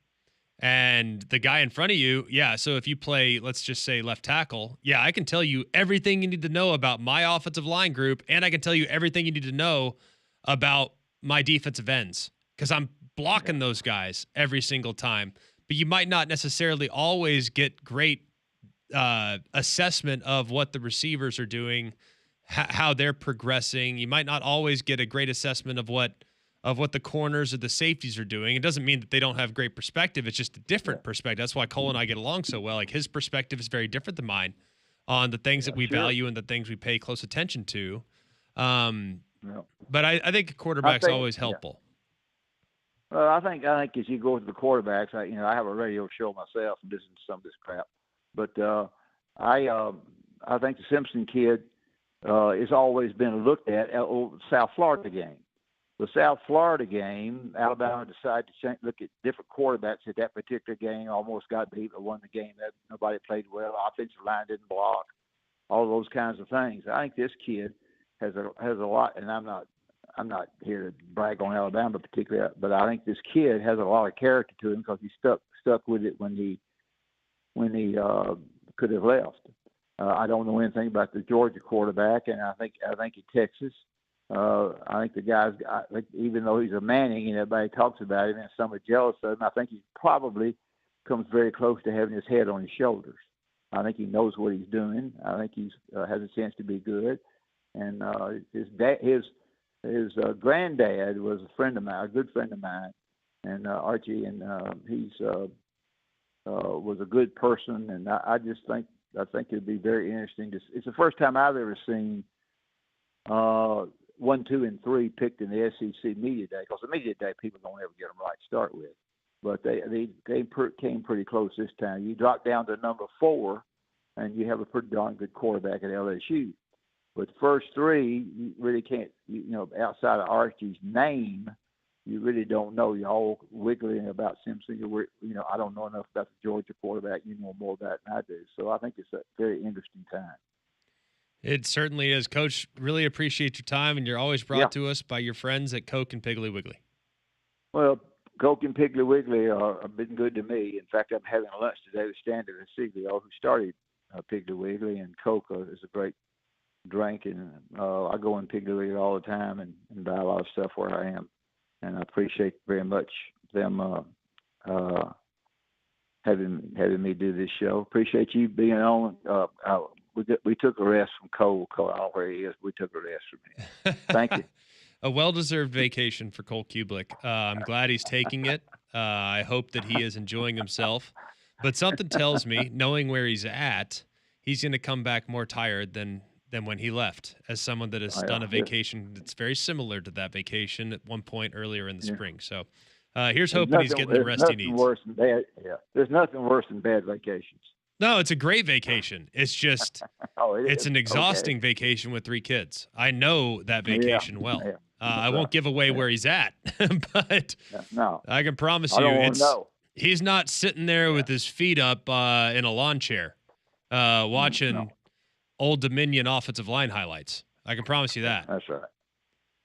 And the guy in front of you, so if you play, let's just say left tackle, I can tell you everything you need to know about my offensive line group, and I can tell you everything you need to know about my defensive ends because I'm blocking those guys every single time. But you might not necessarily always get great assessment of what the receivers are doing, how they're progressing. You might not always get a great assessment of what the corners or the safeties are doing. It doesn't mean that they don't have great perspective. It's just a different perspective. That's why Cole and I get along so well. Like his perspective is very different than mine on the things that we value and the things we pay close attention to. But I think a quarterback's always helpful. Well, I think as you go to the quarterbacks, I have a radio show myself and listen to some of this crap. But I think the Simpson kid has always been looked at the South Florida game. The South Florida game, Alabama decided to look at different quarterbacks at that particular game. Almost got beat, but won the game. Nobody played well. Offensive line didn't block. All those kinds of things. I think this kid has a lot, and I'm not here to brag on Alabama particularly, but I think this kid has a lot of character to him because he stuck with it when he could have left. I don't know anything about the Georgia quarterback, and I think at Texas. I think the guys, even though he's a Manning and everybody talks about him and some are jealous of him, I think he probably comes very close to having his head on his shoulders. I think he knows what he's doing. I think he has a chance to be good. And his granddad was a friend of mine, a good friend of mine, and Archie, and he's was a good person. And I think it'd be very interesting. It's the first time I've ever seen 1, 2, and 3 picked in the SEC media day, because the media day people don't ever get them right to start with. But they came pretty close this time. You drop down to number 4, and you have a pretty darn good quarterback at LSU. But the first 3, you really can't, outside of Archie's name, you really don't know. You're all wiggling about Simpson. I don't know enough about the Georgia quarterback. You know more about it than I do. So I think it's a very interesting time. It certainly is. Coach, really appreciate your time, and you're always brought to us by your friends at Coke and Piggly Wiggly. Well, Coke and Piggly Wiggly have been good to me. In fact, I'm having lunch today with Standard and Siglio, who started Piggly Wiggly, and Coke is a great drink, and I go in Piggly Wiggly all the time and buy a lot of stuff where I am, and I appreciate very much them having me do this show. Appreciate you being on. We took a rest from Cole. I don't know where he is. We took a rest from him. Thank you. A well-deserved vacation for Cole Cubelic. I'm glad he's taking it. I hope that he is enjoying himself. But something tells me, knowing where he's at, he's going to come back more tired than when he left, as someone that has done a vacation that's very similar to that vacation at one point earlier in the spring. So here's hoping he's getting the rest he needs. Worse than bad, there's nothing worse than bad vacations. No, it's a great vacation. It's just it's an exhausting vacation with 3 kids. I know that vacation well. Yeah. I won't give away where he's at, but no, I can promise you he's not sitting there with his feet up in a lawn chair watching Old Dominion offensive line highlights. I can promise you that. That's right.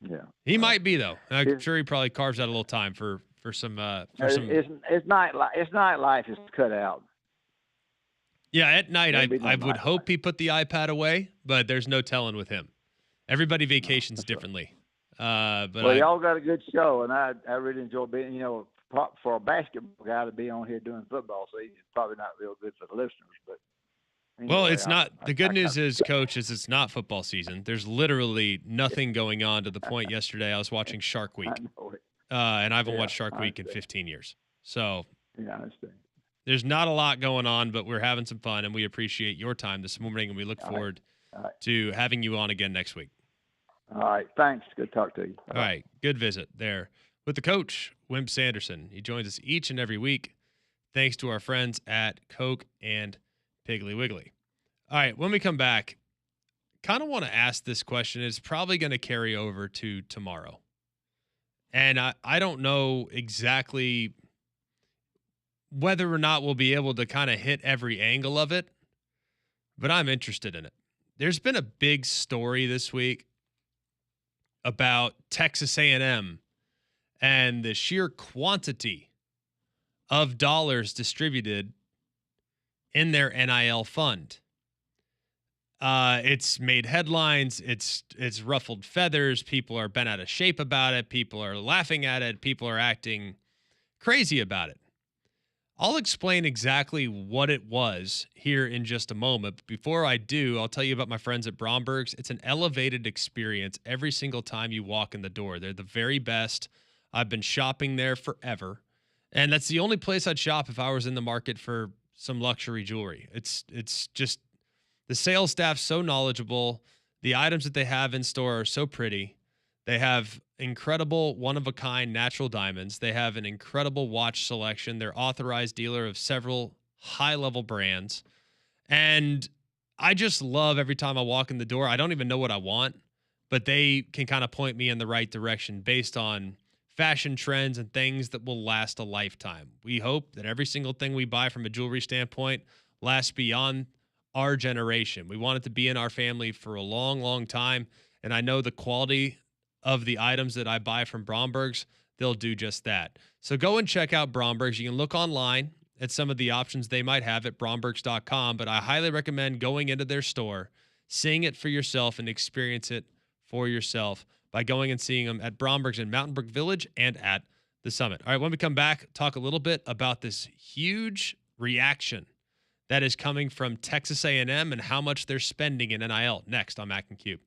Yeah. He might be, though. I'm sure he probably carves out a little time for some It's nightlife is cut out. Yeah, at night I would hope he put the iPad away, but there's no telling with him. Everybody vacations differently. But y'all got a good show, and I really enjoy being, for a basketball guy to be on here doing football season, it's probably not real good for the listeners. But anyway, well, it's not. The good news is, Coach, is it's not football season. There's literally nothing going on to the point yesterday I was watching Shark Week, and I haven't watched Shark Week in 15 years. So yeah, I understand. There's not a lot going on, but we're having some fun, and we appreciate your time this morning, and we look forward to having you on again next week. All right. Thanks. Good talk to you. All right. Good visit there with the coach, Wimp Sanderson. He joins us each and every week thanks to our friends at Coke and Piggly Wiggly. All right. When we come back, kind of want to ask this question. It's probably going to carry over to tomorrow. And I don't know exactly whether or not we'll be able to kind of hit every angle of it, but I'm interested in it. There's been a big story this week about Texas A&M and the sheer quantity of dollars distributed in their NIL fund. It's made headlines. It's ruffled feathers. People are bent out of shape about it. People are laughing at it. People are acting crazy about it. I'll explain exactly what it was here in just a moment. But before I do, I'll tell you about my friends at Bromberg's. It's an elevated experience every single time you walk in the door. They're the very best. I've been shopping there forever. And that's the only place I'd shop if I was in the market for some luxury jewelry. It's just the sales staff's so knowledgeable. The items that they have in store are so pretty. They have incredible one-of-a-kind natural diamonds. They have an incredible watch selection. They're authorized dealer of several high-level brands. And I just love every time I walk in the door. I don't even know what I want, but they can kind of point me in the right direction based on fashion trends and things that will last a lifetime. We hope that every single thing we buy from a jewelry standpoint lasts beyond our generation. We want it to be in our family for a long, long time. And I know the quality of the items that I buy from Bromberg's, they'll do just that. So go and check out Bromberg's. You can look online at some of the options they might have at brombergs.com, but I highly recommend going into their store, seeing it for yourself, and experience it for yourself by going and seeing them at Bromberg's in Mountain Brook Village and at the Summit. All right, when we come back, talk a little bit about this huge reaction that is coming from Texas A&M and how much they're spending in NIL. Next on Mac and Cube.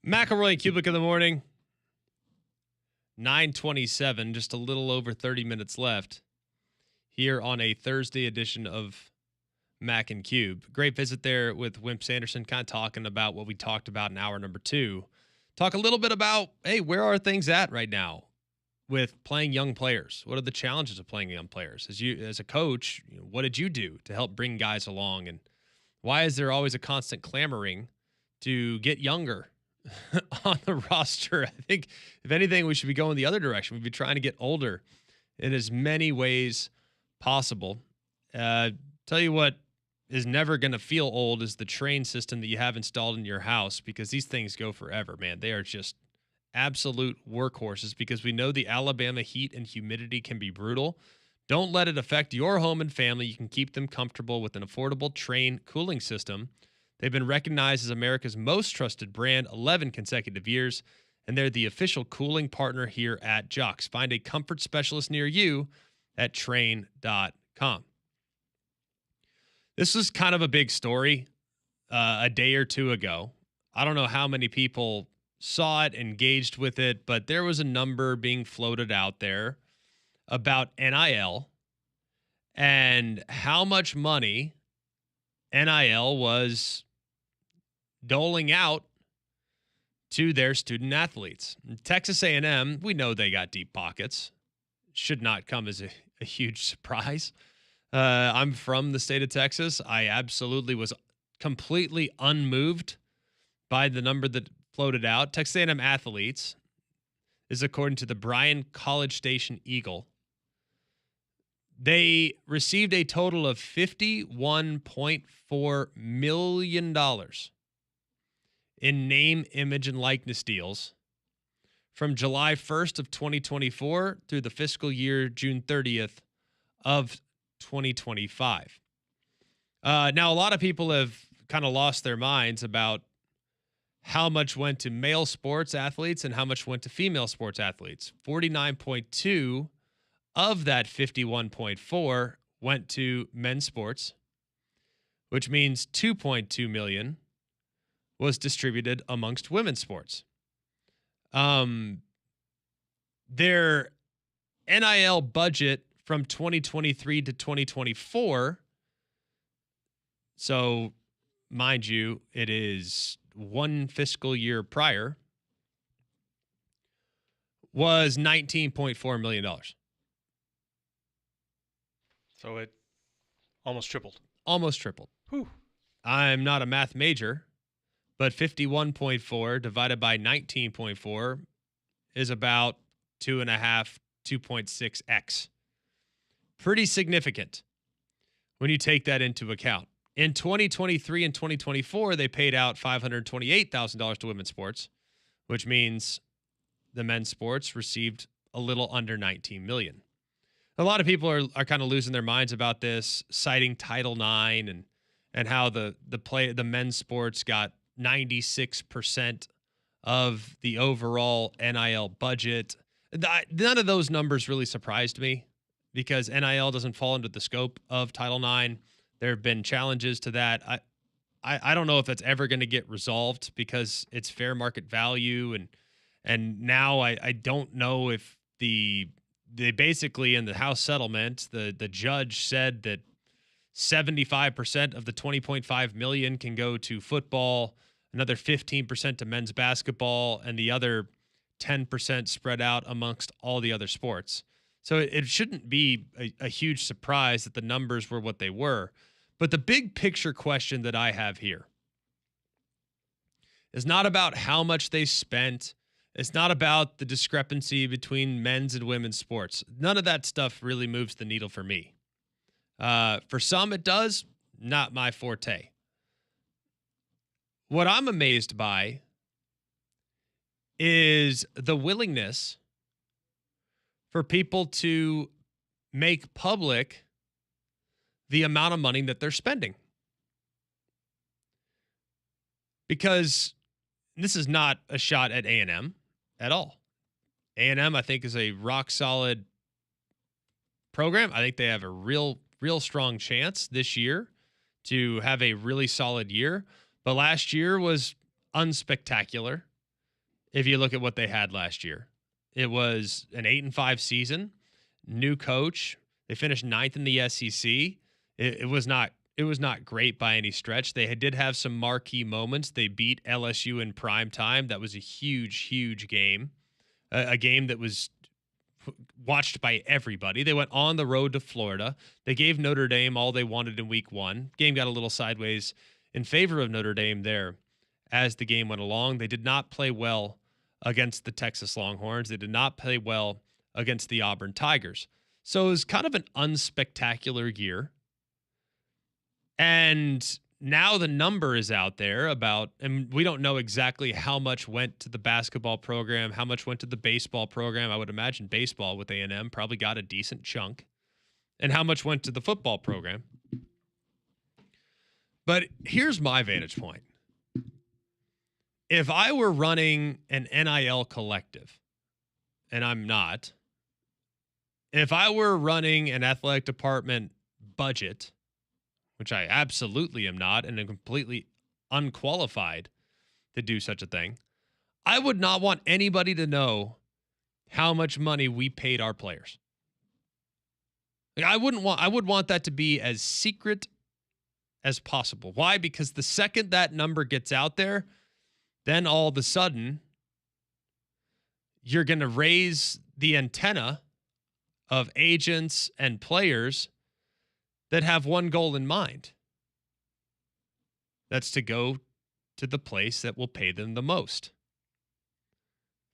McElroy and Cubelic in the morning. 9:27, just a little over 30 minutes left here on a Thursday edition of Mac and Cube. Great visit there with Wimp Sanderson, kind of talking about what we talked about in hour number 2. Talk a little bit about, hey, where are things at right now with playing young players? What are the challenges of playing young players? As a coach, what did you do to help bring guys along? And why is there always a constant clamoring to get younger on the roster? I think, if anything, we should be going the other direction. We'd be trying to get older in as many ways possible. Tell you what is never going to feel old is the train system that you have installed in your house, because these things go forever, man. They are just absolute workhorses, because we know the Alabama heat and humidity can be brutal. Don't let it affect your home and family. You can keep them comfortable with an affordable train cooling system. They've been recognized as America's most trusted brand 11 consecutive years, and they're the official cooling partner here at Jox. Find a comfort specialist near you at train.com. This was kind of a big story a day or two ago. I don't know how many people saw it, engaged with it, but there was a number being floated out there about NIL and how much money NIL was doling out to their student athletes. Texas A&M, we know they got deep pockets. Should not come as a huge surprise. I'm from the state of Texas. I absolutely was completely unmoved by the number that floated out. Texas A&M athletes is according to the Bryan College Station Eagle. They received a total of $51.4 million in name, image, and likeness deals from July 1st of 2024 through the fiscal year June 30th of 2025. Now, a lot of people have kind of lost their minds about how much went to male sports athletes and how much went to female sports athletes. 49.2 of that 51.4 went to men's sports, which means 2.2 million was distributed amongst women's sports. Their NIL budget from 2023 to 2024, so mind you, it is one fiscal year prior, was $19.4 million. So it almost tripled. Almost tripled. Whew. I'm not a math major, but 51.4 divided by 19.4 is about 2.6x. Pretty significant when you take that into account. In 2023 and 2024, they paid out $528,000 to women's sports, which means the men's sports received a little under $19 million. A lot of people are kind of losing their minds about this, citing Title IX and how the men's sports got 96% of the overall NIL budget. None of those numbers really surprised me, because NIL doesn't fall into the scope of Title IX. There have been challenges to that. I don't know if that's ever going to get resolved, because it's fair market value, and now I don't know if they basically, in the House settlement, the judge said that 75% of the $20.5 million can go to football, another 15% to men's basketball, and the other 10% spread out amongst all the other sports. So it shouldn't be a huge surprise that the numbers were what they were. But the big picture question that I have here is not about how much they spent. It's not about the discrepancy between men's and women's sports. None of that stuff really moves the needle for me. For some, it does. Not my forte. What I'm amazed by is the willingness for people to make public the amount of money that they're spending. Because this is not a shot at A&M at all. A&M, I think, is a rock solid program. I think they have a real strong chance this year to have a really solid year. But last year was unspectacular. if you look at what they had last year. It was an 8-5 season, new coach. They finished 9th in the SEC. It was not great by any stretch. They did have some marquee moments. They beat LSU in prime time. That was a huge, huge game, a game that was watched by everybody. They went on the road to Florida. They gave Notre Dame all they wanted in week 1. Game got a little sideways in favor of Notre Dame there as the game went along. They did not play well against the Texas Longhorns. They did not play well against the Auburn Tigers. So it was kind of an unspectacular year. And now the number is out there about, and we don't know exactly how much went to the basketball program, how much went to the baseball program. I would imagine baseball with A&M probably got a decent chunk, and how much went to the football program. But here's my vantage point. If I were running an NIL collective, and I'm not, if I were running an athletic department budget, which I absolutely am not and am completely unqualified to do such a thing, I would not want anybody to know how much money we paid our players. I would want that to be as secret as possible. Why? Because the second that number gets out there, then all of a sudden, you're going to raise the antenna of agents and players that have one goal in mind. That's to go to the place that will pay them the most.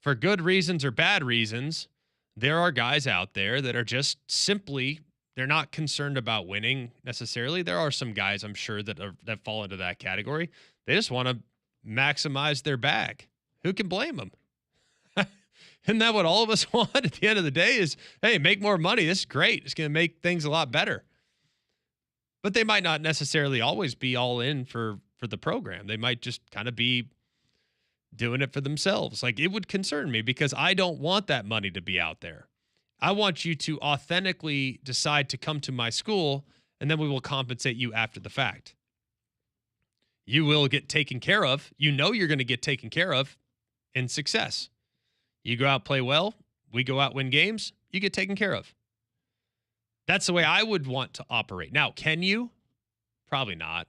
For good reasons or bad reasons, there are guys out there that are just simply, they're not concerned about winning necessarily. There are some guys, I'm sure, that fall into that category. They just want to maximize their bag. Who can blame them? Isn't that what all of us want at the end of the day is, hey, make more money. This is great. It's going to make things a lot better. But they might not necessarily always be all in for the program. They might just kind of be doing it for themselves. Like, it would concern me because I don't want that money to be out there. I want you to authentically decide to come to my school, and then we will compensate you after the fact. You will get taken care of. You know you're going to get taken care of in success. You go out, play well. We go out, win games. You get taken care of. That's the way I would want to operate. Now, can you? Probably not.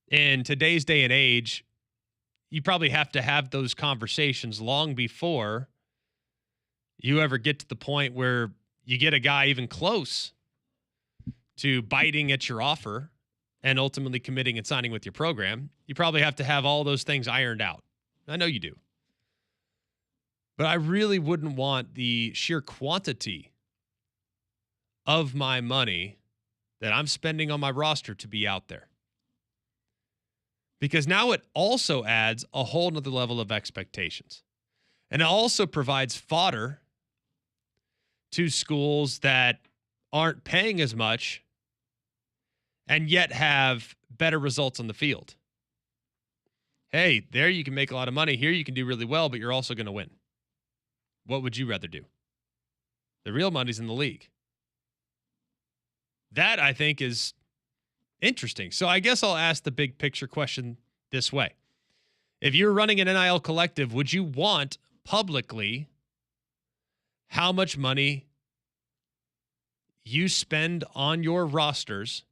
In today's day and age, you probably have to have those conversations long before you ever get to the point where you get a guy even close to biting at your offer and ultimately committing and signing with your program. You probably have to have all those things ironed out. I know you do. But I really wouldn't want the sheer quantity of my money that I'm spending on my roster to be out there. Because now it also adds a whole nother level of expectations. And it also provides fodder to schools that aren't paying as much and yet have better results on the field. Hey, there you can make a lot of money. Here you can do really well, but you're also going to win. What would you rather do? The real money's in the league. That, I think, is interesting. So I guess I'll ask the big picture question this way. If you're running an NIL collective, would you want publicly how much money you spend on your rosters?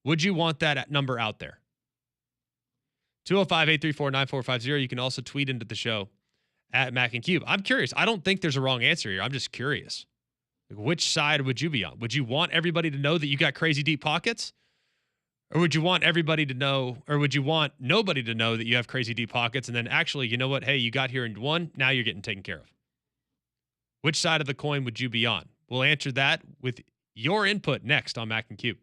Would you want that number out there? 205-834-9450. You can also tweet into the show at Mac and Cube. I'm curious. I don't think there's a wrong answer here. I'm just curious. Which side would you be on? Would you want everybody to know that you got crazy deep pockets? Or would you want everybody to know, or would you want nobody to know that you have crazy deep pockets and then actually, you know what? Hey, you got here and won. Now you're getting taken care of. Which side of the coin would you be on? We'll answer that with your input next on Mac and Cube.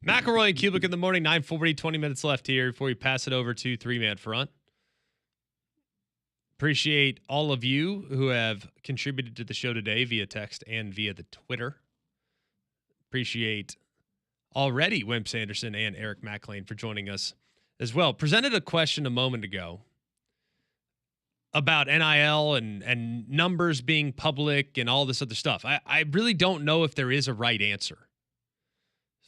McElroy and Cubelic in the morning, 9:40, 20 minutes left here before we pass it over to three-man front. Appreciate all of you who have contributed to the show today via text and via the Twitter. Appreciate already Wimp Sanderson and Eric Mac Lain for joining us as well. Presented a question a moment ago about NIL and numbers being public and all this other stuff. I really don't know if there is a right answer.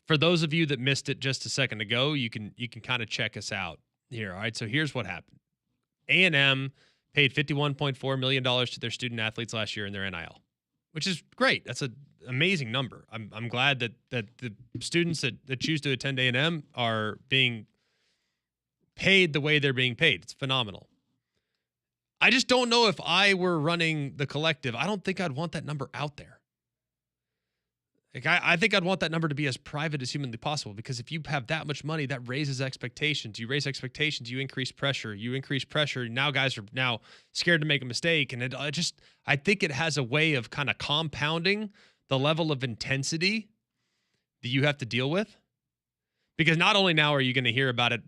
For those of you that missed it just a second ago, you can kind of check us out here. All right, so here's what happened. A&M paid $51.4 million to their student athletes last year in their NIL, which is great. That's an amazing number. I'm glad that the students that choose to attend A&M are being paid the way they're being paid. It's phenomenal. I just don't know if I were running the collective. I don't think I'd want that number out there. Like I think I'd want that number to be as private as humanly possible, because if you have that much money, that raises expectations. You raise expectations, you increase pressure. You increase pressure. Now guys are now scared to make a mistake. And I think it has a way of kind of compounding the level of intensity that you have to deal with. Because not only now are you going to hear about it,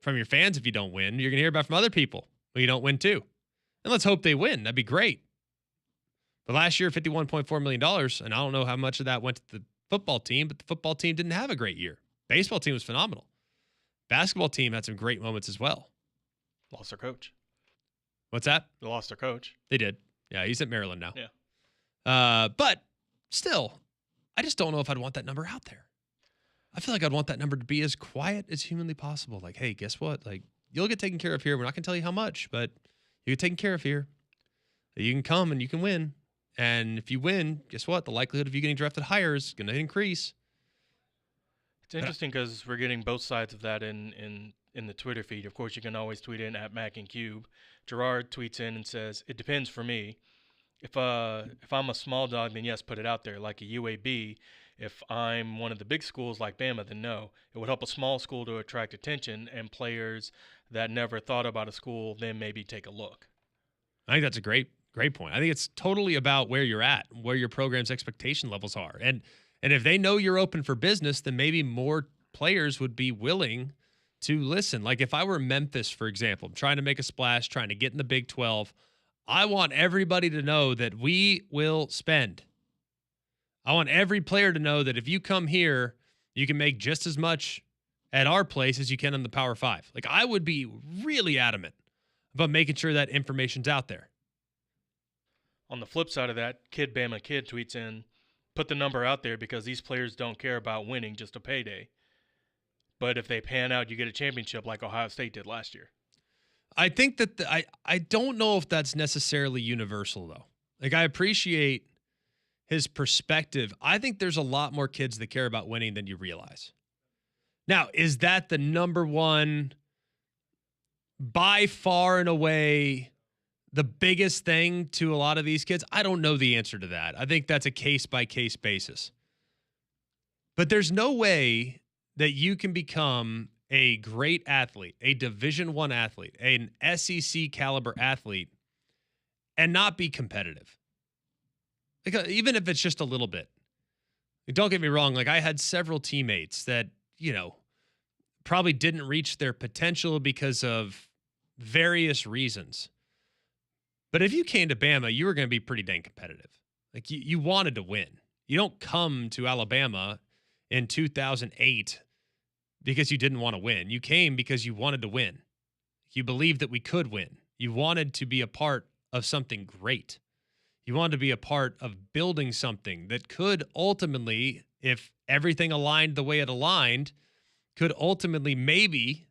from your fans if you don't win, you're going to hear about it from other people when you don't win too. And let's hope they win. That'd be great. But last year, $51.4 million, and I don't know how much of that went to the football team, but the football team didn't have a great year. Baseball team was phenomenal. Basketball team had some great moments as well. Lost their coach. What's that? They lost their coach. They did. Yeah, he's at Maryland now. Yeah. But still, I just don't know if I'd want that number out there. I feel like I'd want that number to be as quiet as humanly possible. Like, hey, guess what? Like, you'll get taken care of here. We're not going to tell you how much, but you get taken care of here. You can come and you can win. And if you win, guess what? The likelihood of you getting drafted higher is going to increase. It's interesting because we're getting both sides of that in the Twitter feed. Of course, you can always tweet in at Mac and Cube. Gerard tweets in and says, "It depends for me. If I'm a small dog, then yes, put it out there like a UAB. If I'm one of the big schools like Bama, then no. It would help a small school to attract attention, and players that never thought about a school then maybe take a look." I think that's a great point. I think it's totally about where you're at, where your program's expectation levels are. And if they know you're open for business, then maybe more players would be willing to listen. Like if I were Memphis, for example, trying to make a splash, trying to get in the Big 12, I want everybody to know that we will spend. I want every player to know that if you come here, you can make just as much at our place as you can in the Power 5. Like I would be really adamant about making sure that information's out there. On the flip side of that, Kid Bama Kid tweets in, "Put the number out there because these players don't care about winning, just a payday. But if they pan out, you get a championship like Ohio State did last year." I think that I don't know if that's necessarily universal, though. Like, I appreciate his perspective. I think there's a lot more kids that care about winning than you realize. Now, is that the number one, by far and away, the biggest thing to a lot of these kids? I don't know the answer to that. I think that's a case-by-case basis. But there's no way that you can become a great athlete, a Division I athlete, an SEC caliber athlete, and not be competitive. Like, even if it's just a little bit. Don't get me wrong. Like, I had several teammates that, probably didn't reach their potential because of various reasons. But if you came to Bama, you were going to be pretty dang competitive. Like you wanted to win. You don't come to Alabama in 2008 because you didn't want to win. You came because you wanted to win. You believed that we could win. You wanted to be a part of something great. You wanted to be a part of building something that could ultimately, if everything aligned the way it aligned, could ultimately maybe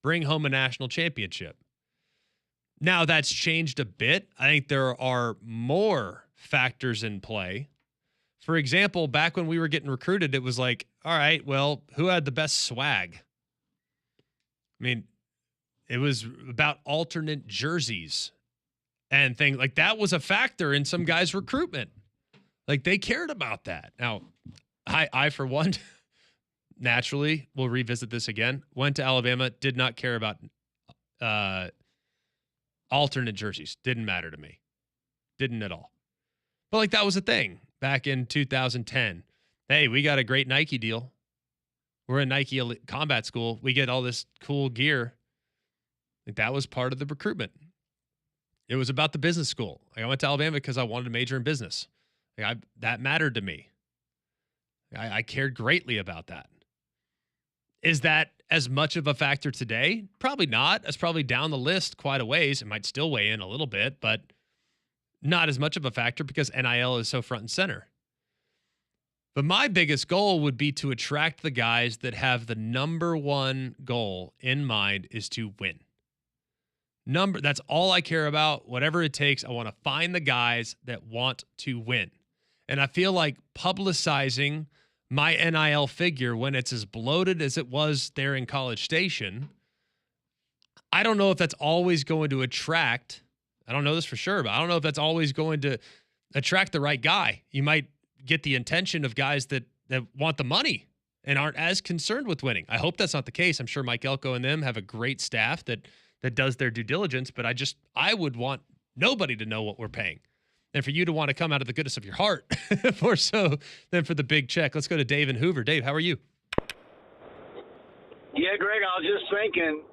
bring home a national championship. Now, that's changed a bit. I think there are more factors in play. For example, back when we were getting recruited, it was like, all right, well, who had the best swag? I mean, it was about alternate jerseys and things like that was a factor in some guys' recruitment. Like they cared about that. Now, I for one, naturally, will revisit this again. Went to Alabama, did not care about alternate jerseys. Didn't matter to me. Didn't at all. But like that was a thing back in 2010. Hey, we got a great Nike deal. we're in Nike Elite Combat School. We get all this cool gear. Like, that was part of the recruitment. It was about the business school. Like, I went to Alabama because I wanted to major in business. Like, that mattered to me. I cared greatly about that. Is that as much of a factor today? Probably not. That's probably down the list quite a ways. It might still weigh in a little bit, but not as much of a factor because NIL is so front and center. But my biggest goal would be to attract the guys that have the number one goal in mind is to win. That's all I care about. Whatever it takes, I want to find the guys that want to win. And I feel like publicizing my NIL figure when it's as bloated as it was there in College Station, I don't know if that's always going to attract, I don't know this for sure, but I don't know if that's always going to attract the right guy. You might get the intention of guys that want the money and aren't as concerned with winning. I hope that's not the case. I'm sure Mike Elko and them have a great staff that does their due diligence, but I would want nobody to know what we're paying. And for you to want to come out of the goodness of your heart more so than for the big check. Let's go to Dave in Hoover. Dave, how are you? Yeah, Greg, I was just thinking,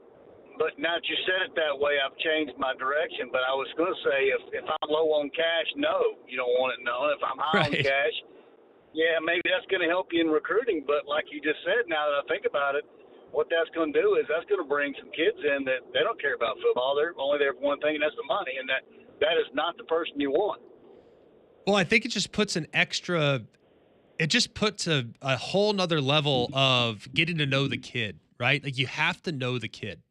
but now that you said it that way, I've changed my direction. But I was going to say, if I'm low on cash, no, you don't want it known. If I'm high on cash, yeah, maybe that's going to help you in recruiting. But like you just said, now that I think about it, what that's going to do is that's going to bring some kids in that they don't care about football. They're only there for one thing, and that's the money. And that is not the person you want. Well, I think it just puts a whole nother level of getting to know the kid, right? Like, you have to know the kid.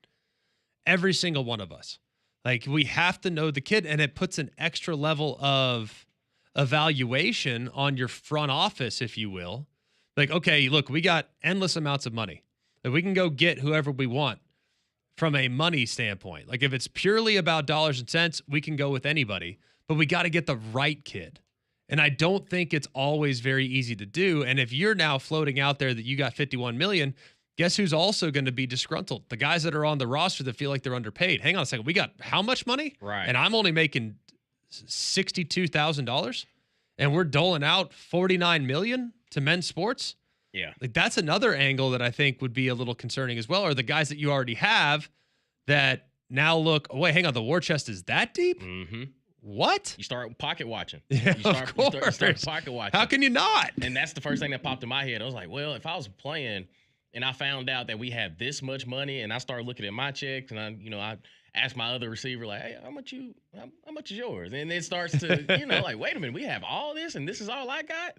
Every single one of us. Like, we have to know the kid, and it puts an extra level of evaluation on your front office, if you will. Like, okay, look, we got endless amounts of money. Like, we can go get whoever we want from a money standpoint. Like, if it's purely about dollars and cents, we can go with anybody, but we got to get the right kid. And I don't think it's always very easy to do. And if you're now floating out there that you got $51 million, guess who's also going to be disgruntled? The guys that are on the roster that feel like they're underpaid. Hang on a second. We got how much money? Right. And I'm only making $62,000 and we're doling out $49 million to men's sports. Yeah. Like, that's another angle that I think would be a little concerning as well. Or the guys that you already have that now look, oh, wait, hang on. The war chest is that deep? Mm-hmm. What? You start pocket watching. Yeah, you start, of course. You start pocket watching. How can you not? And that's the first thing that popped in my head. I was like, well, if I was playing and I found out that we have this much money and I started looking at my checks and I asked my other receiver, like, hey, how much is yours? And it starts to, like, wait a minute, we have all this and this is all I got?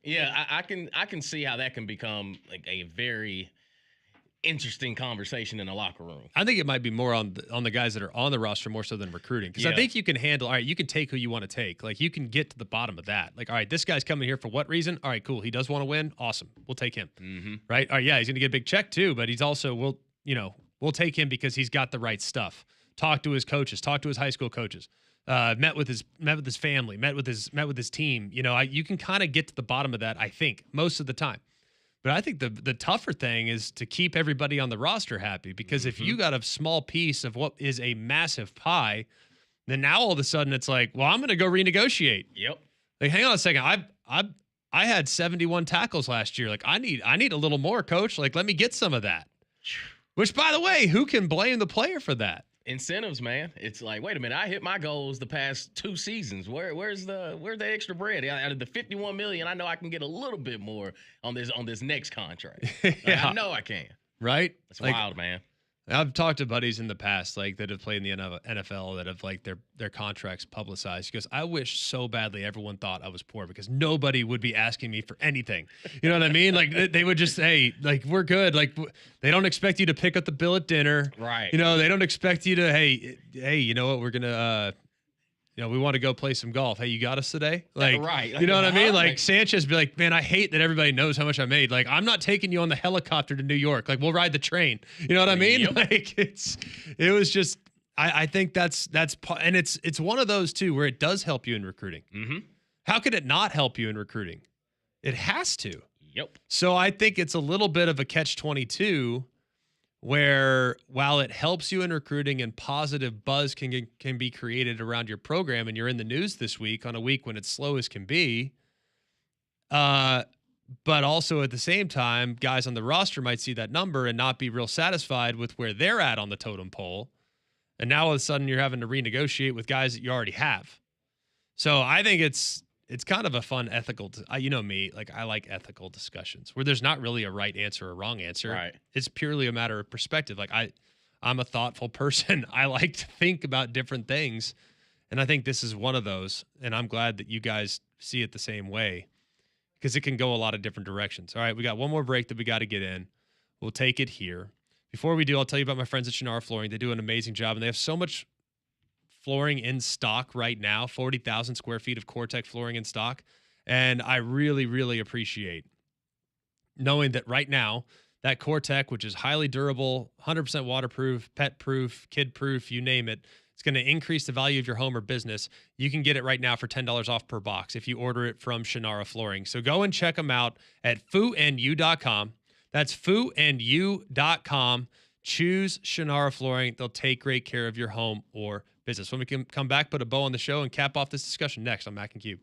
Yeah, I can see how that can become like a very interesting conversation in the locker room. I think it might be more on the guys that are on the roster more so than recruiting. Because I think you can handle, all right, you can take who you want to take. Like, you can get to the bottom of that. Like, all right, this guy's coming here for what reason? All right, cool. He does want to win. Awesome. We'll take him. Mm-hmm. Right? All right, yeah, he's going to get a big check too, but he's also, we'll take him because he's got the right stuff. Talk to his coaches, talk to his high school coaches. Met with his family, met with his team. You can kind of get to the bottom of that, I think, most of the time. But I think the tougher thing is to keep everybody on the roster happy, because if you got a small piece of what is a massive pie, then now all of a sudden it's like, well, I'm going to go renegotiate. Yep. Like, hang on a second. I had 71 tackles last year. Like, I need a little more, coach. Like, let me get some of that. Which, by the way, who can blame the player for that? Incentives, man. It's like, wait a minute, I hit my goals the past 2 seasons. Where's the extra bread? Out of the $51 million, I know I can get a little bit more on this next contract. Yeah. I know I can. Right? It's wild, man. I've talked to buddies in the past, like, that have played in the NFL that have, like, their contracts publicized. Because I wish so badly everyone thought I was poor, because nobody would be asking me for anything. You know what I mean? Like, they would just say, like, we're good. Like, they don't expect you to pick up the bill at dinner. Right. They don't expect you to, hey, you know what? We're going to, we want to go play some golf. Hey, you got us today? Like, right. You know what I mean? Like, Sanchez be like, man, I hate that everybody knows how much I made. Like, I'm not taking you on the helicopter to New York. Like, we'll ride the train. You know what I mean? Yep. Like, it was just, I think that's, and it's one of those too, where it does help you in recruiting. Mm-hmm. How could it not help you in recruiting? It has to. Yep. So I think it's a little bit of a catch-22, where while it helps you in recruiting and positive buzz can be created around your program, and you're in the news this week on a week when it's slow as can be, but But also at the same time, guys on the roster might see that number and not be real satisfied with where they're at on the totem pole. And now all of a sudden you're having to renegotiate with guys that you already have. So I think it's kind of a fun ethical, you know me, like I like ethical discussions where there's not really a right answer or wrong answer. Right. It's purely a matter of perspective. Like I'm a thoughtful person. I like to think about different things. And I think this is one of those. And I'm glad that you guys see it the same way because it can go a lot of different directions. All right, we got one more break that we got to get in. We'll take it here. Before we do, I'll tell you about my friends at Shannara Flooring. They do an amazing job, and they have so much flooring in stock right now, 40,000 square feet of Core-Tech flooring in stock. And I really, really appreciate knowing that right now, that Core-Tech, which is highly durable, 100% waterproof, pet-proof, kid-proof, you name it, it's going to increase the value of your home or business. You can get it right now for $10 off per box if you order it from Shannara Flooring. So go and check them out at fooandyou.com. That's fooandyou.com. Choose Shannara Flooring. They'll take great care of your home or business. When we can come back, put a bow on the show, and cap off this discussion next on Mac and Cube.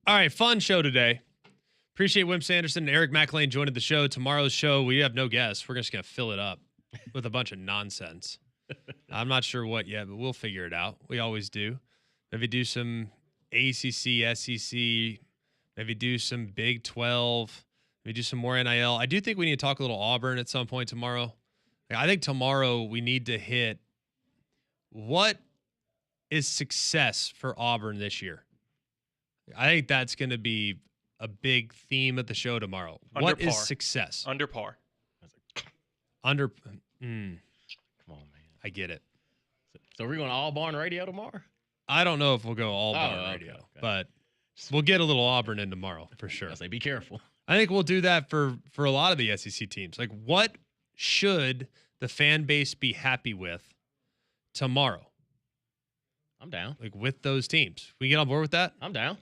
All right, fun show today. Appreciate Wimp Sanderson and Eric Mac Lain joining the show. Tomorrow's show, we have no guests. We're just going to fill it up with a bunch of nonsense. I'm not sure what yet, but we'll figure it out. We always do. Maybe do some ACC, SEC, maybe do some Big 12, We do some more NIL. I do think we need to talk a little Auburn at some point tomorrow. I think tomorrow we need to hit what is success for Auburn this year. I think that's going to be a big theme of the show tomorrow. What is success? Under par. Under. Come on, man. I get it. So we're going to Auburn radio tomorrow? I don't know if we'll go Auburn radio, but we'll get a little Auburn in tomorrow for sure. I say be careful. I think we'll do that for a lot of the SEC teams. Like, what should the fan base be happy with tomorrow? I'm down. Like, with those teams. We get on board with that? I'm down.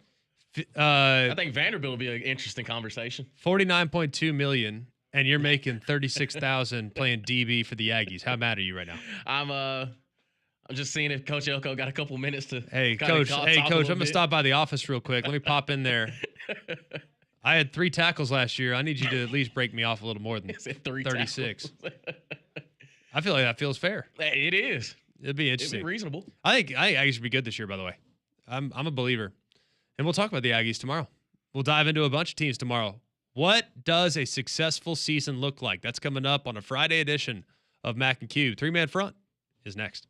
I think Vanderbilt will be an interesting conversation. $49.2 million, and you're making $36,000 playing DB for the Aggies. How mad are you right now? I'm just seeing if Coach Elko got a couple minutes to. Hey, Coach. I'm gonna stop by the office real quick. Let me pop in there. I had 3 tackles last year. I need you to at least break me off a little more than 36. I feel like that feels fair. It is. It'd be interesting. It'd be reasonable. I think Aggies should be good this year, by the way. I'm a believer. And we'll talk about the Aggies tomorrow. We'll dive into a bunch of teams tomorrow. What does a successful season look like? That's coming up on a Friday edition of Mac and Cube. 3-Man Front is next.